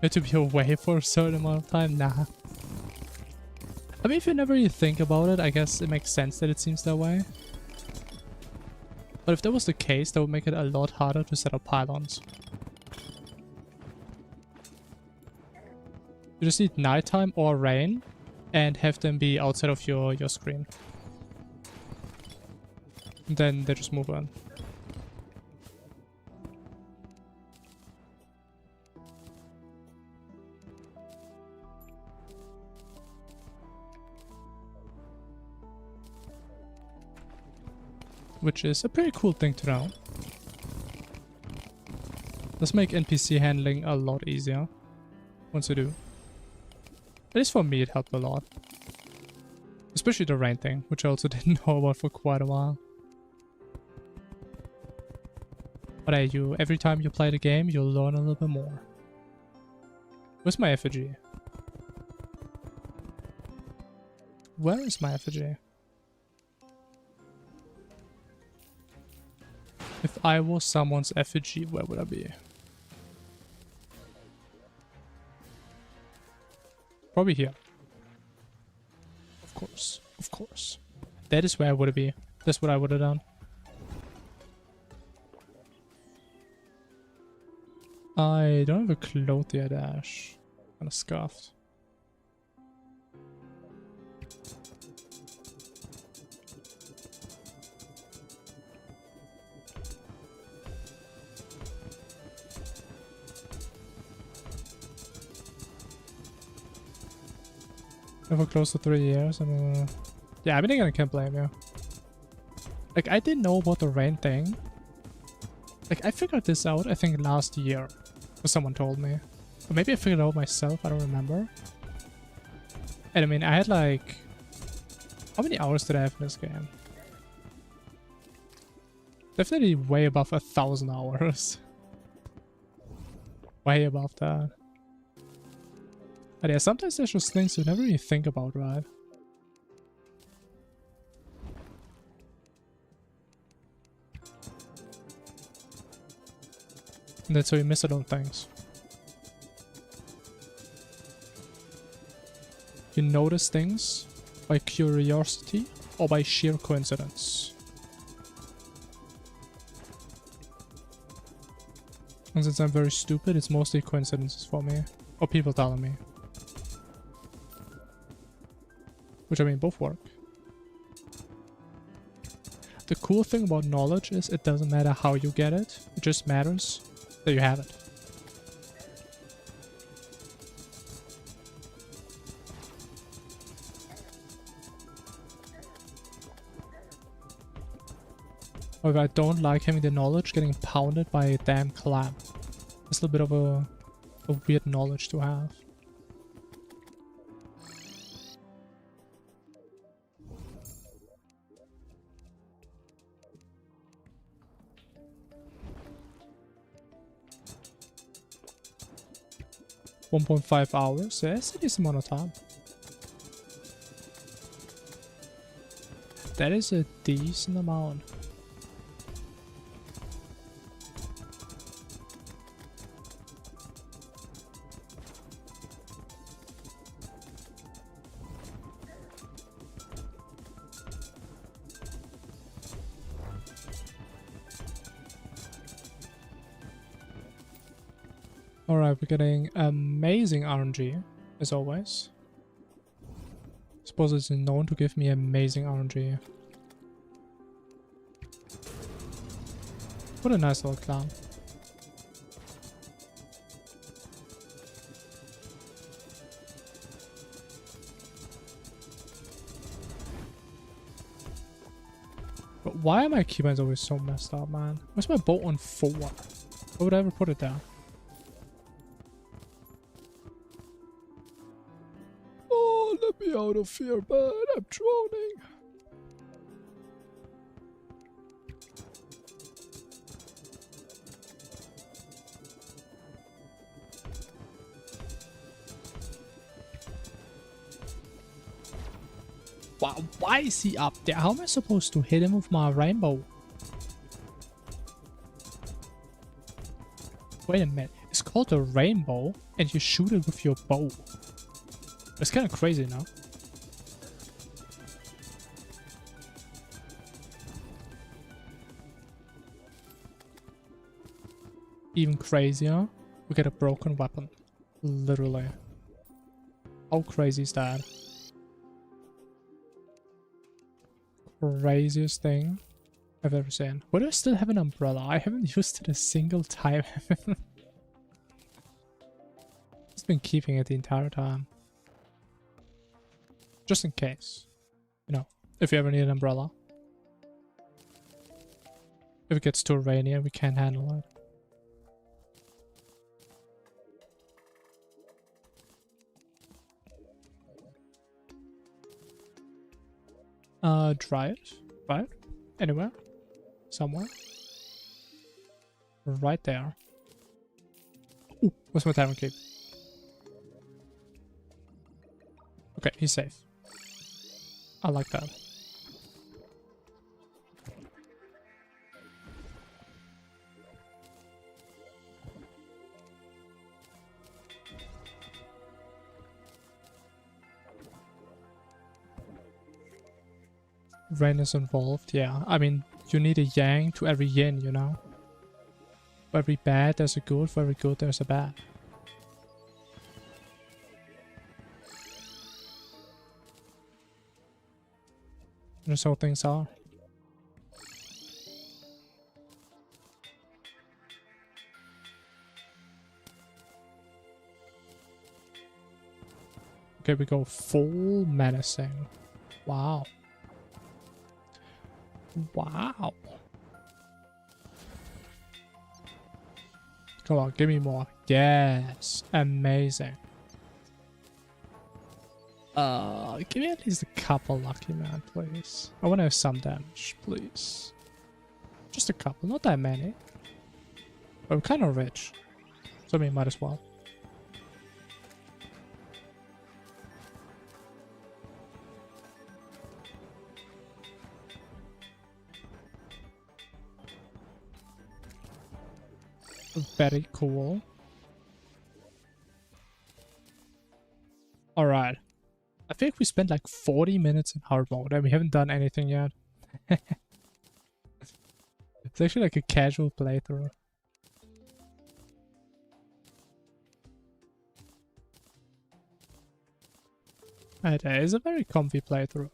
You have to be away for a certain amount of time? Nah. I mean, if you never really think about it, I guess it makes sense that it seems that way. But if that was the case, that would make it a lot harder to set up pylons. You just need nighttime or rain, and have them be outside of your screen. And then they just move on. Which is a pretty cool thing to know. Does make NPC handling a lot easier once you do. At least for me it helped a lot. Especially the rain thing, which I also didn't know about for quite a while. But hey, every time you play the game, you'll learn a little bit more. Where's my effigy? Where is my effigy? If I was someone's effigy, where would I be? Probably here. Of course, of course. That is where I would be. That's what I would have done. I don't have a cloth yet, Ash. Kinda scuffed. For close to 3 years. Yeah, I mean, I can't blame you. Like, I didn't know about the rain thing. Like, I figured this out, I think, last year. Or someone told me. Or maybe I figured it out myself, I don't remember. And I mean, I had like... How many hours did I have in this game? Definitely way above 1,000 hours. Way above that. But yeah, sometimes there's just things you never really think about, right? And that's how you miss out on things. you notice things by curiosity or by sheer coincidence. And since I'm very stupid, it's mostly coincidences for me. Or people telling me. Which I mean, both work. The cool thing about knowledge is it doesn't matter how you get it. It just matters that you have it. However, I don't like having the knowledge getting pounded by a damn clam. It's a little bit of a weird knowledge to have. $1.5 hours, yeah, it's a decent amount of time. That is a decent amount. Alright, we're getting amazing RNG, as always. I suppose it's known to give me amazing RNG. What a nice little clown. But why are my keybinds always so messed up, man? Where's my boat on 4? Why would I ever put it down? Let me out of here, man. I'm drowning. Wow, why is he up there? How am I supposed to hit him with my rainbow? Wait a minute. It's called a rainbow and you shoot it with your bow. It's kind of crazy now. Even crazier, we get a broken weapon. Literally. How crazy is that? Craziest thing I've ever seen. Why do I still have an umbrella? I haven't used it a single time. Just been keeping it the entire time. Just in case. You know, if you ever need an umbrella. If it gets too rainy and we can't handle it. Try it. Right? Anywhere? Somewhere? Right there. Ooh, what's my time keep? Okay, he's safe. I like that. Rain is involved, yeah. I mean, you need a yang to every yin, you know? For every bad, there's a good. For every good, there's a bad. That's how things are. Okay, we go full menacing. Wow. Wow. Come on, give me more. Yes. Amazing. Give me at least a couple lucky, man, please. I want to have some damage, please. Just a couple, not that many. But I'm kind of rich. So I mean, might as well. Very cool. Alright. I think we spent like 40 minutes in hard mode and we haven't done anything yet. It's actually like a casual playthrough. It is a very comfy playthrough.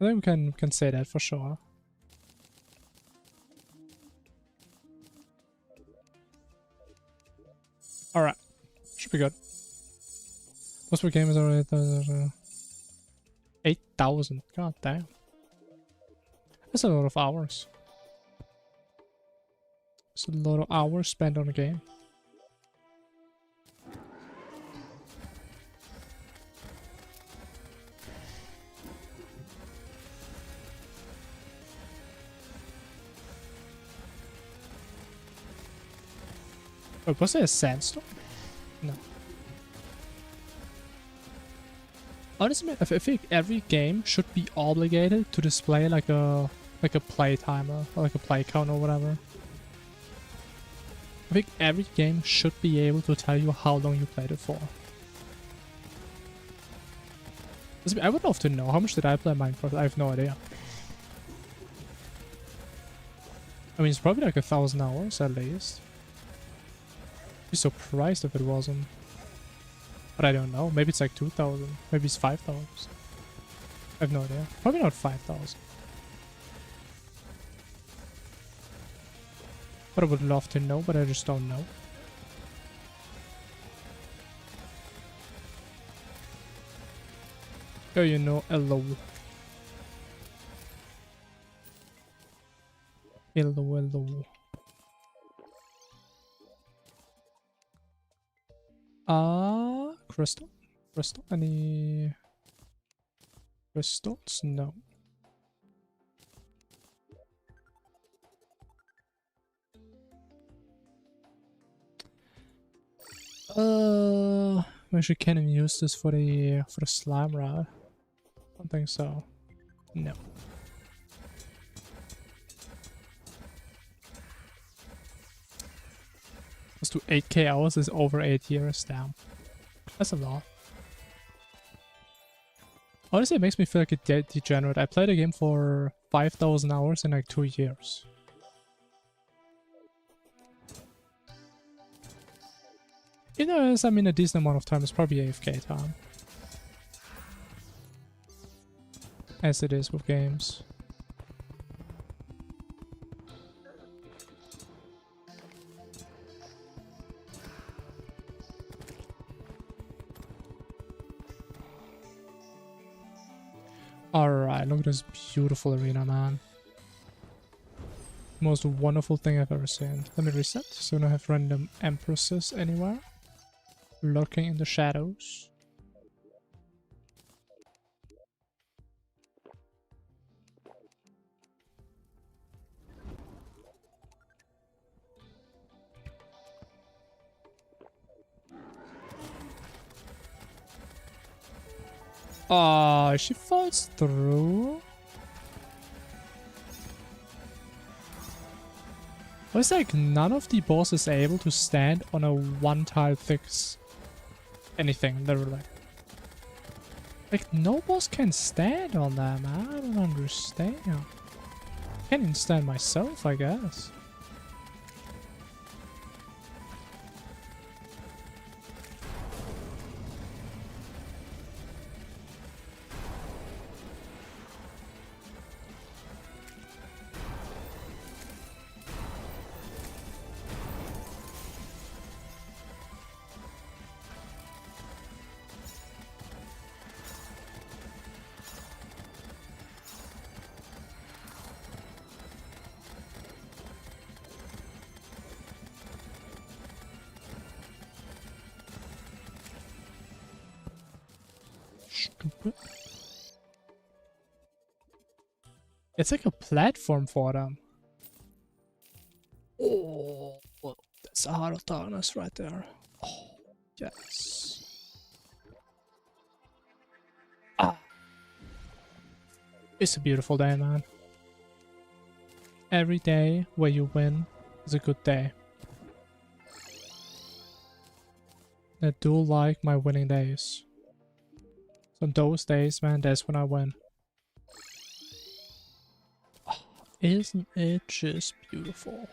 I think we can say that for sure. Alright. Should be good. Most of the game is already 8,000. God damn. That's a lot of hours. It's a lot of hours spent on a game. Oh, was there a sandstorm? No. Honestly, I think every game should be obligated to display like a play timer or like a play count or whatever. I think every game should be able to tell you how long you played it for. I would love to know, how much did I play Minecraft? I have no idea. I mean, it's probably like 1,000 hours at least. I'd be surprised if it wasn't. But I don't know. Maybe it's like 2,000. Maybe it's 5,000. I have no idea. Probably not 5,000. But I would love to know, but I just don't know. Oh, you know, hello. Hello. Crystal? Crystal? Any crystals? No. We should kind of use this for the slime rod. I don't think so. No. Let's do 8k hours is over 8 years. Damn. That's a lot. Honestly, it makes me feel like a degenerate. I played a game for 5,000 hours in like 2 years. You know, I mean, a decent amount of time is probably AFK time. As it is with games. Alright, look at this beautiful arena, man. Most wonderful thing I've ever seen. Let me reset, so we don't have random empresses anywhere. Lurking in the shadows. Oh, she falls through. It's like none of the bosses are able to stand on a one tile thick anything, literally. Like no boss can stand on that, man. I don't understand. I can't even stand myself, I guess. Stupid. It's like a platform for them. Oh, that's a heart of darkness right there. Oh, yes. Ah. It's a beautiful day, man. Every day where you win is a good day. I do like my winning days. On those days, man, that's when I win. Oh, isn't it just beautiful?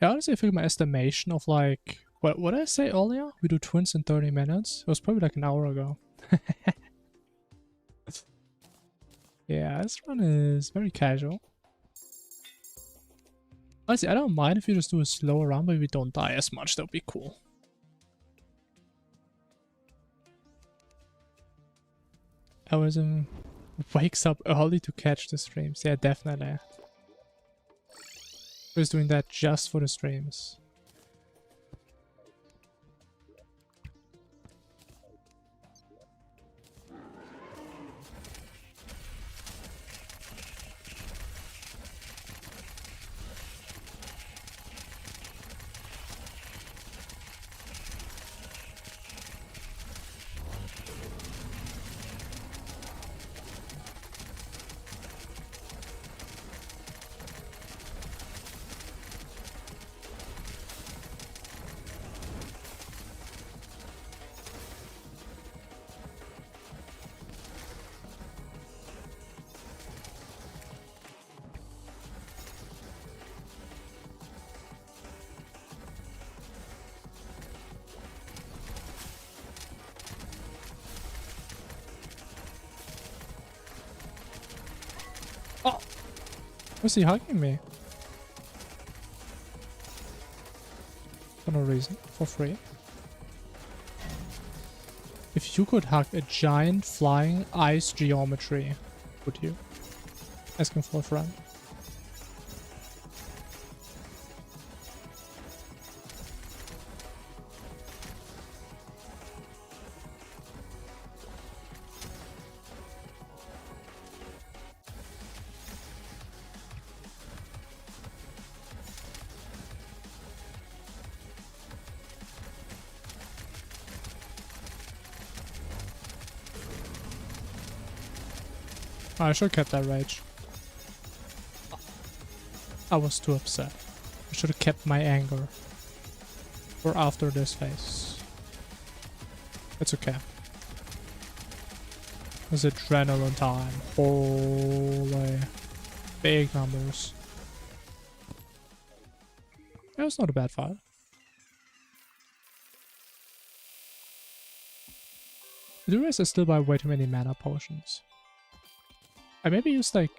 I honestly think my estimation of like, what did I say earlier? We do twins in 30 minutes? It was probably like an hour ago. Yeah, this run is very casual. Honestly, I don't mind if you just do a slower run, but we don't die as much. That would be cool. Algorithm wakes up early to catch the streams. Yeah, definitely. Who's doing that just for the streams? Oh! Was he hugging me? For no reason. For free. If you could hug a giant flying ice geometry, would you? Asking for a friend. I should have kept that rage. I was too upset. I should have kept my anger for after this phase. It's okay. It's adrenaline time. Holy big numbers. It was not a bad fight. The rest is still by way too many mana potions. I maybe used like,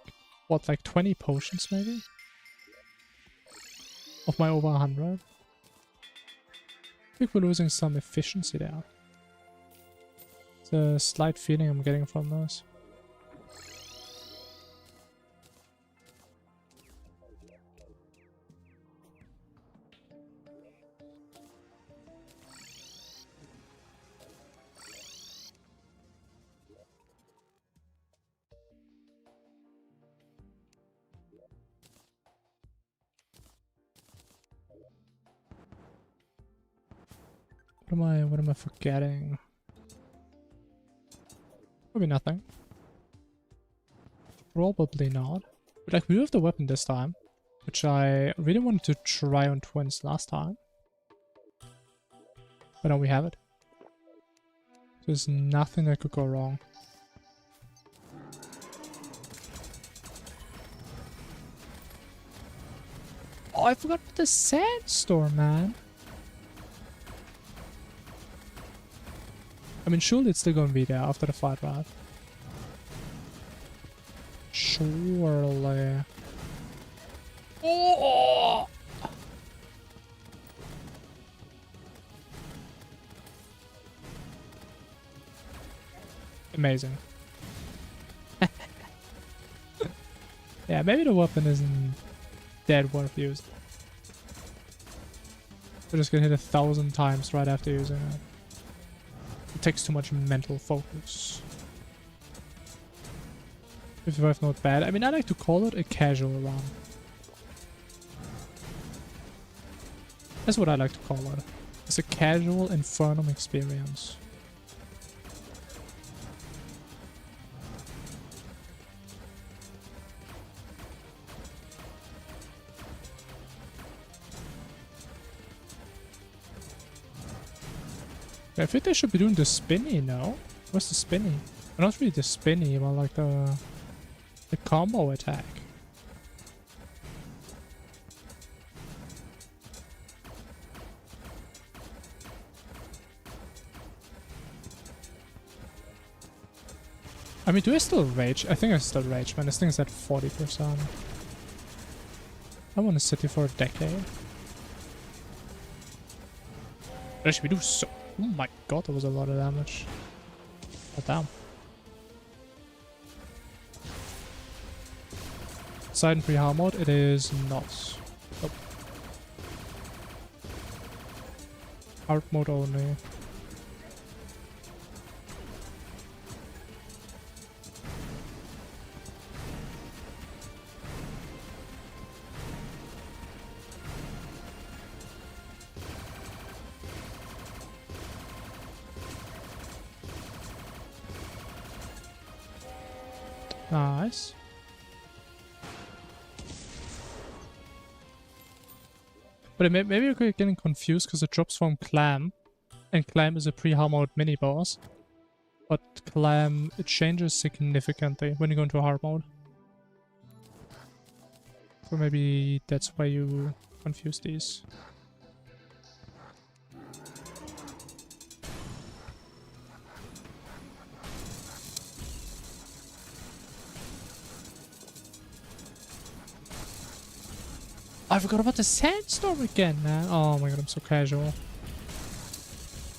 what, like 20 potions maybe? Of my over 100. I think we're losing some efficiency there. It's a slight feeling I'm getting from this. What am I forgetting? Probably nothing. Probably not. But like, we have the weapon this time, which I really wanted to try on twins last time. But now we have it. There's nothing that could go wrong. Oh, I forgot about the sandstorm, man. I mean, surely it's still gonna be there after the fight, right? Surely. Oh! Amazing. Yeah, maybe the weapon isn't dead worth using. We're just gonna hit 1,000 times right after using it. It takes too much mental focus. 55 not bad. I mean, I like to call it a casual run. That's what I like to call it. It's a casual Infernum experience. I think they should be doing the spinny, no? What's the spinny? Not really the spinny, but like the combo attack. I mean, do I still rage? I think I still rage, man. This thing's at 40%. I want to sit here for a decade. Actually, we do so... Oh my god, that was a lot of damage. Oh, damn. Side in pre-hard mode, it is not. Nope. Hard mode only. Nice. But maybe you're getting confused because it drops from Clam. And Clam is a pre-hard mode mini-boss. But Clam, it changes significantly when you go into hard mode. So maybe that's why you confuse these. I forgot about the sandstorm again, man. Oh my god, I'm so casual.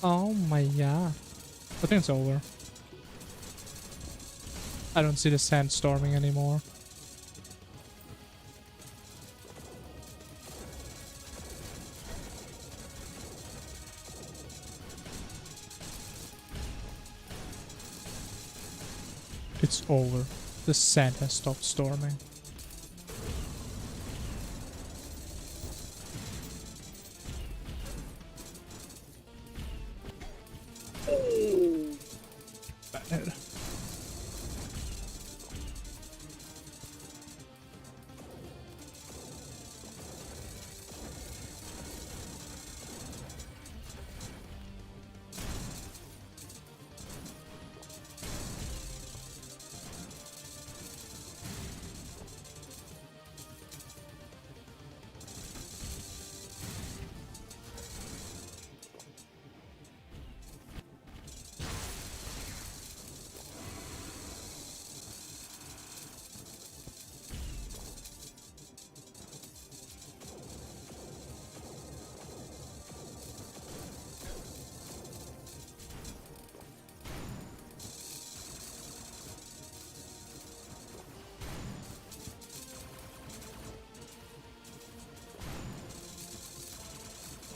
Oh my god. I think it's over. I don't see the sandstorming anymore. It's over. The sand has stopped storming. Bad.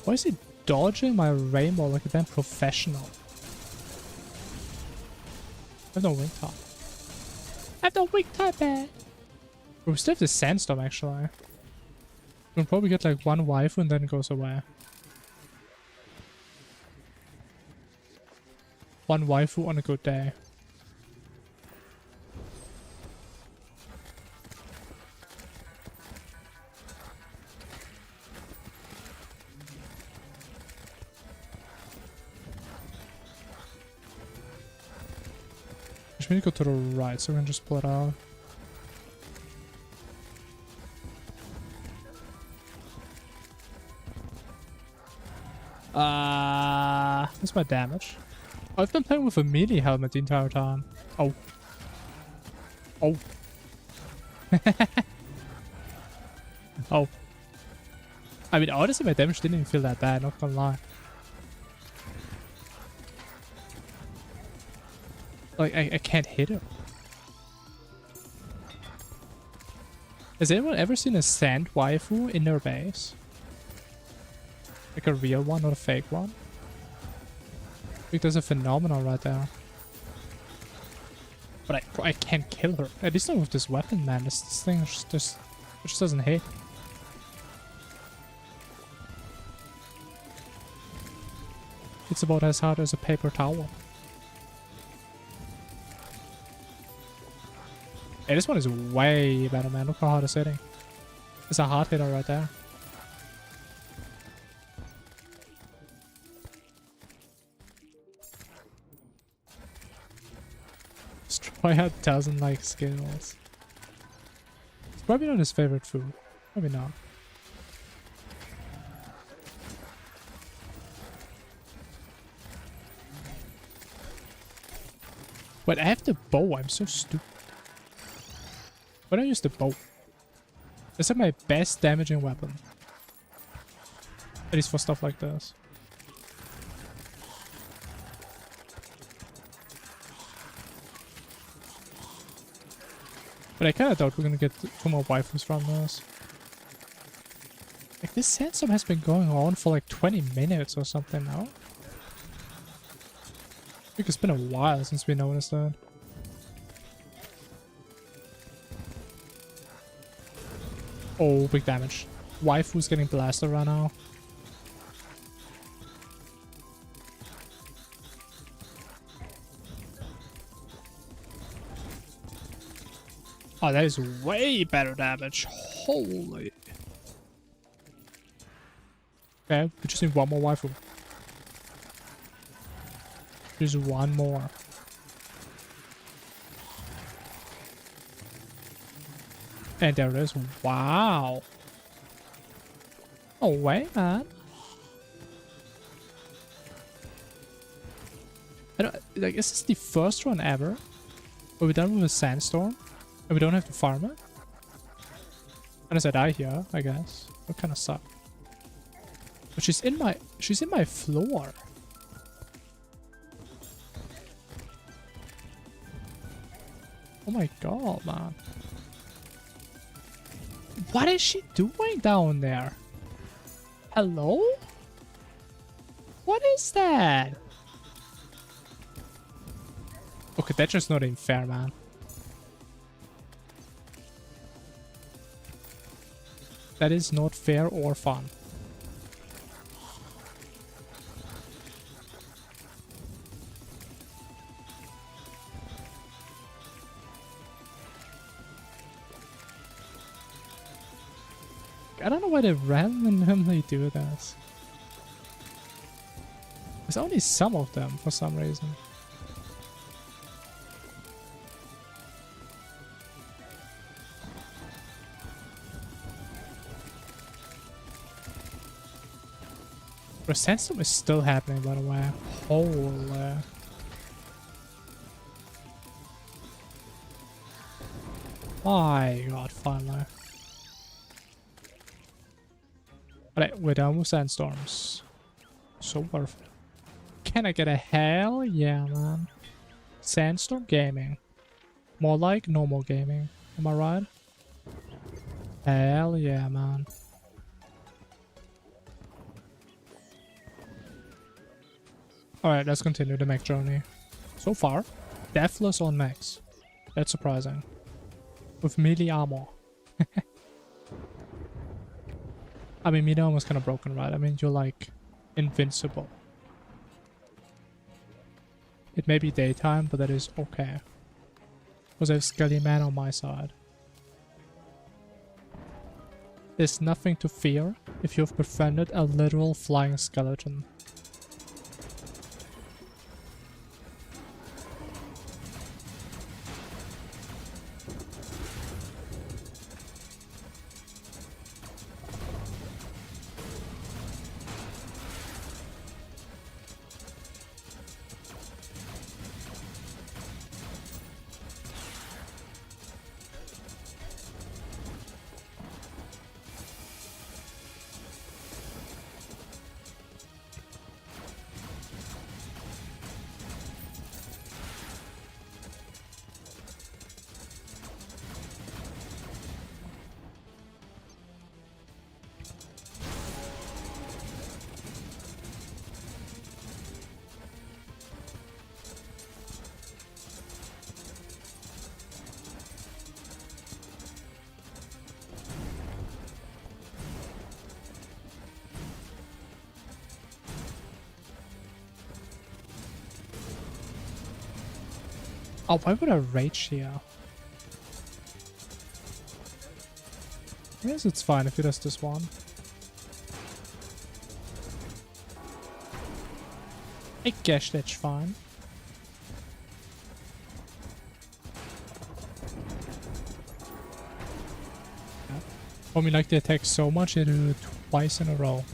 Why is he dodging my rainbow like a damn professional? I have no wing time. I have no wing time, man! We still have the sandstorm, actually. We'll probably get like one waifu and then it goes away. One waifu on a good day. We need to go to the right, so we can just pull it out. That's my damage. I've been playing with a melee helmet the entire time. Oh. Oh. Oh. I mean, honestly, my damage didn't even feel that bad, not gonna lie. Like, I can't hit him. Has anyone ever seen a sand waifu in their base? Like a real one, not a fake one? I think there's a phenomenon right there. But I can't kill her. At least not with this weapon, man. This thing just doesn't hit. It's about as hard as a paper towel. Hey, this one is way better, man. Look how hard it's hitting. It's a hard hitter right there. Destroyer doesn't like skills. It's probably not his favorite food. Probably not. But I have the bow. I'm so stupid. Why don't I use the bow? It's like my best damaging weapon. At least for stuff like this. But I kinda doubt we're gonna get 2 more waifus from this. Like, this sandstorm has been going on for like 20 minutes or something now. I think it's been a while since we noticed that. Oh, big damage. Waifu's getting blasted right now. Oh, that is way better damage. Holy. Okay, we just need 1 more waifu. Just 1 more. And there it is. Wow. Oh, wait, man. I don't, like, is this the first run ever where we're done with a sandstorm and we don't have to farm it? Unless I die here, I guess. That kind of suck. But she's in my floor. Oh my god, man. What is she doing down there? Hello? What is that? Okay, that's just not even fair, man. That is not fair or fun. I don't know why they randomly do this. There's only some of them for some reason. The sandstorm is still happening, by the way. Holy. My god, finally. Alright, we're done with sandstorms. So worth it. Can I get a hell yeah, man? Sandstorm gaming. More like normal gaming. Am I right? Hell yeah, man. Alright, let's continue the mech journey. So far, deathless on mechs. That's surprising. With melee armor. I mean, melee armor is kind of broken, right? I mean, you're like invincible. It may be daytime, but that is okay. Because I have Skelly Man on my side. There's nothing to fear if you've befriended a literal flying skeleton. Oh, why would I rage here? I guess it's fine if it does this one. I guess that's fine. Oh, me like the attack so much, I do it twice in a row.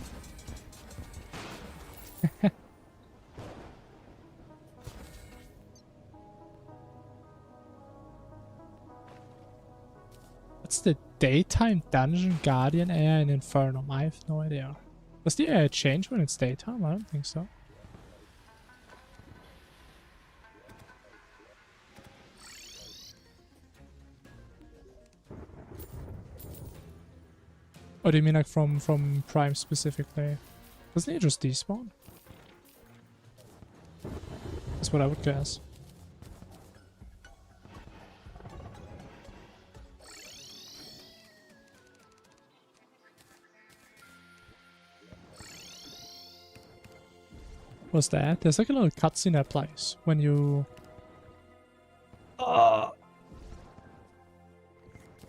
What's the daytime dungeon guardian AI in Infernum? I have no idea. Does the AI change when it's daytime? I don't think so. Oh, do you mean like from Prime specifically? Doesn't he just despawn? That's what I would guess. What's that? There's like a little cutscene that plays when you...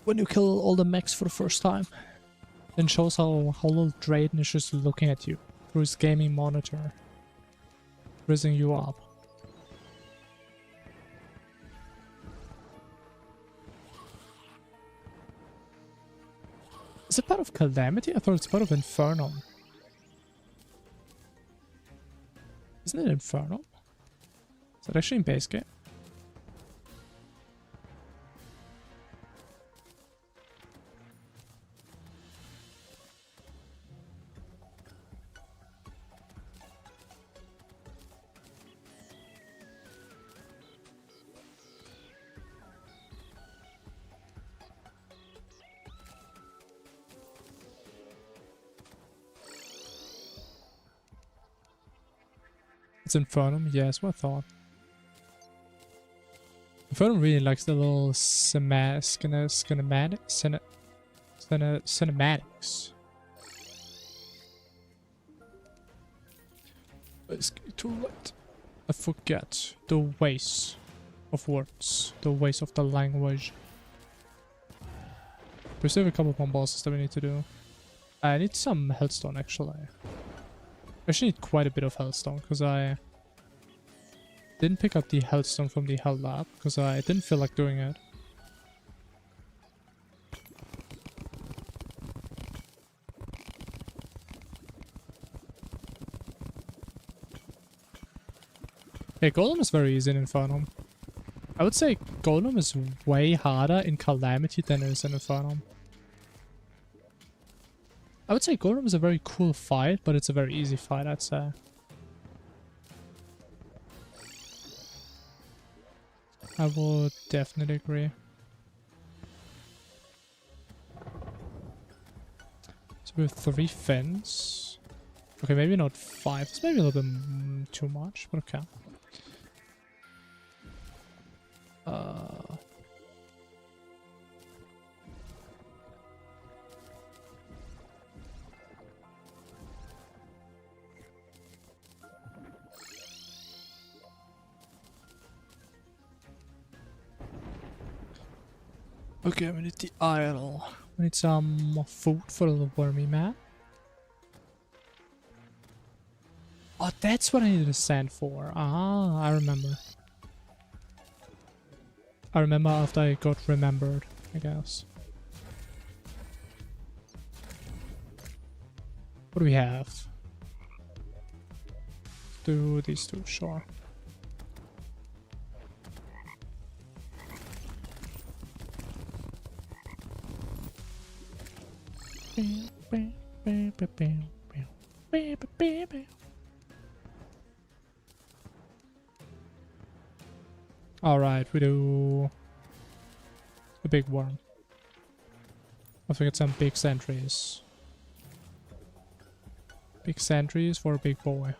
when you kill all the mechs for the first time. Then shows how little Drayden is just looking at you through his gaming monitor. Raising you up. Is it part of Calamity? I thought it's part of Infernum. Isn't it Infernum? Is that actually in base game? It's Infernum? Yeah, that's what I thought. Infernum really likes the little cinematics. It's too late. I forget the ways of words, the ways of the language. We still have a couple more bosses that we need to do. I need some Hellstone actually. I actually need quite a bit of Hellstone because I didn't pick up the Hellstone from the Hell Lab because I didn't feel like doing it. Yeah, Golem is very easy in Infernum. I would say Golem is way harder in Calamity than it is in Infernum. I would say Golem is a very cool fight, but it's a very easy fight, I'd say. I would definitely agree. So we have 3 fins. Okay, maybe not 5. It's maybe a little bit too much, but okay. Okay, we need the idol. We need some food for the wormy man. Oh, that's what I needed the sand for. Ah, I remember. I remember after I got remembered, I guess. What do we have? Do these 2, sure. Alright, we do a big worm. I think it's some big sentries. Big sentries for a big boy.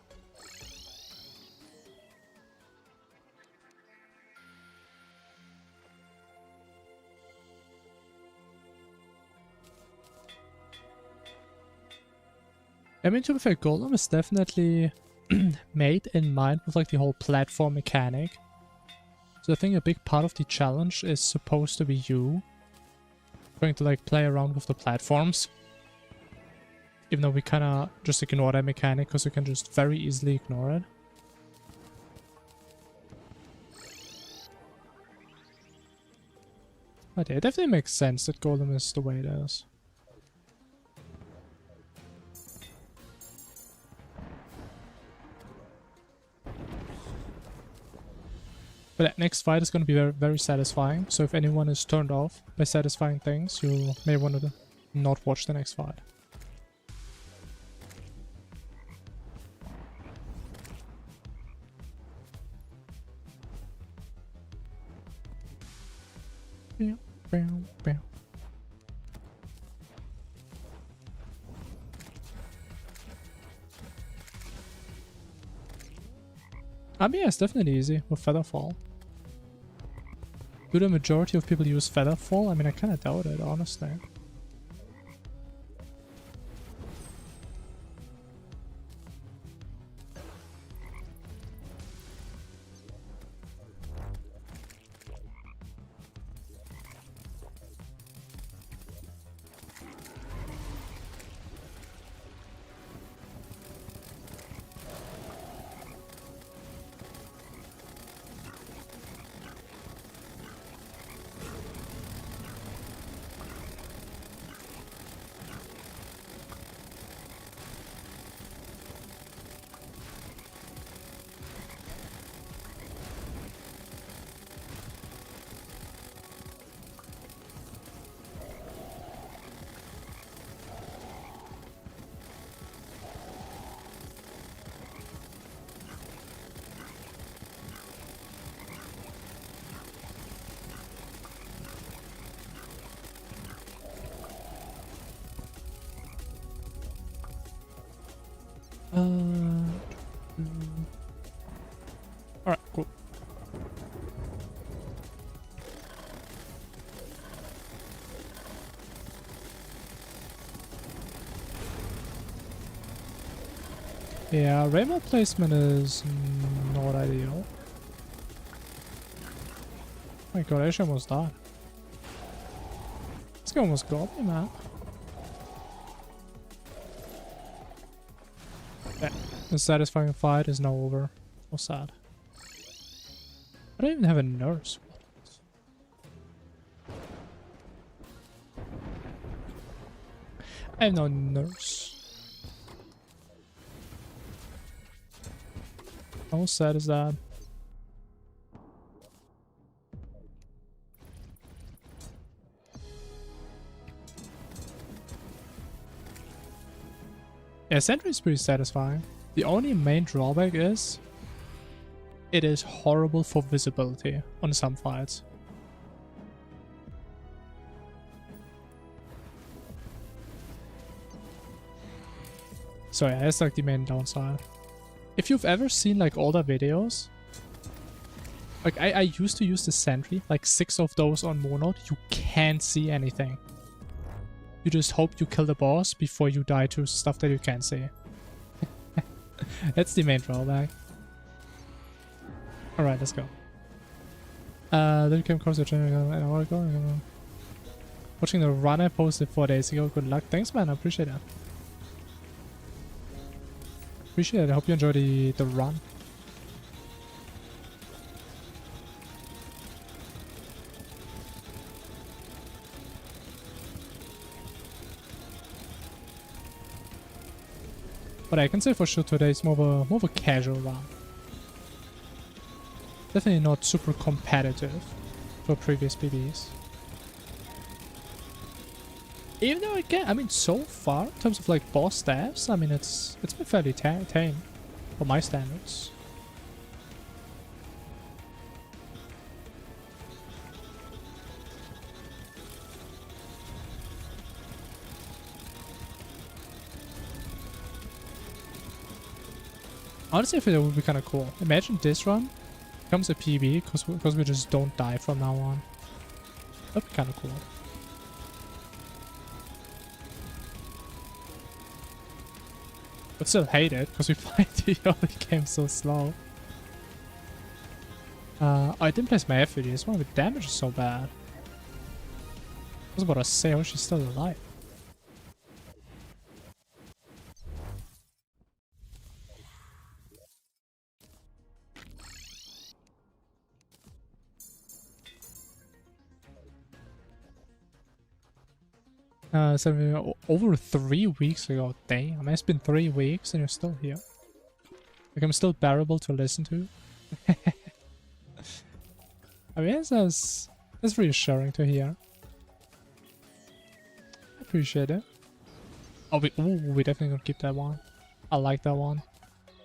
I mean, to be fair, Golem is definitely made in mind with like the whole platform mechanic. So I think a big part of the challenge is supposed to be you trying to like play around with the platforms. Even though we kind of just ignore that mechanic because we can just very easily ignore it. But yeah, it definitely makes sense that Golem is the way it is. But that next fight is going to be very, very satisfying. So if anyone is turned off by satisfying things, you may want to not watch the next fight. I mean, yeah, it's definitely easy with Featherfall. Do the majority of people use Featherfall? I mean, I kind of doubt it, honestly. Alright, cool. Yeah, rainbow placement is not ideal. Oh my god, I actually almost died. This guy almost got me, man. Yeah, the satisfying fight is now over. So sad. I don't even have a nurse. I have no nurse. How sad is that? Yeah, Sentry is pretty satisfying. The only main drawback is it is horrible for visibility on some fights. So yeah, that's like the main downside. If you've ever seen like older videos, like I used to use the Sentry, like 6 of those on Monode, you can't see anything. You just hope you kill the boss before you die to stuff that you can't see. That's the main drawback. Alright, let's go. Then you came across your channel an hour ago. Watching the run I posted 4 days ago. Good luck. Thanks, man. I appreciate that. Appreciate it. I hope you enjoy the run. But I can say for sure today is more of a casual run. Definitely not super competitive for previous PBs. Even though I mean, so far in terms of like boss stats, I mean it's been fairly tame for my standards. Honestly, I feel that would be kind of cool. Imagine this run becomes a PB because we just don't die from now on. That'd be kind of cool. But still hate it because we find the other game so slow. I didn't place my affe. This one with damage is so bad. I was about to say, oh, she's still alive. So over 3 weeks ago. Damn, it's been 3 weeks and you're still here. Like I'm still bearable to listen to. I mean, it's reassuring to hear. I appreciate it. Oh, we definitely gonna keep that one. I like that one.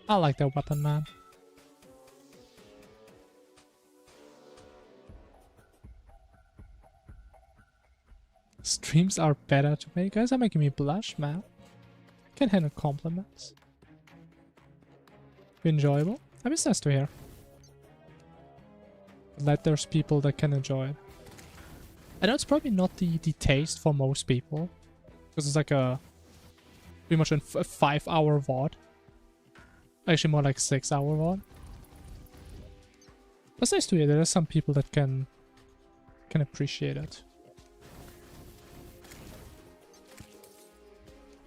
I like that weapon, man. Streams are better to make. Guys are making me blush, man. Can't handle compliments. Be enjoyable. I mean, it's nice to hear. That there's people that can enjoy it. I know it's probably not the taste for most people. Because it's like a... pretty much a 5-hour VOD. Actually more like 6-hour VOD. But it's nice to hear that there's some people that can appreciate it.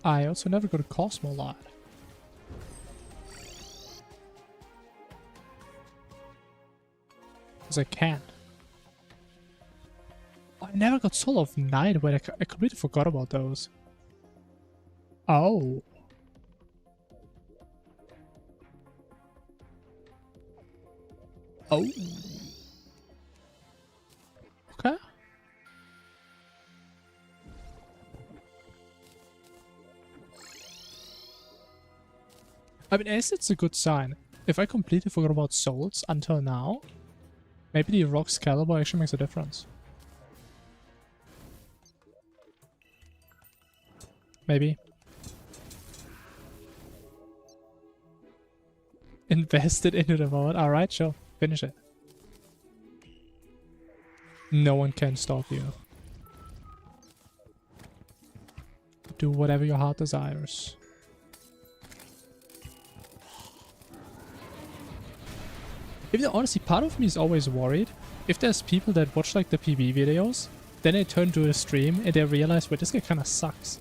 I also never go to Cosmo a lot. Because I can't. I never got Soul of Night. Wait, I completely forgot about those. Oh. Oh. Okay. I mean, as it's a good sign. If I completely forgot about souls until now, maybe the Rock's caliber actually makes a difference. Maybe. Invested into the vote. Alright, sure. Finish it. No one can stop you. Do whatever your heart desires. Even though, honestly, part of me is always worried. If there's people that watch like the PB videos, then they turn to a stream and they realize, wait, this guy kind of sucks.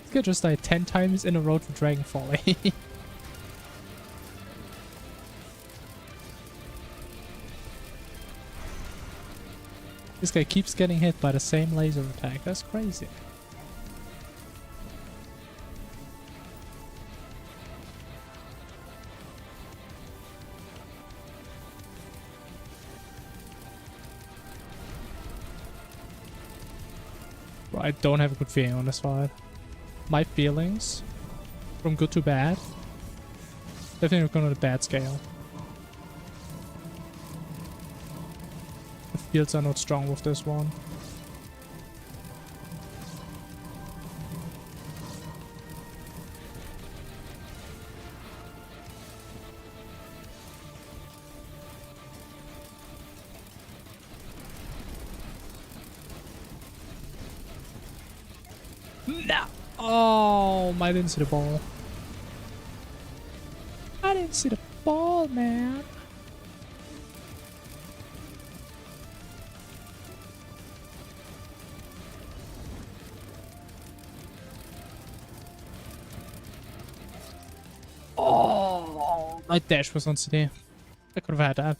This guy just died 10 times in a row for Dragonfall. This guy keeps getting hit by the same laser attack. That's crazy. I don't have a good feeling on this fight. My feelings, from good to bad, definitely going on the bad scale. The fields are not strong with this one. No! Oh, I didn't see the ball. I didn't see the ball, man. Oh, my dash was on CD. I could have had that.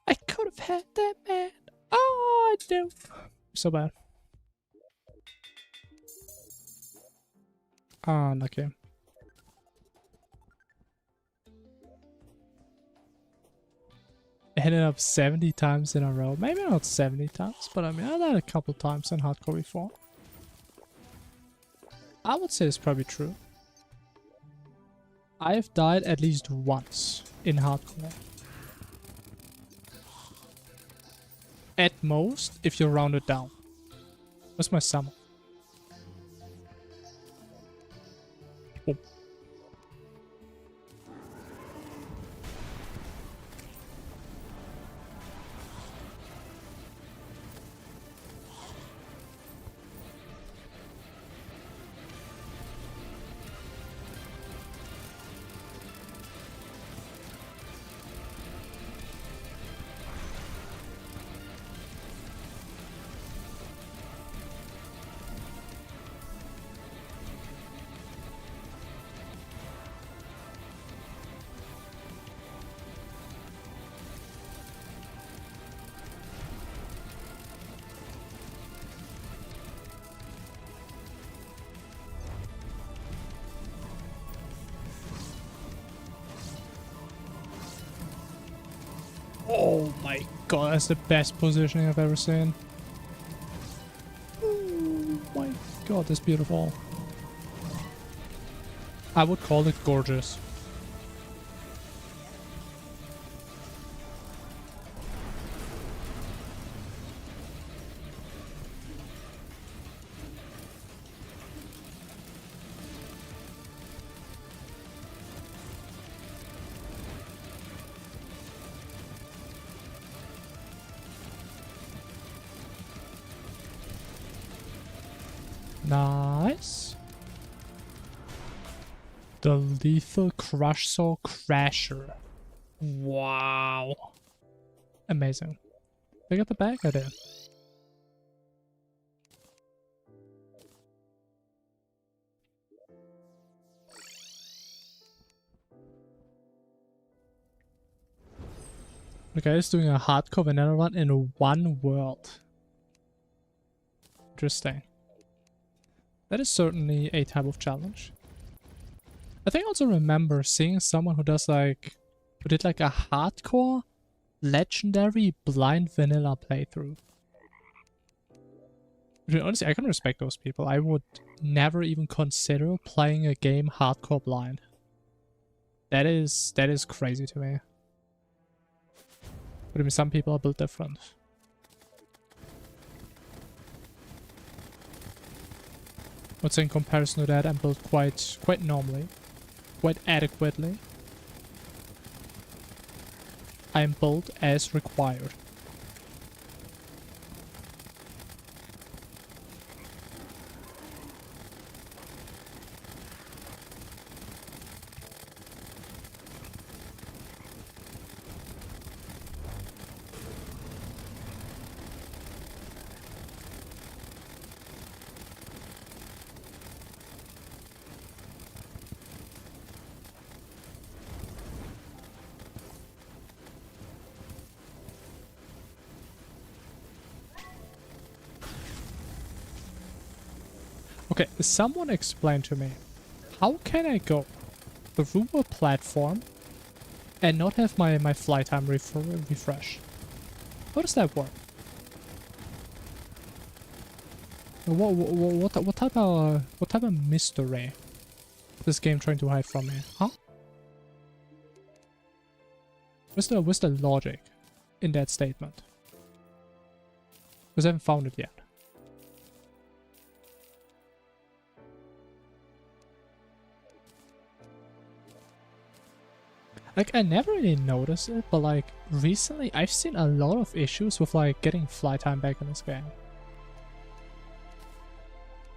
I could have had that, man. Oh, I do. So bad. Ah, unlucky. I hit it up 70 times in a row. Maybe not 70 times, but I mean, I died a couple times in hardcore before. I would say it's probably true. I have died at least once in hardcore. At most, if you round it down. What's my sum? Oh. Oh my god, that's the best positioning I've ever seen. Oh my god, that's beautiful. I would call it gorgeous. Nice. The Lethal Crush Saw Crasher. Wow. Amazing. Did I get the bag? I did. The guy is doing a hardcore vanilla run in one world. Interesting. That is certainly a type of challenge. I think I also remember seeing someone who does like, who did like a hardcore legendary blind vanilla playthrough. I mean, honestly, I can respect those people. I would never even consider playing a game hardcore blind. That is crazy to me. But I mean, some people are built different. I would say in comparison to that, I'm built quite normally. Quite adequately. I am built as required. Okay, someone explain to me, how can I go through a platform and not have my flight time refresh? How does that work? What type of mystery is this game trying to hide from me? Huh? What's the logic in that statement? Because I haven't found it yet. Like, I never really noticed it, but like, recently I've seen a lot of issues with like getting flight time back in this game.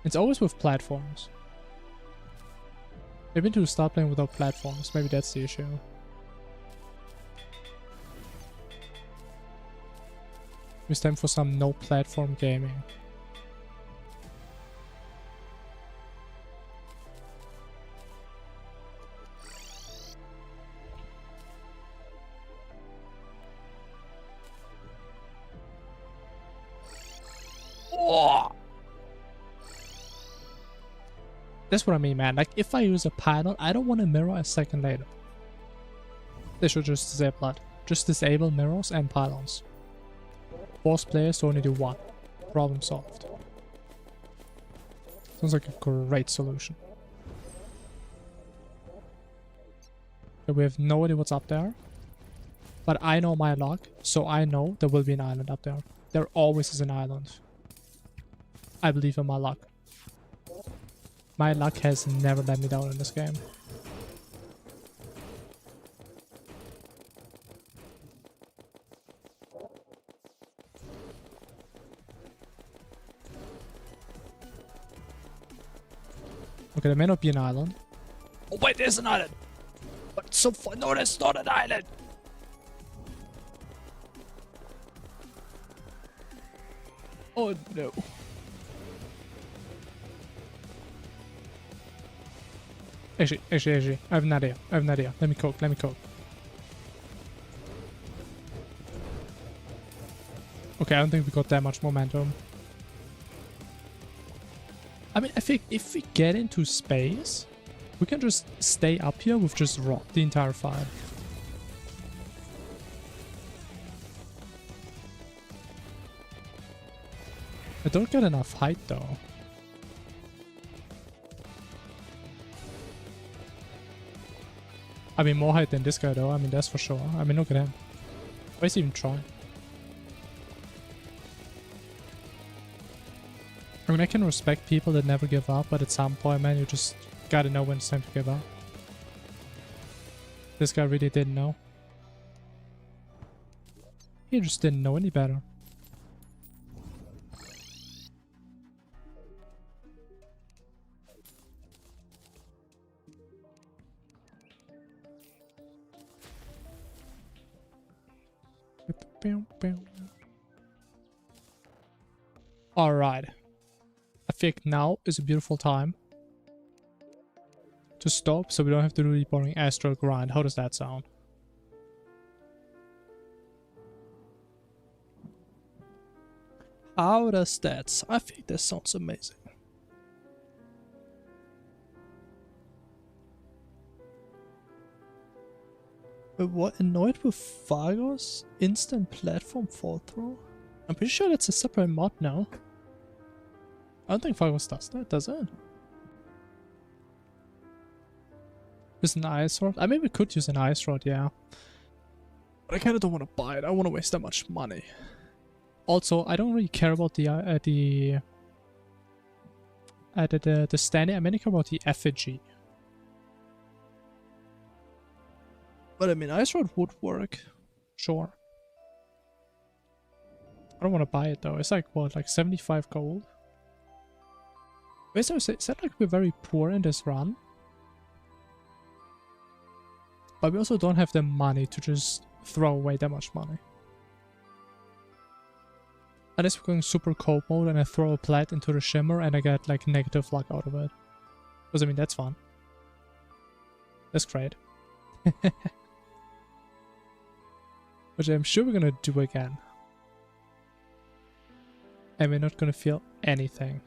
It's always with platforms. Maybe to start playing without platforms, maybe that's the issue. It's time for some no platform gaming. That's what I mean, man. Like, if I use a pylon, I don't want a mirror a second later. They should just disable that. Just disable mirrors and pylons. Force players to only do one. Problem solved. Sounds like a great solution. Okay, we have no idea what's up there. But I know my luck, so I know there will be an island up there. There always is an island. I believe in my luck. My luck has never let me down in this game. Okay, there may not be an island. Oh wait, there's an island! But it's so fun. No, that's not an island! Oh no. Actually, I have an idea. Let me cook. Okay, I don't think we got that much momentum. I mean, I think if we get into space, we can just stay up here with just rock the entire file. I don't get enough height though. I mean, more height than this guy though, I mean, that's for sure. I mean, look at him. Why is he even trying? I mean, I can respect people that never give up, but at some point, man, you just gotta know when it's time to give up. This guy really didn't know. He just didn't know any better. Alright. I think now is a beautiful time to stop so we don't have to do the boring astral grind. How does that sound? How does that? I think that sounds amazing. But what annoyed with Fargo's instant platform fall through? I'm pretty sure that's a separate mod now. I don't think Fargo's does that, does it? With an ice rod? I mean, we could use an ice rod, yeah. But I kind of don't want to buy it. I want to waste that much money. Also, I don't really care about the standing. I mainly care about the effigy. But I mean, ice rod would work. Sure. I don't want to buy it though. It's like, what, like 75 gold? Wait, so is that like we're very poor in this run? But we also don't have the money to just throw away that much money. Unless we're going super cold mode and I throw a plat into the shimmer and I get like negative luck out of it. Because I mean, that's fun. That's great. Which I'm sure we're gonna do again. And we're not gonna feel anything.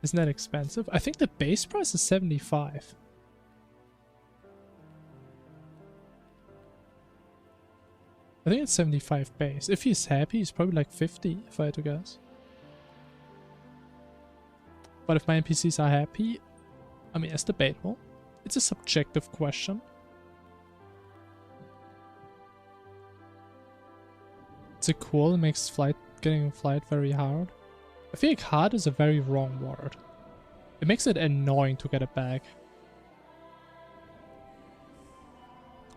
Isn't that expensive? I think the base price is 75. I think it's 75 base. If he's happy, he's probably like 50, if I had to guess. But if my NPCs are happy, I mean, it's debatable. It's a subjective question. Is it cool? It makes getting a flight very hard. I feel like hard is a very wrong word. It makes it annoying to get it back.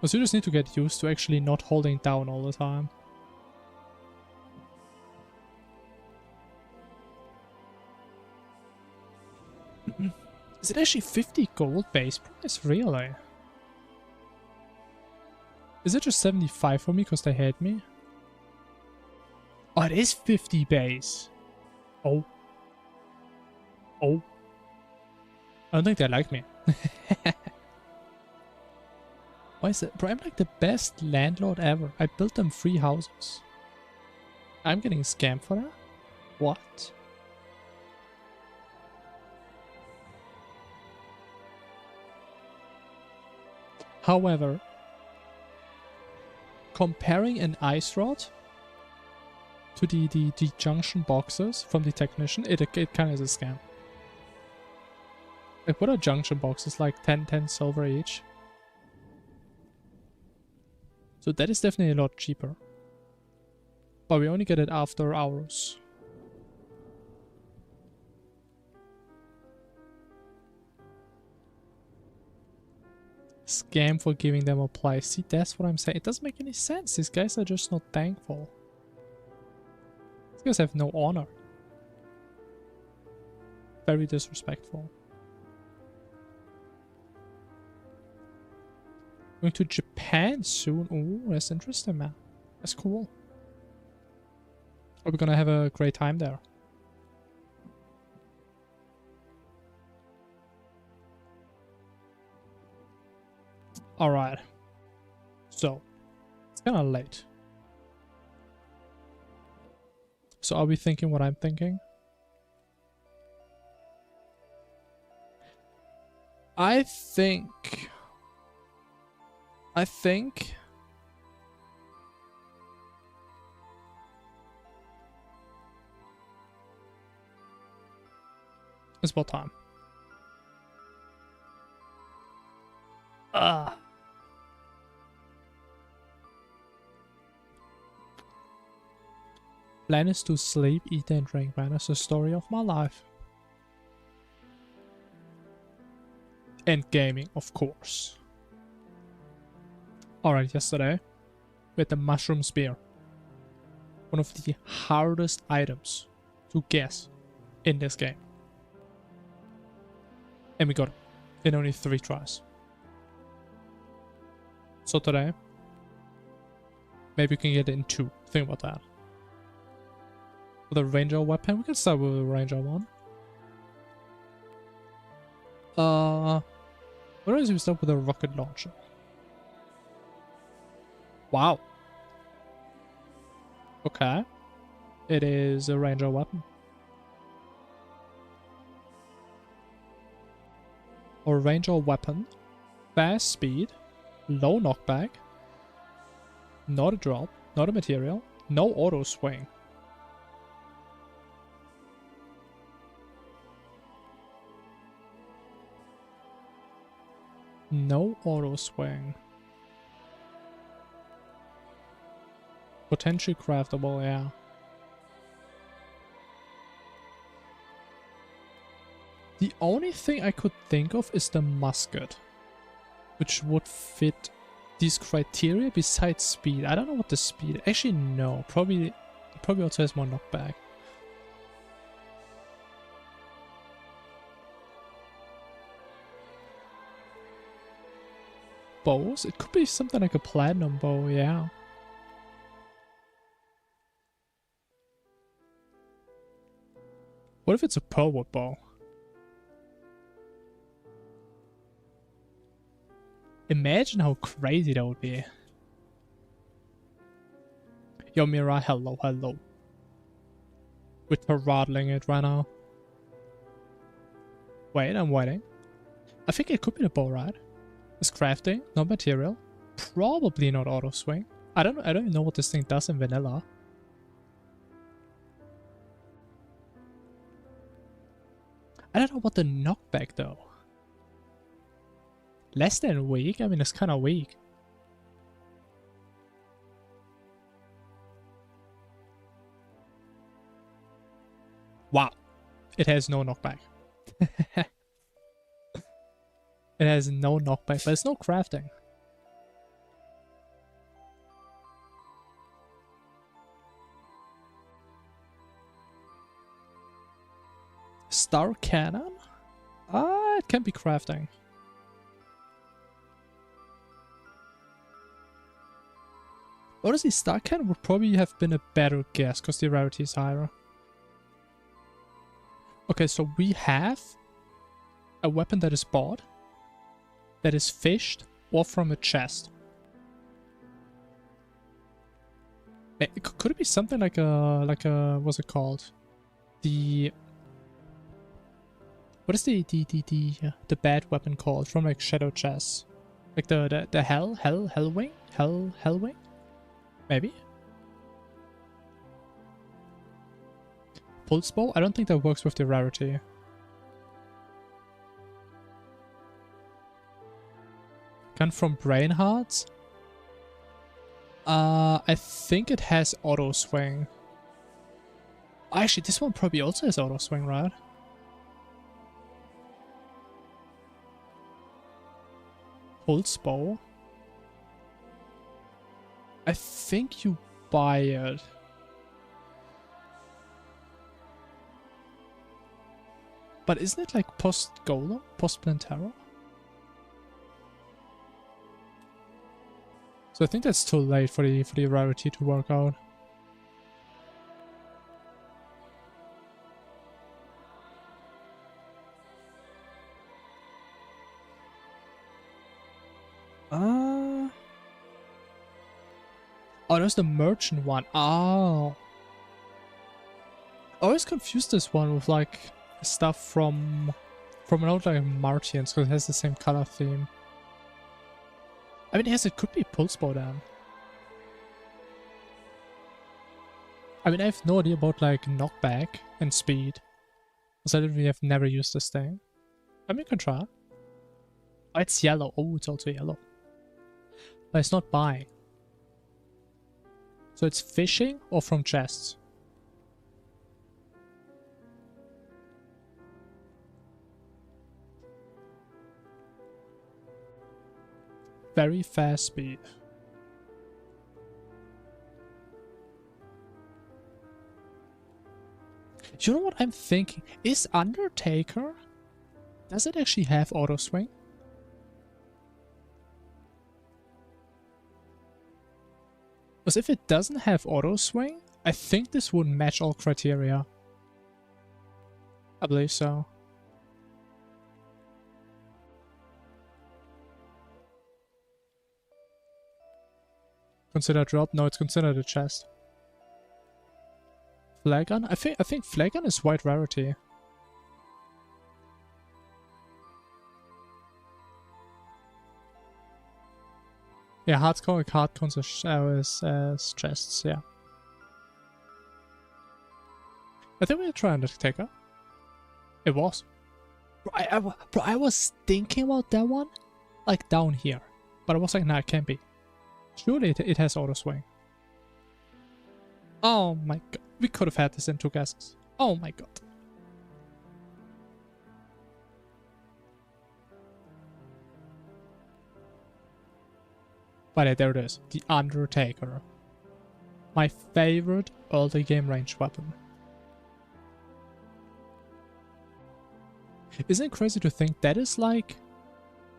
So you just need to get used to actually not holding down all the time. Is it actually 50 gold base price? Really? Is it just 75 for me because they hate me? Oh, it is 50 base. Oh. Oh. I don't think they like me. Why is it? Bro, I'm like the best landlord ever. I built them 3 houses. I'm getting scammed for that? What? However, comparing an ice rod to the junction boxes from the technician, it kind of is a scam. Like, what are junction boxes? Like 10 silver each? So that is definitely a lot cheaper. But we only get it after hours. Scam for giving them a place. See, that's what I'm saying. It doesn't make any sense. These guys are just not thankful. These guys have no honor. Very disrespectful. Going to Japan soon. Ooh, that's interesting, man. That's cool. Are we gonna have a great time there? Alright. So, it's kinda late. So are we thinking what I'm thinking? I think It's about time. Ah. Plan is to sleep, eat and drink, man. That's the story of my life. And gaming, of course. Alright, yesterday, with the mushroom spear. One of the hardest items to guess in this game. And we got it in only 3 tries. So today, maybe we can get it in 2. Think about that. With a ranger weapon, we can start with a ranger one. What is we start with a rocket launcher? Wow. Okay. It is a ranger weapon. Or ranger weapon. Fast speed. Low knockback. Not a drop. Not a material. No auto swing. No auto swing. Potentially craftable, yeah. The only thing I could think of is the musket, which would fit these criteria besides speed. I don't know what the speed. Actually, no. Probably also has more knockback. Bows? It could be something like a platinum bow, yeah. What if it's a pearlwood bow? Imagine how crazy that would be. Yo, Mira, hello, hello. We're throttling it right now. Wait, I'm waiting. I think it could be the bow, right? It's crafting, not material. Probably not auto swing. I don't even know what this thing does in vanilla. I don't know what the knockback though. Less than weak? I mean, it's kind of weak. Wow. It has no knockback. It has no knockback, but it's no crafting. Star Cannon? It can be crafting. Honestly, Star Cannon would probably have been a better guess because the rarity is higher. Okay, so we have a weapon that is bought, that is fished, or from a chest. Could it be something like a what's it called? What is the bad weapon called from like shadow chests? Like the Hellwing? Maybe? Pulse bow? I don't think that works with the rarity. Gun from Brain Hearts? I think it has auto swing. Actually, this one probably also has auto swing, right? Pulse bow? I think you buy it. But isn't it like post-golem? Post-plantera? So I think that's too late for the rarity to work out. Oh, there's the merchant one. Oh. I always confused this one with like stuff from an old like Martians because it has the same color theme. I mean, yes, it could be pulse bow then. I mean, I have no idea about like knockback and speed. Because I literally have never used this thing. I mean, you can try. Oh, it's yellow. Oh, it's also yellow. But it's not buying. So it's fishing or from chests? Very fast speed. You know what I'm thinking? Is Undertaker... Does it actually have auto swing? Because if it doesn't have auto swing, I think this would match all criteria. I believe so. Consider drop? No, it's considered a chest. Flagon? I think Flagon is white rarity. Yeah, hardcore card counts as chests, yeah. I think we'll try Undertaker. It was. Bro, I was thinking about that one, like down here. But I was like, nah, it can't be. Surely it has auto swing. Oh my god. We could have had this in 2 guesses. Oh my god. But yeah, there it is. The Undertaker. My favorite early game ranged weapon. Isn't it crazy to think that is like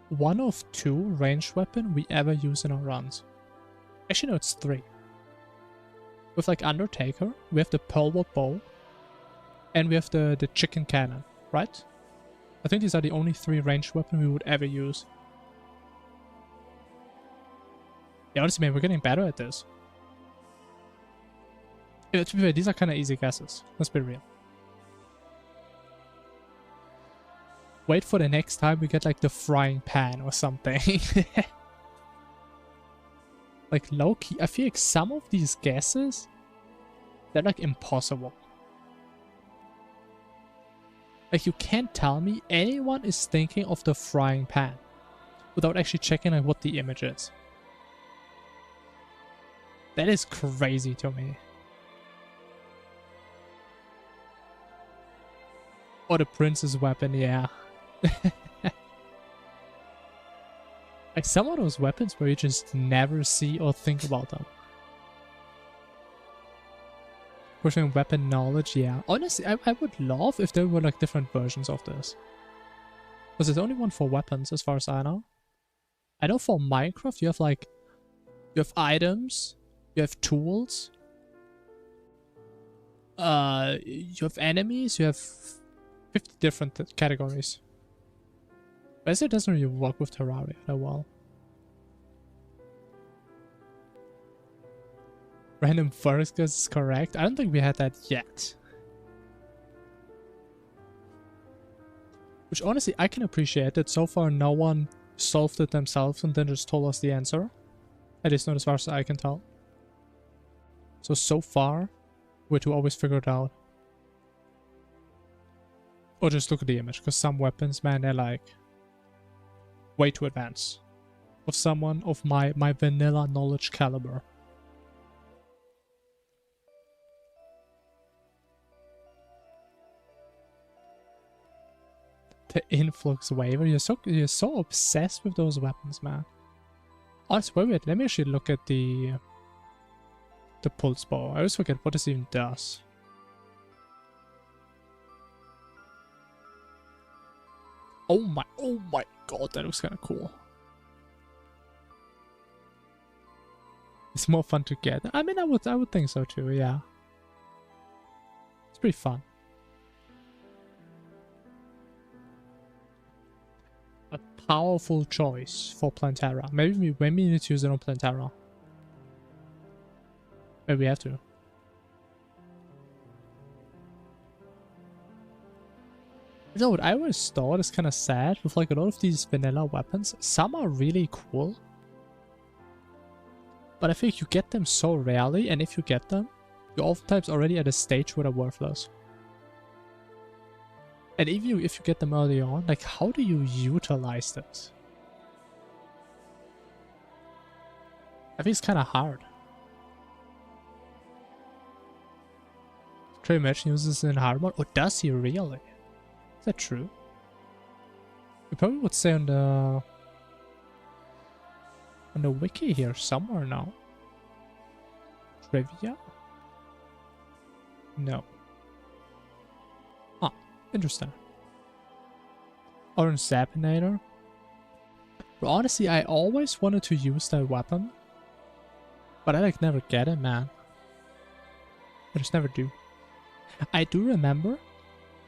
one of 2 ranged weapons we ever use in our runs? Actually no, it's 3. With like Undertaker, we have the Pearlwood Bow, and we have the Chicken Cannon, right? I think these are the only 3 ranged weapons we would ever use. Yeah, honestly, man, we're getting better at this. Yeah, to be fair, these are kind of easy guesses. Let's be real. Wait for the next time we get like the frying pan or something. Like low-key, I feel like some of these guesses, they're like impossible. Like you can't tell me anyone is thinking of the frying pan without actually checking like what the image is. That is crazy to me. Or the prince's weapon, yeah. Like some of those weapons where you just never see or think about them. Pushing weapon knowledge, yeah. Honestly, I would love if there were like different versions of this. Because there's only one for weapons as far as I know. I know for Minecraft you have like, you have items, you have tools, you have enemies, you have 50 different categories. But it doesn't really work with Terraria that well. Random first guess is correct. I don't think we had that yet. Which honestly, I can appreciate that so far no one solved it themselves and then just told us the answer. At least not as far as I can tell. So far, we're to always figure it out. Or just look at the image, because some weapons, man, they're like way too advanced. Of someone of my vanilla knowledge caliber. The influx waiver, you're so obsessed with those weapons, man. Honestly, wait, let me actually look at the pulse bow. I always forget what this even does. Oh my god, that looks kind of cool. It's more fun to get. I mean, I would think so too, yeah. It's pretty fun. A powerful choice for Plantera. Maybe we need to use it on Plantera. Maybe we have to. You know what I always thought is kind of sad with like a lot of these vanilla weapons. Some are really cool. But I think you get them so rarely, and if you get them, you're oftentimes already at a stage where they're worthless. And even if you get them early on, like, how do you utilize this? I think it's kind of hard. Try to imagine uses in hard mode. Or does he really? Is that true? We probably would say on the wiki here somewhere now. Trivia? No. Ah, interesting. Orange Zapinator. But honestly, I always wanted to use that weapon. But I like never get it, man. I just never do. I do remember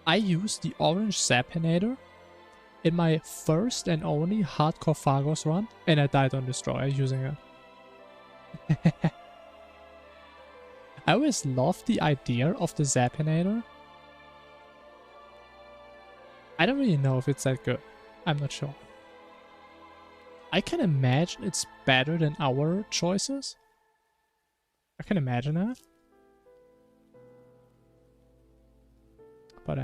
I used the Orange Zapinator in my first and only hardcore Phagos run, and I died on Destroyer using it. I always loved the idea of the Zapinator. I don't really know if it's that good. I'm not sure. I can imagine it's better than our choices. I can imagine that. But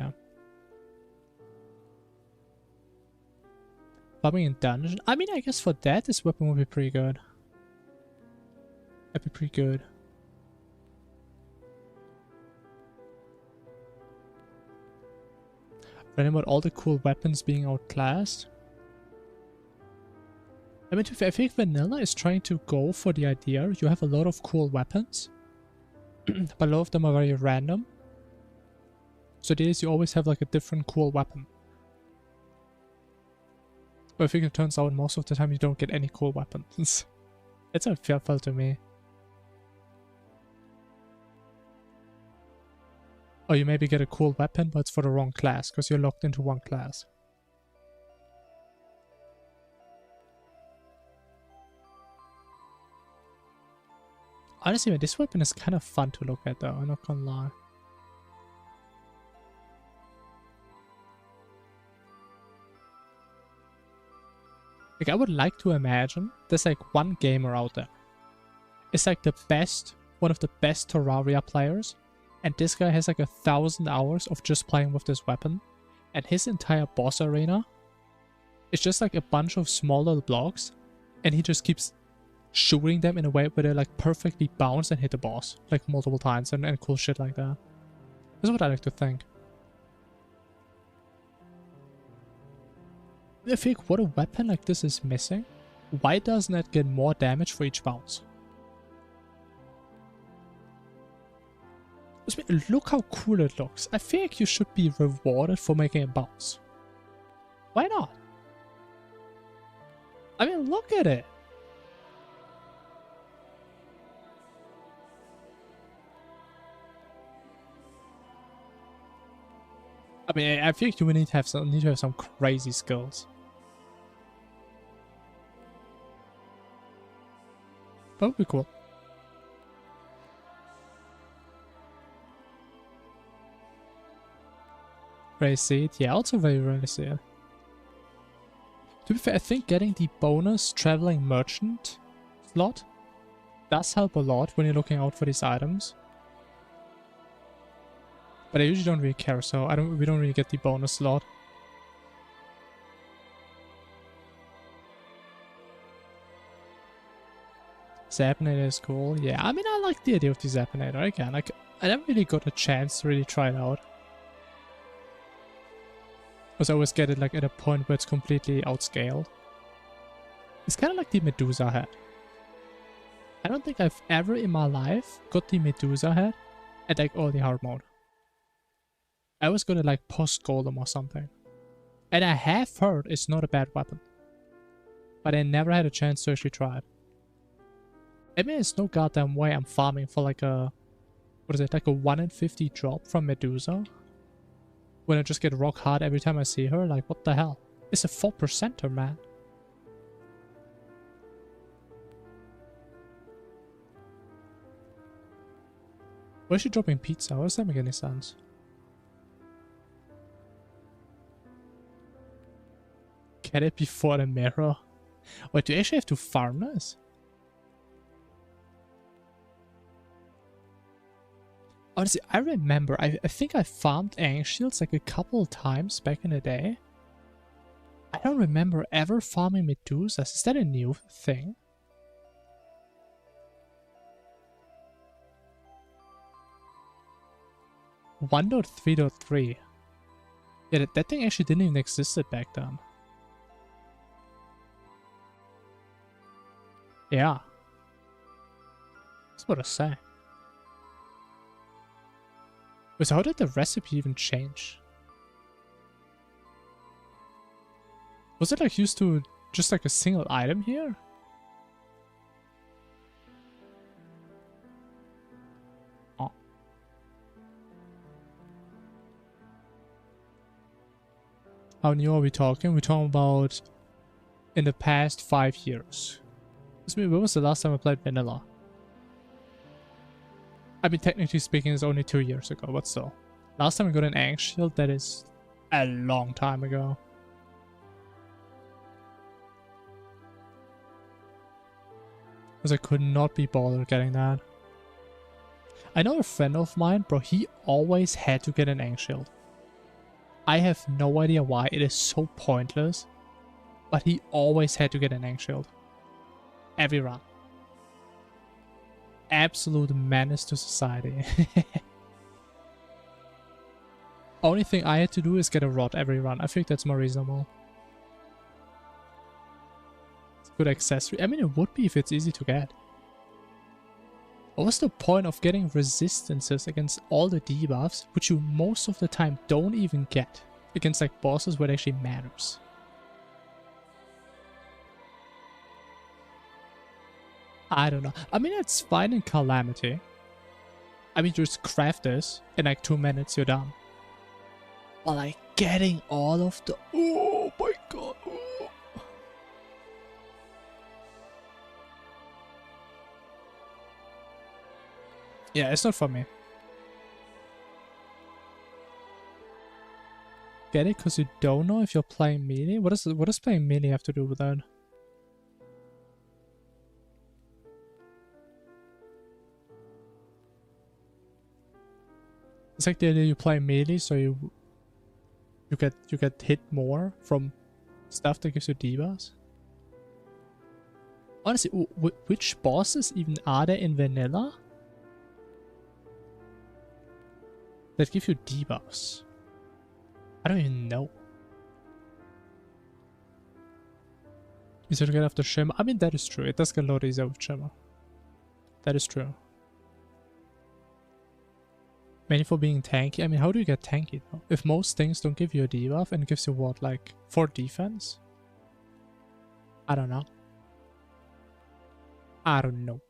farming in dungeon. I mean, I guess for that, this weapon would be pretty good. That'd be pretty good. Running about all the cool weapons being outclassed. I mean, I think Vanilla is trying to go for the idea you have a lot of cool weapons, but a lot of them are very random. So the idea is you always have like a different cool weapon. But I think it turns out most of the time you don't get any cool weapons. That's how it felt to me. Or you maybe get a cool weapon, but it's for the wrong class, because you're locked into one class. Honestly, man, this weapon is kind of fun to look at though, I'm not gonna lie. Like, I would like to imagine there's like one gamer out there. It's like the best, one of the best Terraria players. And this guy has like 1,000 hours of just playing with this weapon. And his entire boss arena is just like a bunch of small little blocks. And he just keeps shooting them in a way where they like perfectly bounce and hit the boss. Like multiple times and cool shit like that. That's what I like to think. I think what a weapon like this is missing. Why doesn't it get more damage for each bounce? Look how cool it looks. I think you should be rewarded for making it bounce. Why not? I mean, look at it. I mean, I think you will need to have some crazy skills. That would be cool. Rarely see it. Yeah, also very rarely see it. To be fair, I think getting the bonus traveling merchant slot does help a lot when you're looking out for these items. But I usually don't really care, so we don't really get the bonus slot. Zapinator is cool. Yeah, I mean, I like the idea of the Zapinator. Again, like, I never really got a chance to really try it out. Because I always get it like at a point where it's completely outscaled. It's kind of like the Medusa head. I don't think I've ever in my life got the Medusa head at like all the hard mode. I always got it like post-golem or something. And I have heard it's not a bad weapon. But I never had a chance to actually try it. I mean, it's no goddamn way I'm farming for like a... What is it? Like a 1 in 50 drop from Medusa? When I just get rock hard every time I see her? Like, what the hell? It's a 4%er, man. Why is she dropping pizza? How does that make any sense? Get it before the mirror. Wait, do you actually have to farm this? Honestly, I remember, I think I farmed Aang Shields like a couple of times back in the day. I don't remember ever farming Medusas. Is that a new thing? .3.3. Yeah, that thing actually didn't even exist back then. Yeah. That's what I say. Wait, so how did the recipe even change? Was it like used to just like a single item here? Oh. How new are we talking? We're talking about in the past 5 years. When was the last time I played vanilla? I mean, technically speaking, it's only 2 years ago, but still. Last time I got an Aang Shield, that is a long time ago. Because I could not be bothered getting that. I know a friend of mine, bro, he always had to get an Aang Shield. I have no idea why, it is so pointless. But he always had to get an Aang Shield. Every run. Absolute menace to society. Only thing I had to do is get a rod every run. I think that's more reasonable. It's a good accessory. I mean, it would be if it's easy to get. What was the point of getting resistances against all the debuffs, which you most of the time don't even get against like bosses where it actually matters? I don't know. I mean, it's fine in Calamity. I mean, just craft this, in like 2 minutes you're done. But like, getting all of the... Oh my god. Oh. Yeah, it's not for me. Get it? Because you don't know if you're playing melee? What does playing melee have to do with that? It's like the idea you play melee, so you get hit more from stuff that gives you debuffs. Honestly, which bosses even are there in vanilla that give you debuffs? I don't even know. Easier to get after Shimmer? I mean, that is true. It does get a lot easier with Shimmer. That is true. Mainly for being tanky. I mean, how do you get tanky though? If most things don't give you a debuff and it gives you what, like 4 defense? I don't know. I don't know.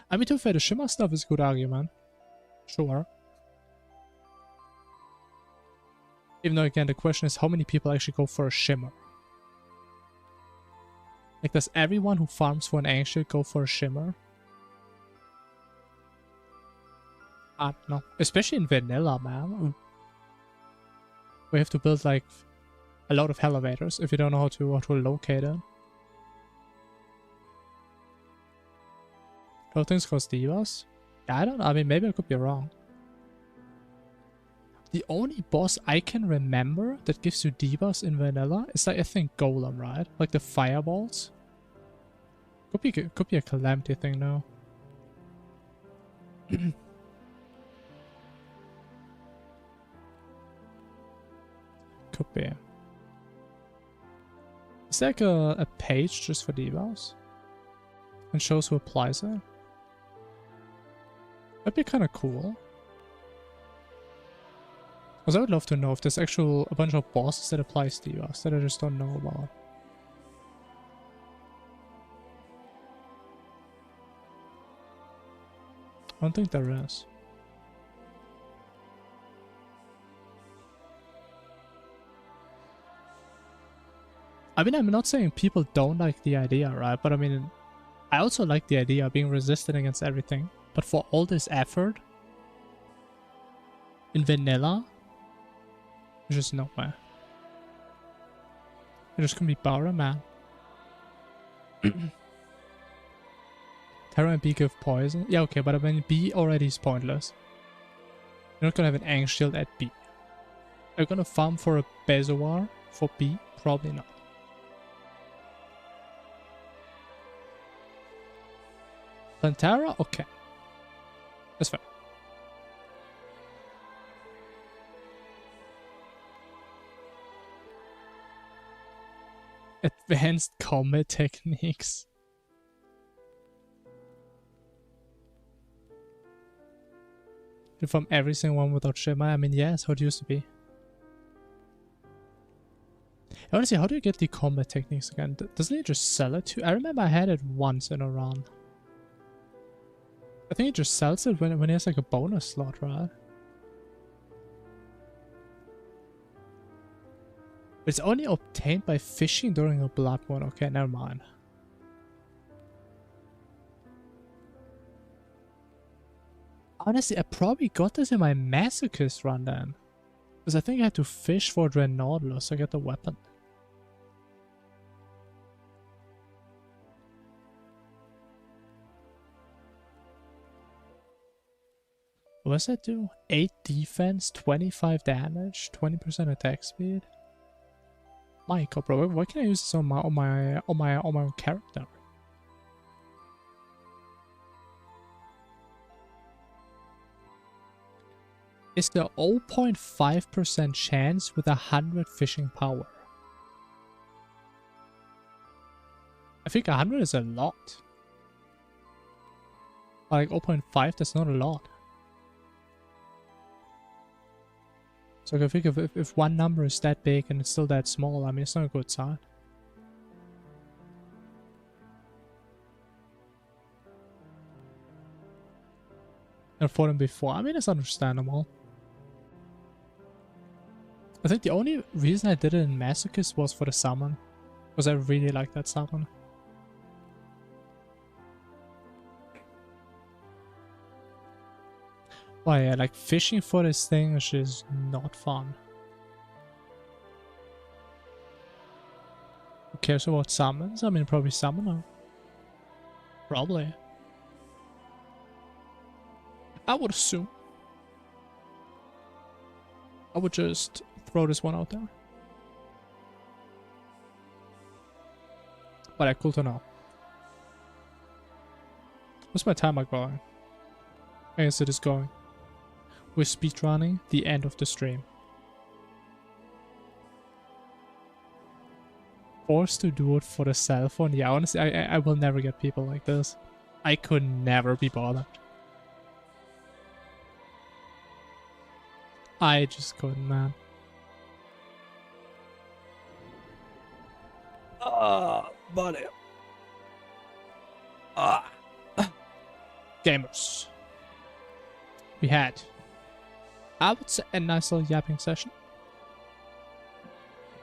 I mean, to be fair, the Shimmer stuff is a good argument. Sure. Even though, again, the question is how many people actually go for a Shimmer? Like, does everyone who farms for an Aang Shield go for a Shimmer? I don't know. Especially in vanilla, man. We have to build, like, a lot of elevators if you don't know how to locate it. Those things cost debuffs? Yeah, I don't know. I mean, maybe I could be wrong. The only boss I can remember that gives you debuffs in vanilla is like, I think, Golem, right? Like the fireballs. Could be a Calamity thing now. Could be. Is there like a page just for debuffs? And shows who applies it? That'd be kind of cool. Because I would love to know if there's actual a bunch of bosses that applies debuffs that I just don't know about. I don't think there is. I mean, I'm not saying people don't like the idea, right? But I mean, I also like the idea of being resistant against everything. But for all this effort in vanilla, there's just no way. You're just gonna be Bara, man. Terra and B give poison. Yeah, okay, but I mean B already is pointless. You're not gonna have an Angle Shield at B. Are you gonna farm for a Bezoar for B? Probably not. Plantera? Okay. That's fair. Advanced combat techniques. From every single one without Shimmer? I mean, yeah, it's how it used to be. Honestly, how do you get the combat techniques again? Doesn't he just sell it to? I remember I had it once in a run. I think he just sells it when he has like a bonus slot, right? It's only obtained by fishing during a blood moon. Okay, never mind. Honestly, I probably got this in my Masochist run then. Because I think I had to fish for Nautilus to get the weapon. What does that do? 8 defense, 25 damage, 20% attack speed. My god, bro, why can't I use this on my own character? Is the 0.5% chance with 100 fishing power? I think 100 is a lot. Like 0.5, that's not a lot. So I think if one number is that big and it's still that small, I mean, it's not a good sign. And for them before, I mean, it's understandable. I think the only reason I did it in Masochist was for the summon. Because I really like that summon. Oh yeah, like fishing for this thing is just not fun. Who cares about summons? I mean, probably summoner. Probably. I would assume. I would just throw this one out there. But cool to know. What's my timer going? I guess it is going. We're speedrunning the end of the stream. Forced to do it for the cell phone. Yeah, honestly, I will never get people like this. I could never be bothered. I just couldn't, man. Buddy. Gamers. We had, I would say, a nice little yapping session.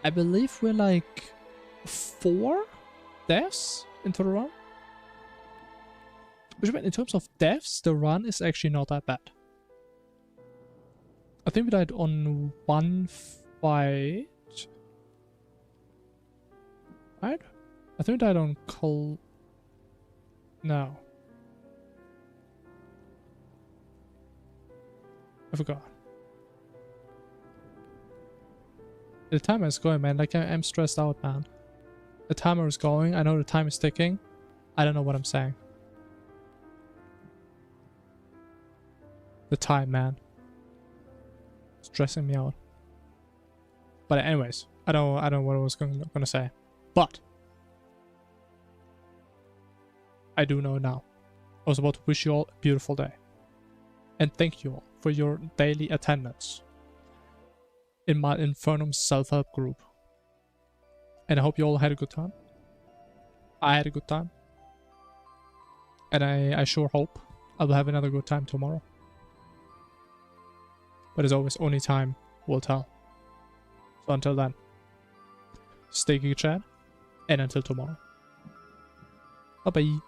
I believe we're like 4 deaths into the run. Which means in terms of deaths, the run is actually not that bad. I think we died on 1 fight. Right? I think we died on No. I forgot. The timer is going, man. Like, I'm stressed out, man. The timer is going. I know the time is ticking. I don't know what I'm saying. The time, man. Stressing me out. But anyways, I don't know what I was gonna say. But I do know now. I was about to wish you all a beautiful day. And thank you all for your daily attendance in my Infernum self-help group. And I hope you all had a good time. I had a good time. And I sure hope I will have another good time tomorrow. But as always, only time will tell. So until then, stay geek, chat, and until tomorrow. Bye bye.